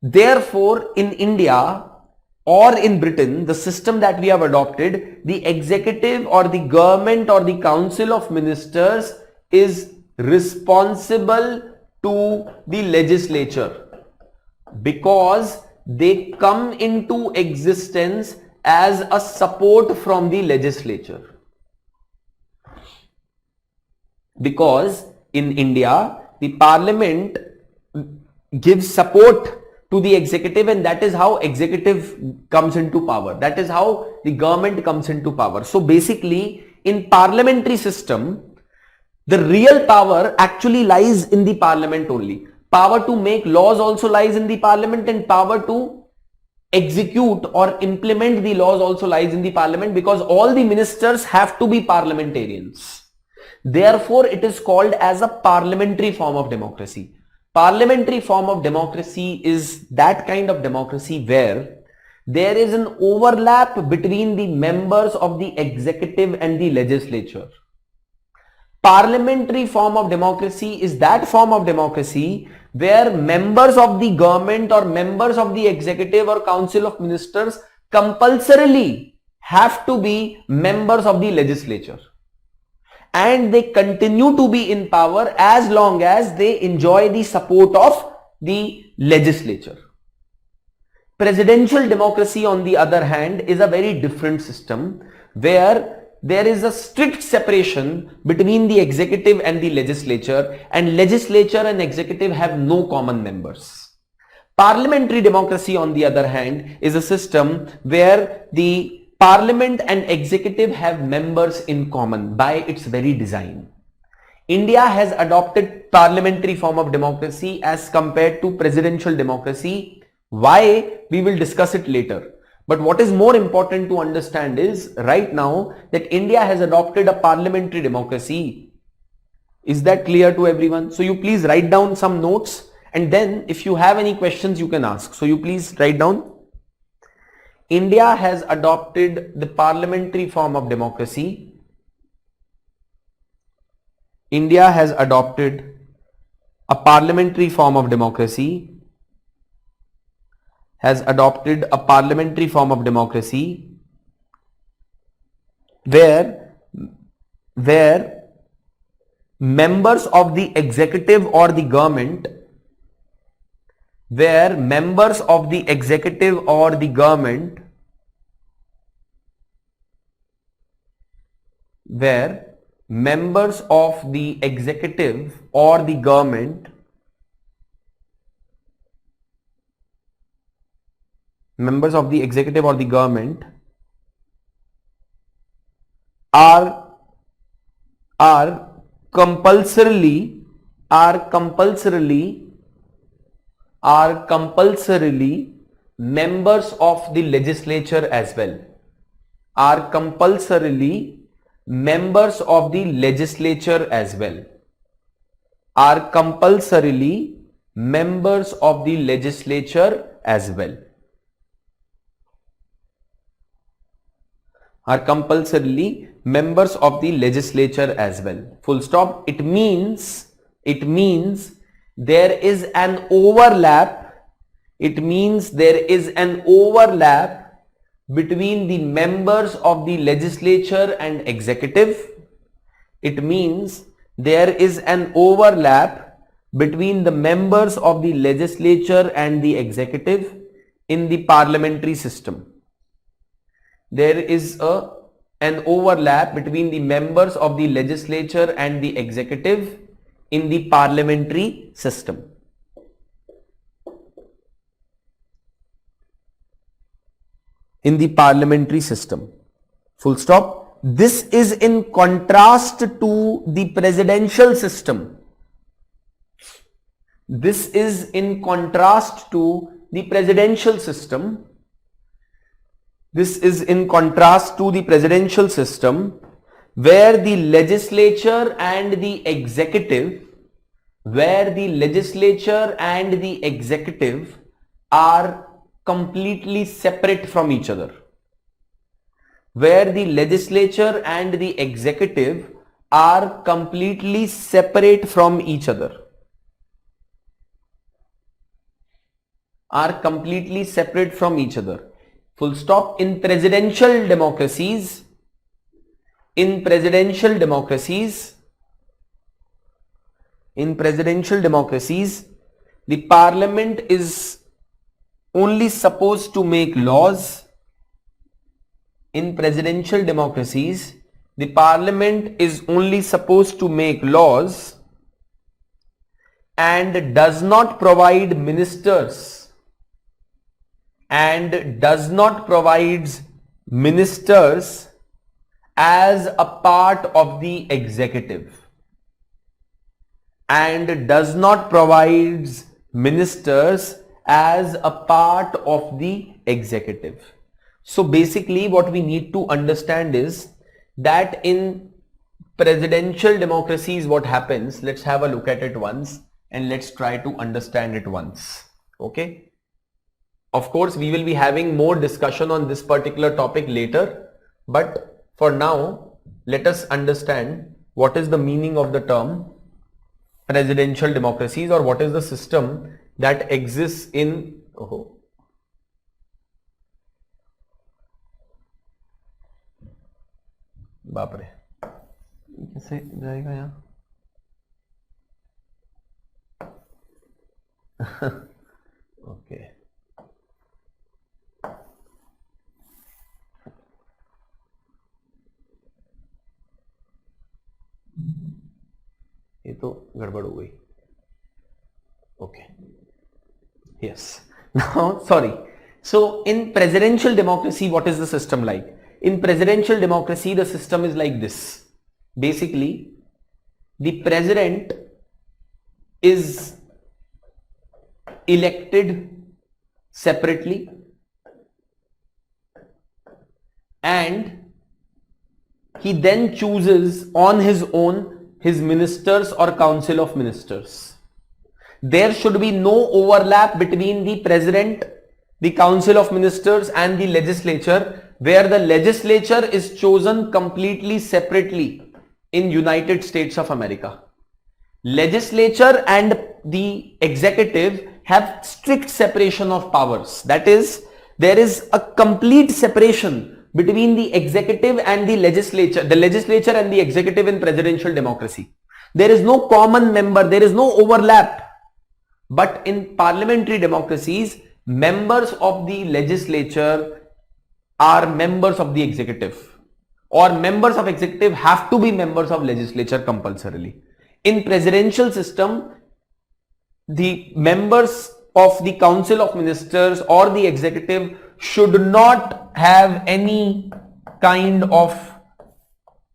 Therefore, in India or in Britain, the system that we have adopted, the executive or the government or the council of ministers is responsible to the legislature because they come into existence as a support from the legislature. Because in India, the parliament gives support to the executive, and that is how executive comes into power. That is how the government comes into power. So basically, in parliamentary system, the real power actually lies in the parliament only. Power to make laws also lies in the parliament, and power to execute or implement the laws also lies in the parliament, because all the ministers have to be parliamentarians. Therefore, it is called as a parliamentary form of democracy. Parliamentary form of democracy is that kind of democracy where there is an overlap between the members of the executive and the legislature. Parliamentary form of democracy is that form of democracy where members of the government or members of the executive or council of ministers compulsorily have to be members of the legislature, and they continue to be in power as long as they enjoy the support of the legislature. Presidential democracy, on the other hand, is a very different system where there is a strict separation between the executive and the legislature, and legislature and executive have no common members. Parliamentary democracy, on the other hand, is a system where the Parliament and executive have members in common by its very design. India has adopted parliamentary form of democracy as compared to presidential democracy. Why? We will discuss it later. But what is more important to understand is right now that India has adopted a parliamentary democracy. Is that clear to everyone? So you please write down some notes, and then if you have any questions you can ask. So you please write down. India has adopted the parliamentary form of democracy. India has adopted a parliamentary form of democracy. Has adopted a parliamentary form of democracy where members of the executive or the government where members of the executive or the government where members of the executive or the government members of the executive or the government are compulsorily members of the legislature as well. Are compulsorily members of the legislature as well. Are compulsorily members of the legislature as well. Are compulsorily members of the legislature as well. Full stop. It means there is an overlap. It means there is an overlap between the members of the legislature and executive. It means there is an overlap between the members of the legislature and the executive in the parliamentary system. There is an overlap between the members of the legislature and the executive in the parliamentary system. In the parliamentary system. Full stop. This is in contrast to the presidential system. This is in contrast to the presidential system. This is in contrast to the presidential system where the legislature and the executive are completely separate from each other. Where the legislature and the executive are completely separate from each other. Are completely separate from each other. Full stop. In presidential democracies, the parliament is only supposed to make laws. In presidential democracies, the parliament is only supposed to make laws and does not provide ministers as a part of the executive. And does not provide ministers as a part of the executive. So basically what we need to understand is that in presidential democracies what happens, let's have a look at it once and let's try to understand it once. Okay. Of course, we will be having more discussion on this particular topic later, but for now, let us understand what is the meaning of the term presidential democracies or what is the system that exists in बाप रे कैसे जाएगा यहाँ okay ये तो गड़बड़ हो गई okay yes now sorry so in presidential democracy what is the system like? In presidential democracy the system is like this. Basically the president is elected separately, and he then chooses on his own his ministers or council of ministers. There should be no overlap between the president, the council of ministers and the legislature, where the legislature is chosen completely separately in United States of America. Legislature and the executive have strict separation of powers. That is, there is a complete separation between the executive and the legislature and the executive in presidential democracy. There is no common member, there is no overlap. But in parliamentary democracies, members of the legislature are members of the executive, or members of executive have to be members of legislature compulsorily. In presidential system, the members of the council of ministers or the executive should not have any kind of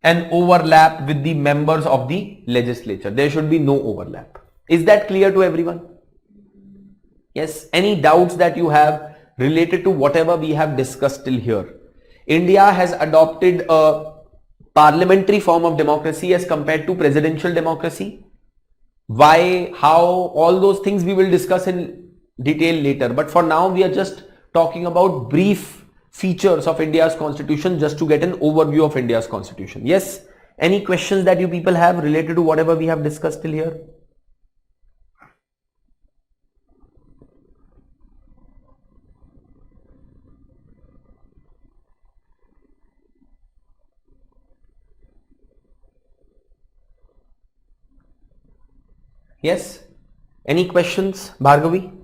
an overlap with the members of the legislature. There should be no overlap. Is that clear to everyone? Yes. Any doubts that you have related to whatever we have discussed till here? India has adopted a parliamentary form of democracy as compared to presidential democracy. Why, how, all those things we will discuss in detail later. But for now, we are just talking about brief features of India's constitution just to get an overview of India's constitution. Yes? Any questions that you people have related to whatever we have discussed till here? Yes? Any questions, Bhargavi?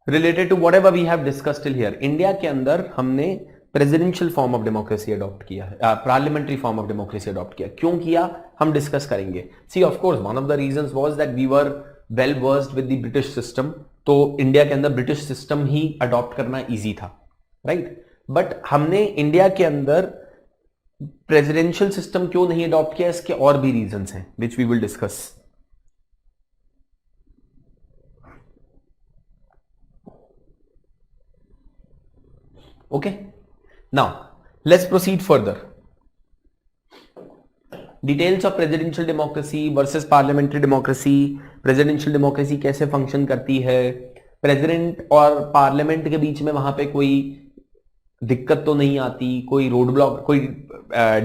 Related to whatever we have discussed till here. India के अंदर हमने presidential form of democracy adopt किया है, parliamentary form of democracy adopt किया. क्यों किया हम discuss करेंगे. See of course one of the reasons was that we were well versed with the British system. तो इंडिया के अंदर ब्रिटिश सिस्टम ही अडॉप्ट करना इजी था, राइट. बट हमने इंडिया के अंदर प्रेसिडेंशियल सिस्टम क्यों नहीं अडॉप्ट किया, इसके और भी रीजंस हैं which we will discuss. Okay, now let's proceed further. Details of presidential democracy versus parliamentary democracy. Presidential democracy कैसे फंक्शन करती है, प्रेसिडेंट और पार्लियामेंट के बीच में वहां पे कोई दिक्कत तो नहीं आती, कोई रोड ब्लॉक, कोई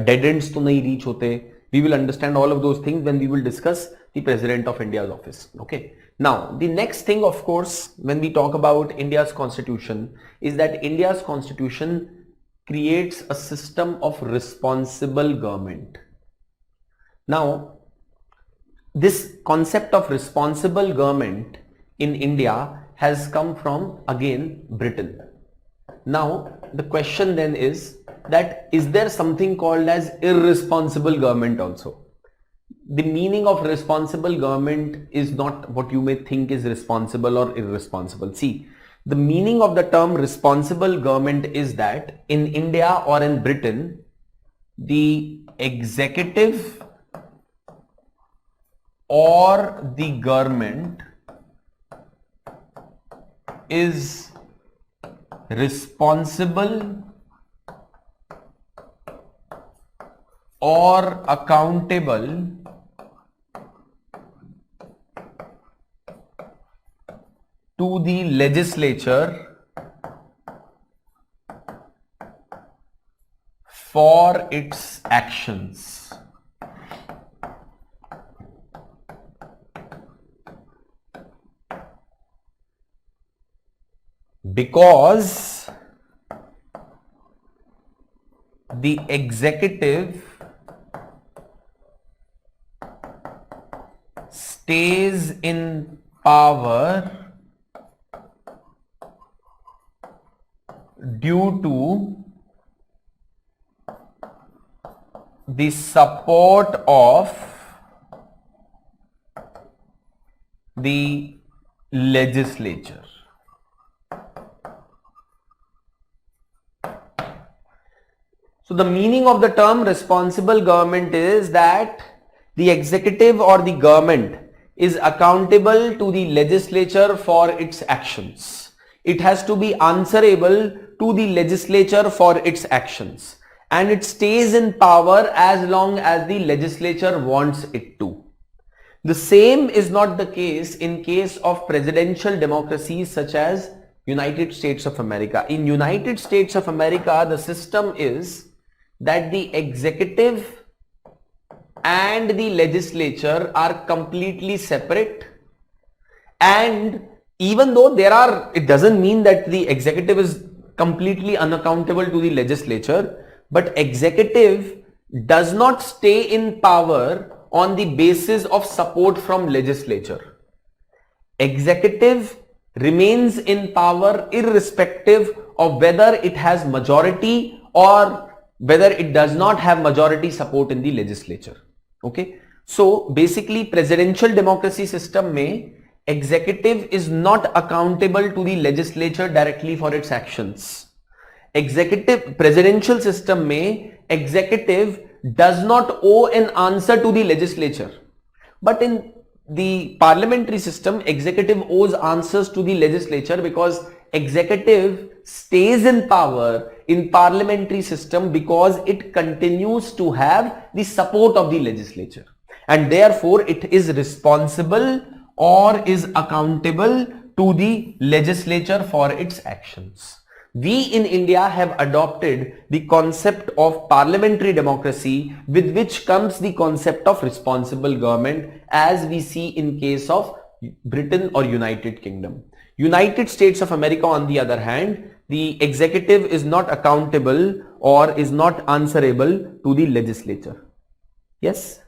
डेड एंड्स तो नहीं रीच होते. We will understand all of those things when we will discuss the President of India's office. Okay. Now, the next thing, of course, when we talk about India's constitution is that India's constitution creates a system of responsible government. Now, this concept of responsible government in India has come from, again, Britain. Now, the question then is that is there something called as irresponsible government also? The meaning of responsible government is not what you may think is responsible or irresponsible. See, the meaning of the term responsible government is that in India or in Britain, the executive or the government is responsible or accountable to the legislature for its actions. Because the executive stays in power due to the support of the legislature. So the meaning of the term responsible government is that the executive or the government is accountable to the legislature for its actions. It has to be answerable to the legislature for its actions, and it stays in power as long as the legislature wants it to. The same is not the case in case of presidential democracies such as United States of America. In United States of America, the system is that the executive and the legislature are completely separate, and even though it doesn't mean that the executive is completely unaccountable to the legislature, but executive does not stay in power on the basis of support from legislature. Executive remains in power irrespective of whether it has majority or whether it does not have majority support in the legislature. Okay, so basically presidential democracy system mein executive is not accountable to the legislature directly for its actions. Presidential system mein executive does not owe an answer to the legislature, but in the parliamentary system executive owes answers to the legislature because executive stays in power in parliamentary system because it continues to have the support of the legislature, and therefore it is responsible or is accountable to the legislature for its actions. We in India have adopted the concept of parliamentary democracy, with which comes the concept of responsible government, as we see in case of Britain or United Kingdom. United States of America, on the other hand, the executive is not accountable or is not answerable to the legislature. Yes?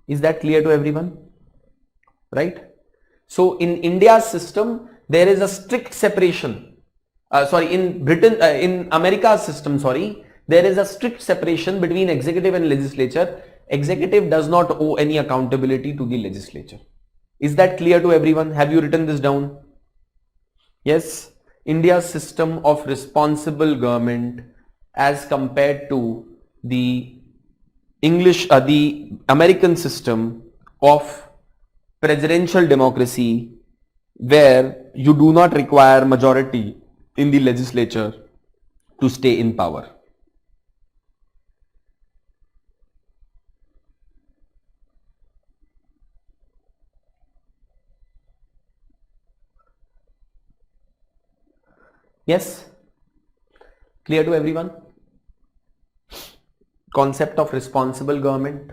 Is that clear to everyone? Right? So in India's system, there is a strict separation. In America's system, there is a strict separation between executive and legislature. Executive does not owe any accountability to the legislature. Is that clear to everyone? Have you written this down? Yes. India's system of responsible government as compared to the the American system of presidential democracy, where you do not require majority in the legislature to stay in power. Yes? Clear to everyone? Concept of responsible government,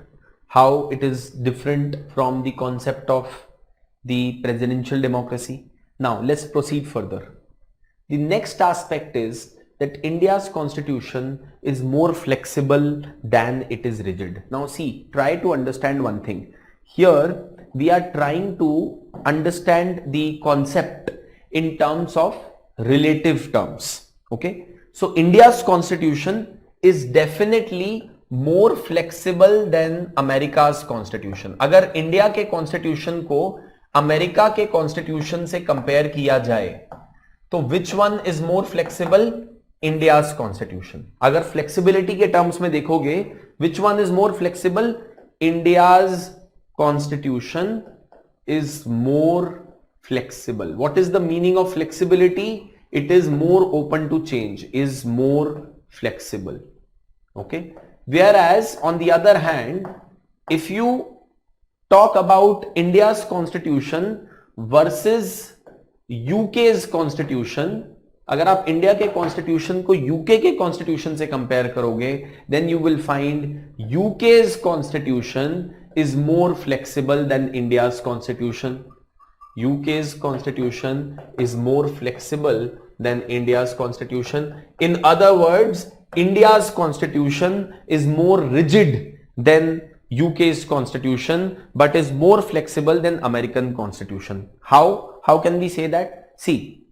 how it is different from the concept of the presidential democracy. Now let's proceed further. The next aspect is that India's constitution is more flexible than it is rigid. Now see, try to understand one thing. Here we are trying to understand the concept in terms of relative terms. Okay, so India's constitution is definitely more flexible than America's constitution. अगर India के constitution को America के constitution से compare किया जाए तो which one is more flexible? India's constitution. अगर flexibility के टर्म्स में देखोगे, which one is more flexible? India's constitution is more flexible. What is the meaning of flexibility? It is more open to change, is more flexible. Okay, whereas on the other hand, if you talk about India's constitution versus UK's constitution, अगर आप India के constitution को UK के constitution से compare करोगे, then you will find UK's constitution is more flexible than India's constitution. UK's constitution is more flexible than India's constitution. In other words, India's constitution is more rigid than UK's constitution, but is more flexible than American constitution. How can we say that? See,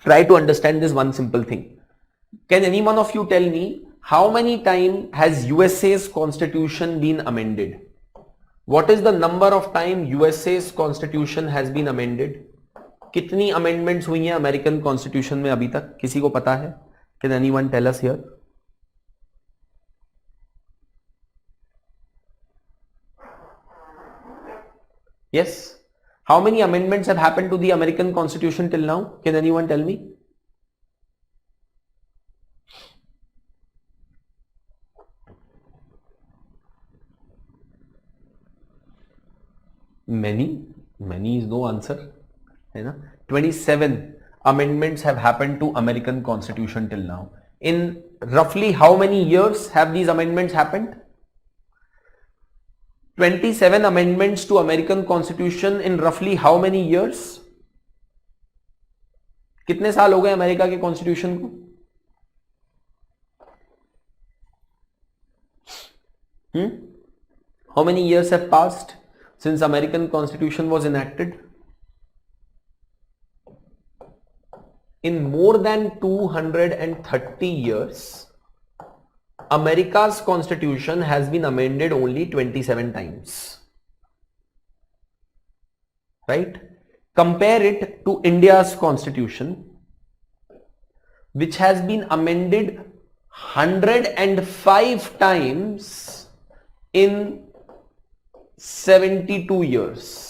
try to understand this one simple thing. Can any one of you tell me how many times has USA's constitution been amended? What is the number of time USA's constitution has been amended? कितनी amendments हुई हैं American constitution में अभी तक? किसी को पता है? Can anyone tell us here? Yes. How many amendments have happened to the American Constitution till now? Can anyone tell me? Many is no answer, है ना? 27 amendments have happened to American Constitution till now. In roughly how many years have these amendments happened? 27 amendments to American Constitution in roughly how many years? कितने साल हो गए America के constitution को? How many years have passed since American Constitution was enacted? In more than 230 years, America's constitution has been amended only 27 times. Right? Compare it to India's constitution, which has been amended 105 times in 72 years.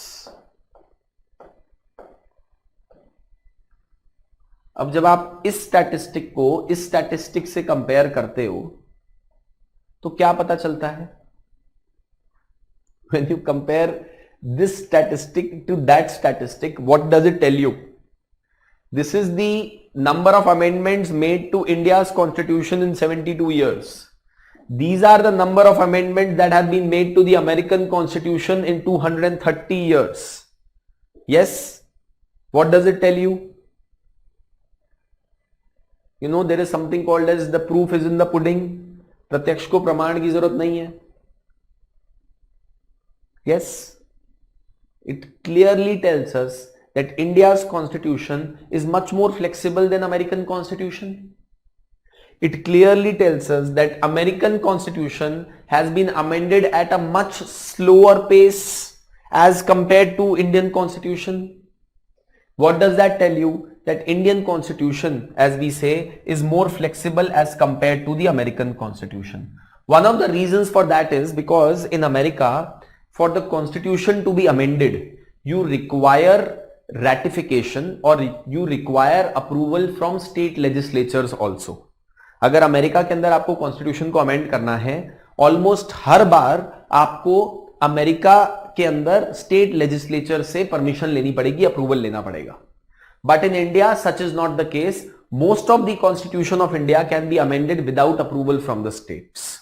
अब जब आप इस statistic को इस statistic से compare करते हो तो क्या पता चलता है? When you compare this statistic to that statistic, what does it tell you? This is the number of amendments made to India's constitution in 72 years. These are the number of amendments that have been made to the American Constitution in 230 years. Yes? What does it tell you? You know, there is something called as the proof is in the pudding. प्रत्यक्ष को प्रमाण की जरूरत नहीं है. Yes? It clearly tells us that India's constitution is much more flexible than American Constitution. It clearly tells us that American Constitution has been amended at a much slower pace as compared to Indian Constitution. What does that tell you? That Indian Constitution, as we say, is more flexible as compared to the American Constitution. One of the reasons for that is because in America, for the Constitution to be amended, you require ratification or you require approval from state legislatures also. अगर America के अंदर आपको constitution को amend करना है, almost हर बार आपको America के अंदर स्टेट लेजिस्लेचर से परमिशन लेनी पड़ेगी, अप्रूवल लेना पड़ेगा. But in India, such is not the case. Most of the constitution of India can be amended without approval from the states.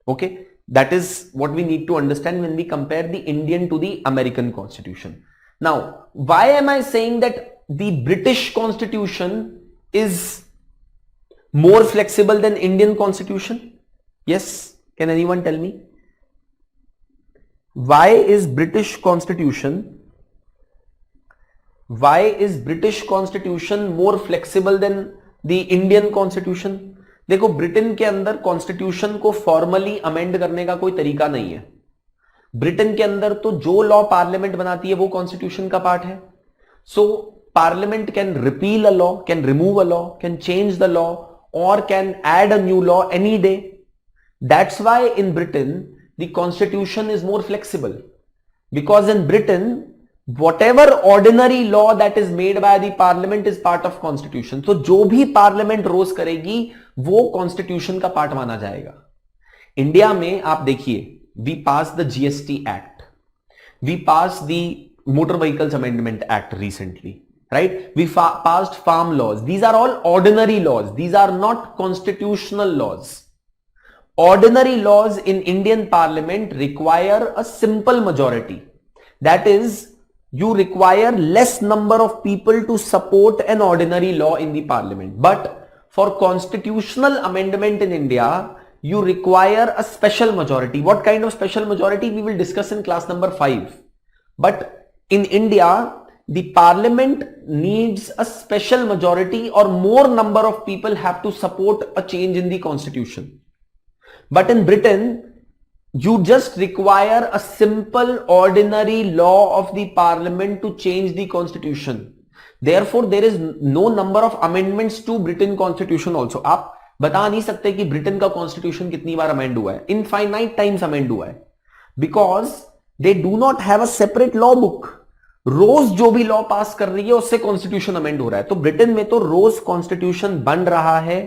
Okay, that is what we need to understand when we compare the Indian to the American Constitution. Now, why am I saying that the British Constitution is more flexible than Indian Constitution? Yes, can anyone tell me? Why is British Constitution more flexible than the Indian Constitution? देखो, Britain के अंदर constitution को formally amend करने का कोई तरीका नहीं है. ब्रिटेन के अंदर तो जो लॉ पार्लियामेंट बनाती है वो कॉन्स्टिट्यूशन का पार्ट है. So parliament can repeal a law, can remove a law, can change the law और can add a new law any day. That's why in Britain the constitution is more flexible, because in Britain whatever ordinary law that is made by the parliament is part of constitution. तो जो भी parliament रोज करेगी वो constitution का part माना जाएगा. India में आप देखिए, we pass the GST act, we pass the motor vehicles amendment act recently, right? We passed farm laws. These are all ordinary laws. These are not constitutional laws. Ordinary laws in Indian parliament require a simple majority. That is, you require less number of people to support an ordinary law in the parliament. But for constitutional amendment in India, you require a special majority. What kind of special majority we will discuss in class number 5. But in India, the parliament needs a special majority or more number of people have to support a change in the constitution. But in Britain, you just require a simple ordinary law of the parliament to change the constitution. Therefore, there is no number of amendments to Britain constitution also. आप बता नहीं सकते कि Britain का constitution कितनी बार amend हुआ है. Infinite times amend हुआ है, because they do not have a separate law book. रोज जो भी लॉ पास कर रही है उससे कॉन्स्टिट्यूशन अमेंड हो रहा है। तो ब्रिटेन में तो रोज कॉन्स्टिट्यूशन बन रहा है,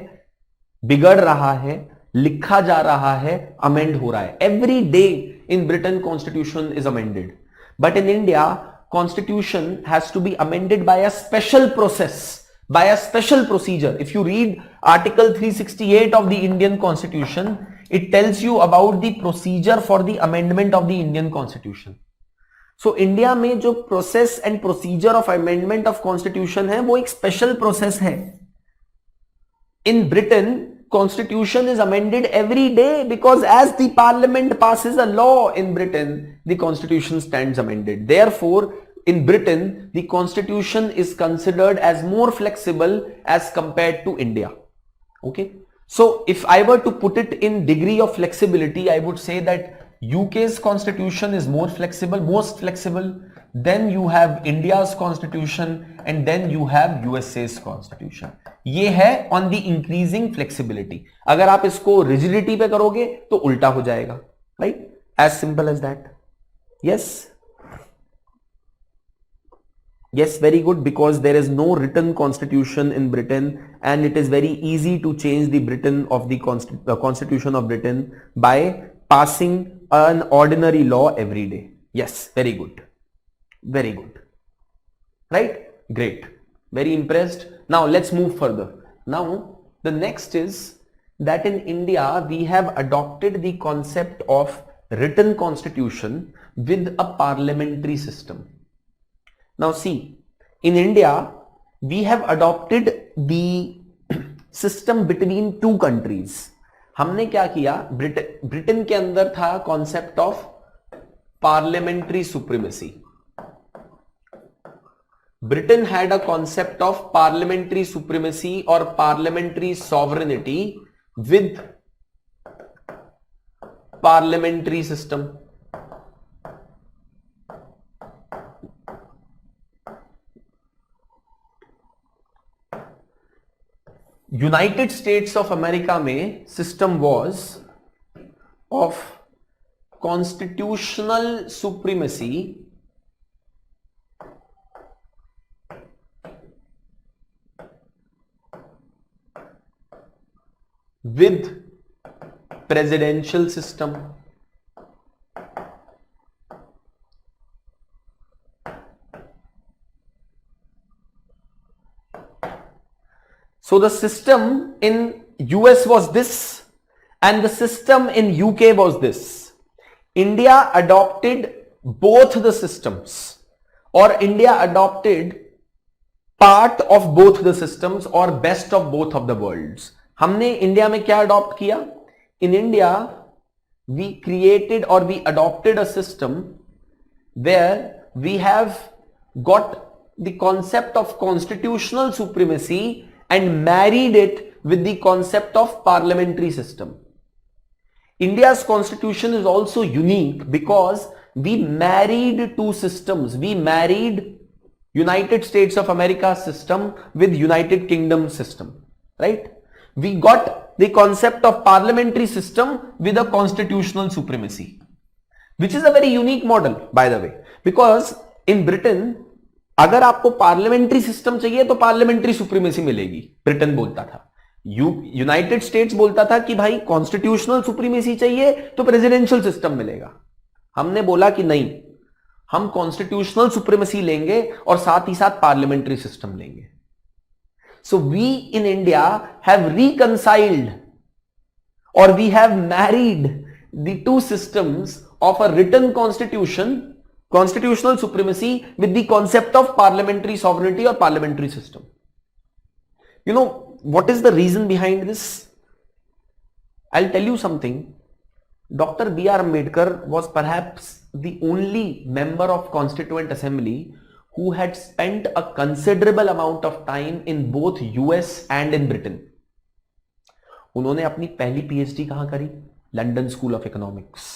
बिगड़ रहा है, लिखा जा रहा है, अमेंड हो रहा है। Every day in Britain constitution is amended, but in India constitution has to be amended by a special process, by a special procedure. If you read Article 368 of the Indian Constitution, it tells you about the procedure for the amendment of the Indian Constitution. So India में जो process and procedure of amendment of Constitution है वो एक special process है. In Britain, Constitution is amended every day because as the Parliament passes a law in Britain, the Constitution stands amended. Therefore, in Britain, the constitution is considered as more flexible as compared to India. Okay. So if I were to put it in degree of flexibility, I would say that UK's constitution is more flexible, most flexible. Then you have India's constitution and then you have USA's constitution. ये है on the increasing flexibility. अगर आप इसको rigidity पे करोगे तो उल्टा हो जाएगा. Right? As simple as that. Yes. Yes, very good, because there is no written constitution in Britain and it is very easy to change the Britain of the constitution of Britain by passing an ordinary law every day. Yes, very good. Very good. Right? Great. Very impressed. Now let's move further. Now the next is that in India we have adopted the concept of written constitution with a parliamentary system. Now see, in India, we have adopted the system between two countries. हमने क्या किया, Britain के अंदर था concept of parliamentary supremacy. Britain had a concept of parliamentary supremacy और parliamentary sovereignty with parliamentary system. United States of America में system was of constitutional supremacy with presidential system. So the system in US was this and the system in UK was this. India adopted both the systems or India adopted part of both the systems or best of both of the worlds. हमने India में क्या adopt किया? In India we created or we adopted a system where we have got the concept of constitutional supremacy and married it with the concept of parliamentary system. India's constitution is also unique because we married two systems. We married United States of America system with United Kingdom system, right? We got the concept of parliamentary system with a constitutional supremacy, which is a very unique model, by the way, because in Britain अगर आपको parliamentary system चाहिए तो parliamentary supremacy मिलेगी, Britain बोलता था. United states बोलता था कि भाई कॉन्स्टिट्यूशनल सुप्रीमेसी चाहिए तो प्रेसिडेंशियल सिस्टम मिलेगा. हमने बोला कि नहीं, हम कॉन्स्टिट्यूशनल सुप्रीमेसी लेंगे और साथ ही साथ पार्लियामेंट्री सिस्टम लेंगे. So we in India have reconciled और we have married the two systems of a written constitution, constitutional supremacy with the concept of parliamentary sovereignty or parliamentary system. You know what is the reason behind this? I'll tell you something. Dr. B.R. Ambedkar was perhaps the only member of Constituent Assembly who had spent a considerable amount of time in both US and in Britain. उन्होंने अपनी पहली PhD कहां करी? London school of economics.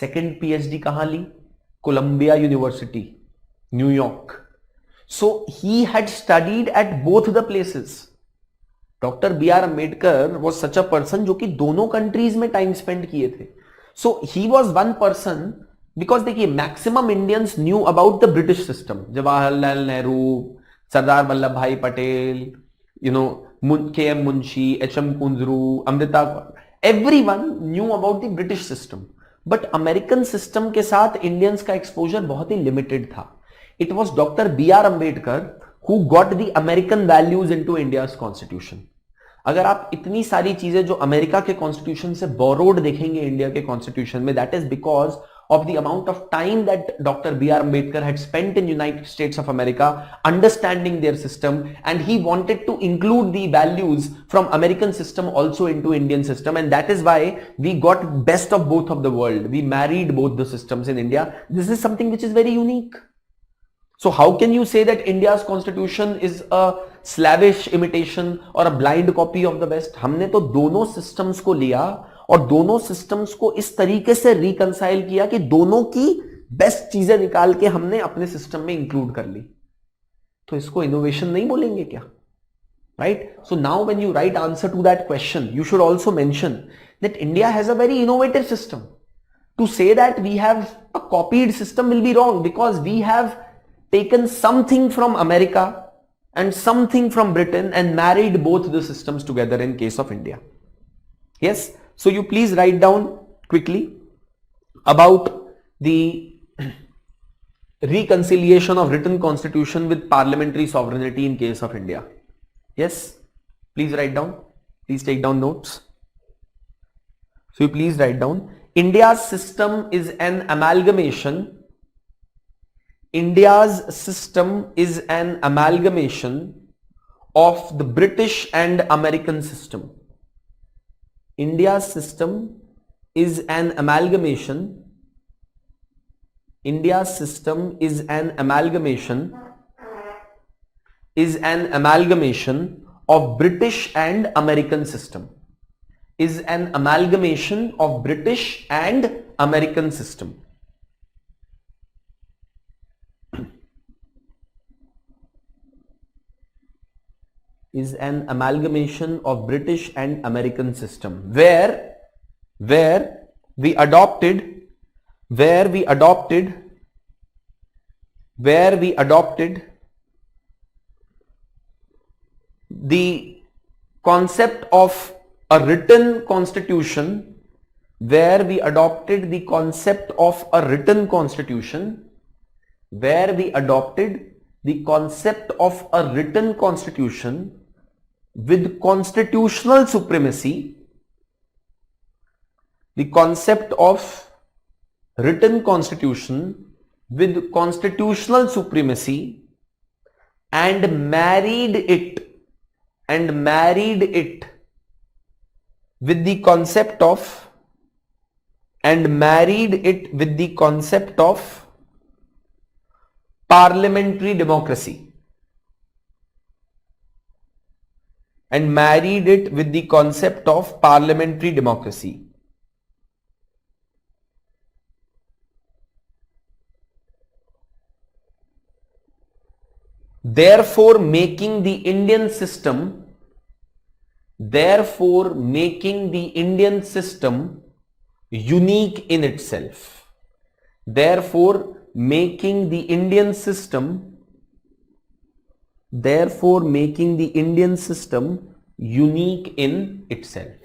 Second PhD कहां ली? Columbia University, New York. So he had studied at both the places. Dr. B.R. Ambedkar was such a person जो कि दोनों countries में टाइम स्पेंड किए थे. So he was one person because देखिए maximum Indians knew about the British system, Jawaharlal Nehru, Sardar Vallabhbhai Patel, K M Munshi, H M Kunzru, Amrita, everyone knew about the British system. But American system के साथ Indians का exposure बहुत ही limited था. It was doctor B R Ambedkar who got the American values into India's constitution. अगर आप इतनी सारी चीजें जो अमेरिका के कॉन्स्टिट्यूशन से बोरोड देखेंगे इंडिया के कॉन्स्टिट्यूशन में, that is because of the amount of time that Dr. B.R. Ambedkar had spent in United States of America understanding their system, and he wanted to include the values from American system also into Indian system, and that is why we got best of both of the world. We married both the systems in India. This is something which is very unique. So how can you say that India's constitution is a slavish imitation or a blind copy of the West? हमने तो दोनों systems को लिया और दोनों systems को इस तरीके से रिकंसाइल किया कि दोनों की बेस्ट चीजें निकाल के हमने अपने सिस्टम में इंक्लूड कर ली. तो इसको इनोवेशन नहीं बोलेंगे क्या? Right. So now when you write answer to that question, you should also mention that India has a very innovative system. To say that we have a copied system will be wrong, because we have taken something from America and something from Britain and married both the systems together in case of India. Yes. So you please write down quickly about the reconciliation of written constitution with parliamentary sovereignty in case of India. Yes, please write down. Please take down notes. So you please write down. India's system is an amalgamation. India's system is an amalgamation of the British and American system. India's system is an amalgamation. India's system is an amalgamation of British and American system. Is an amalgamation of British and American system. Is an amalgamation of British and American system where we adopted the concept of a written constitution, where we adopted the concept of a written constitution, where we adopted the concept of a written constitution with constitutional supremacy, the concept of written constitution with constitutional supremacy, and married it with the concept of parliamentary democracy, and married it with the concept of parliamentary democracy. Therefore making the Indian system unique in itself. Therefore making the Indian system unique in itself.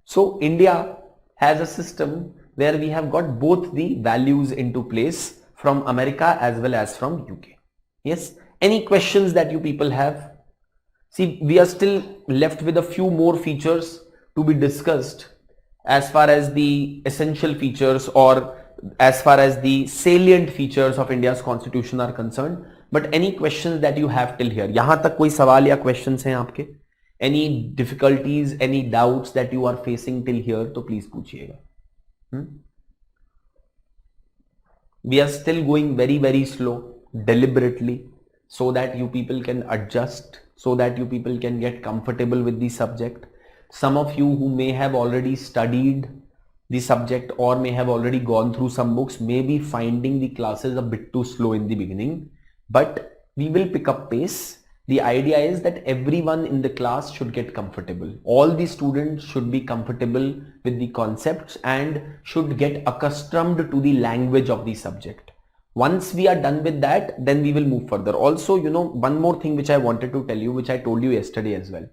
So India has a system where we have got both the values into place from America as well as from UK. Yes. Any questions that you people have? See, we are still left with a few more features to be discussed as far as the essential features or as far as the salient features of India's constitution are concerned. But any questions that you have till here? यहाँ तक कोई सवाल या questions हैं आपके? Any difficulties, any doubts that you are facing till here? तो please पूछिएगा. We are still going very slow, deliberately, so that you people can adjust, so that you people can get comfortable with the subject. Some of you who may have already studied the subject or may have already gone through some books may be finding the classes a bit too slow in the beginning, but we will pick up pace The idea is that everyone in the class should get comfortable. All the students should be comfortable with the concepts and should get accustomed to the language of the subject. Once we are done with that, then we will move further. Also, one more thing which I wanted to tell you, which I told you yesterday as well.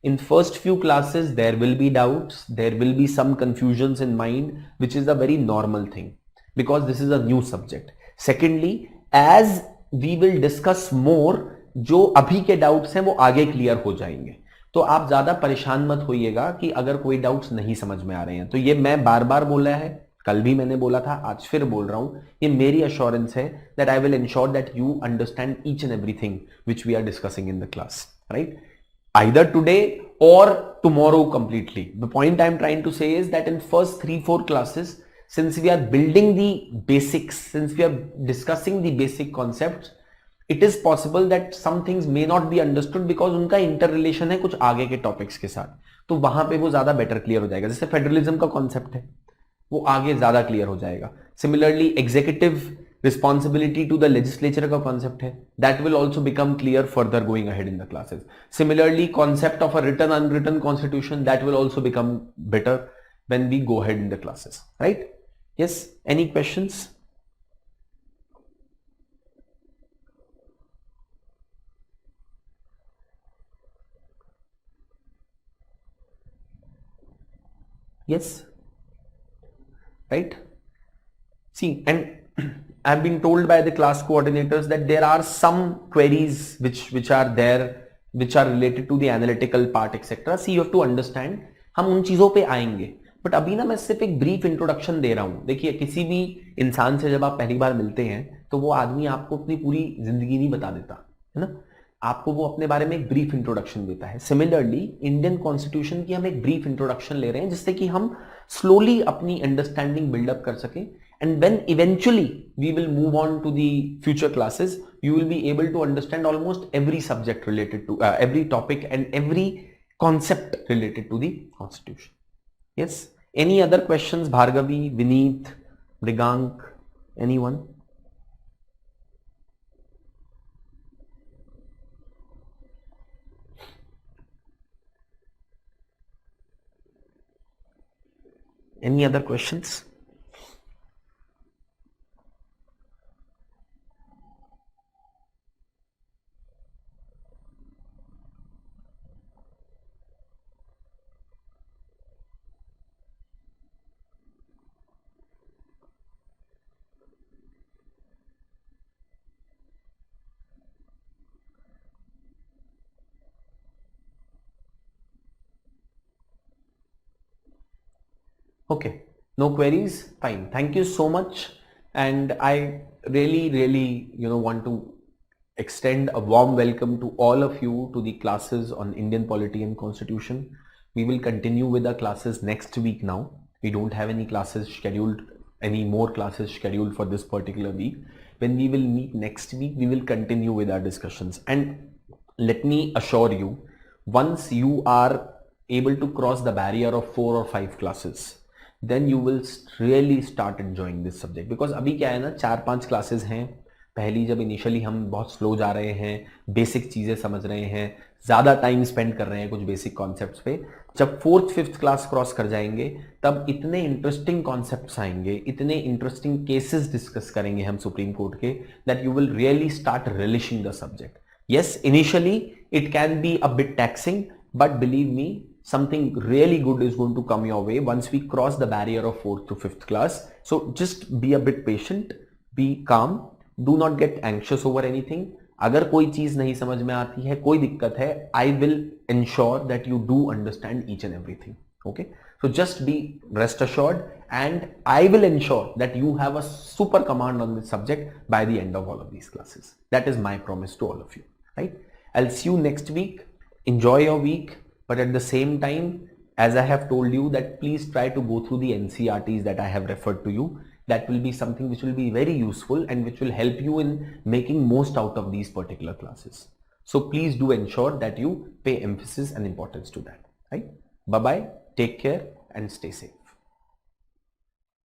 In first few classes, there will be doubts, there will be some confusions in mind, which is a very normal thing because this is a new subject. Secondly, as we will discuss more, जो अभी के doubts हैं वो आगे clear हो जाएंगे, तो आप ज्यादा परेशान मत होइएगा कि अगर कोई डाउट्स नहीं समझ में आ रहे हैं। तो ये मैं बार बार बोला है, कल भी मैंने बोला था, आज फिर बोल रहा हूं, ये मेरी अश्योरेंस है that I will ensure that you understand each and everything which we are discussing in the class, right? Either today or tomorrow completely. The point I am trying to say is that in first 3-4 classes, since we are building the basics, since we are discussing the basic concepts, it is possible that some things may not be understood because उनका interrelation है कुछ आगे के topics के साथ, तो वहां पे वो ज्यादा better clear हो जाएगा। जैसे फेडरलिज्म का concept है, वो आगे ज्यादा क्लियर हो जाएगा। Similarly executive responsibility to the legislature का कॉन्सेप्ट है, that will also become clear further going ahead in the classes. Similarly concept of a written unwritten constitution, that will also become better when we go ahead in the classes, right? Yes, any questions? Yes, right? See, and I've been told by the class coordinators that there are some queries which are there, which are related to the analytical part, etc. See, you have to understand, हम उन चीजों पे आएंगे, but अभी ना मैं सिर्फ एक ब्रीफ इंट्रोडक्शन दे रहा हूं। देखिए, किसी भी इंसान से जब आप पहली बार मिलते हैं तो वो आदमी आपको अपनी पूरी जिंदगी नहीं बता देता, है ना? आपको वो अपने बारे में एक ब्रीफ इंट्रोडक्शन देता है। सिमिलरली इंडियन कॉन्स्टिट्यूशन की हम एक ब्रीफ इंट्रोडक्शन ले रहे हैं जिससे कि हम स्लोली अपनी अंडरस्टैंडिंग बिल्डअप कर सकें, and when eventually we will move on to the future classes, you will be able to understand almost every subject related to every topic and every concept related to the constitution. Yes, any other questions? Bhargavi, Vineet, Mrigank, anyone? Any other questions? Okay, no queries? Fine. Thank you so much. And I really want to extend a warm welcome to all of you to the classes on Indian polity and constitution. We will continue with our classes next week now. We don't have any classes scheduled, any more classes scheduled for this particular week. When we will meet next week, we will continue with our discussions. And let me assure you, once you are able to cross the barrier of 4 or 5 classes, then you will really start enjoying this subject. Because अभी क्या है ना, 4-5 classes हैं। पहली जब initially हम बहुत slow जा रहे हैं, बेसिक चीज़ें समझ रहे हैं, ज़्यादा टाइम स्पेंड कर रहे हैं कुछ बेसिक कॉन्सेप्ट्स पे, जब 4th-5th क्लास क्रॉस कर जाएंगे तब इतने इंटरेस्टिंग कॉन्सेप्ट्स आएंगे, इतने इंटरेस्टिंग केसेस डिस्कस करेंगे हम सुप्रीम कोर्ट के, that you will really start relishing the subject. Yes, initially it can be a bit taxing, but believe me, something really good is going to come your way once we cross the barrier of 4th to 5th class. So just be a bit patient, be calm, do not get anxious over anything. अगर कोई चीज नहीं समझ में आती है, कोई दिक्कत है, I will ensure that you do understand each and everything. Okay, so just be rest assured, and I will ensure that you have a super command on this subject by the end of all of these classes. That is my promise to all of you, right? I'll see you next week. Enjoy your week, but at the same time, as I have told you, that please try to go through the NCERTs that I have referred to you. That will be something which will be very useful and which will help you in making most out of these particular classes. So please do ensure that you pay emphasis and importance to that, right? Bye bye, take care and stay safe.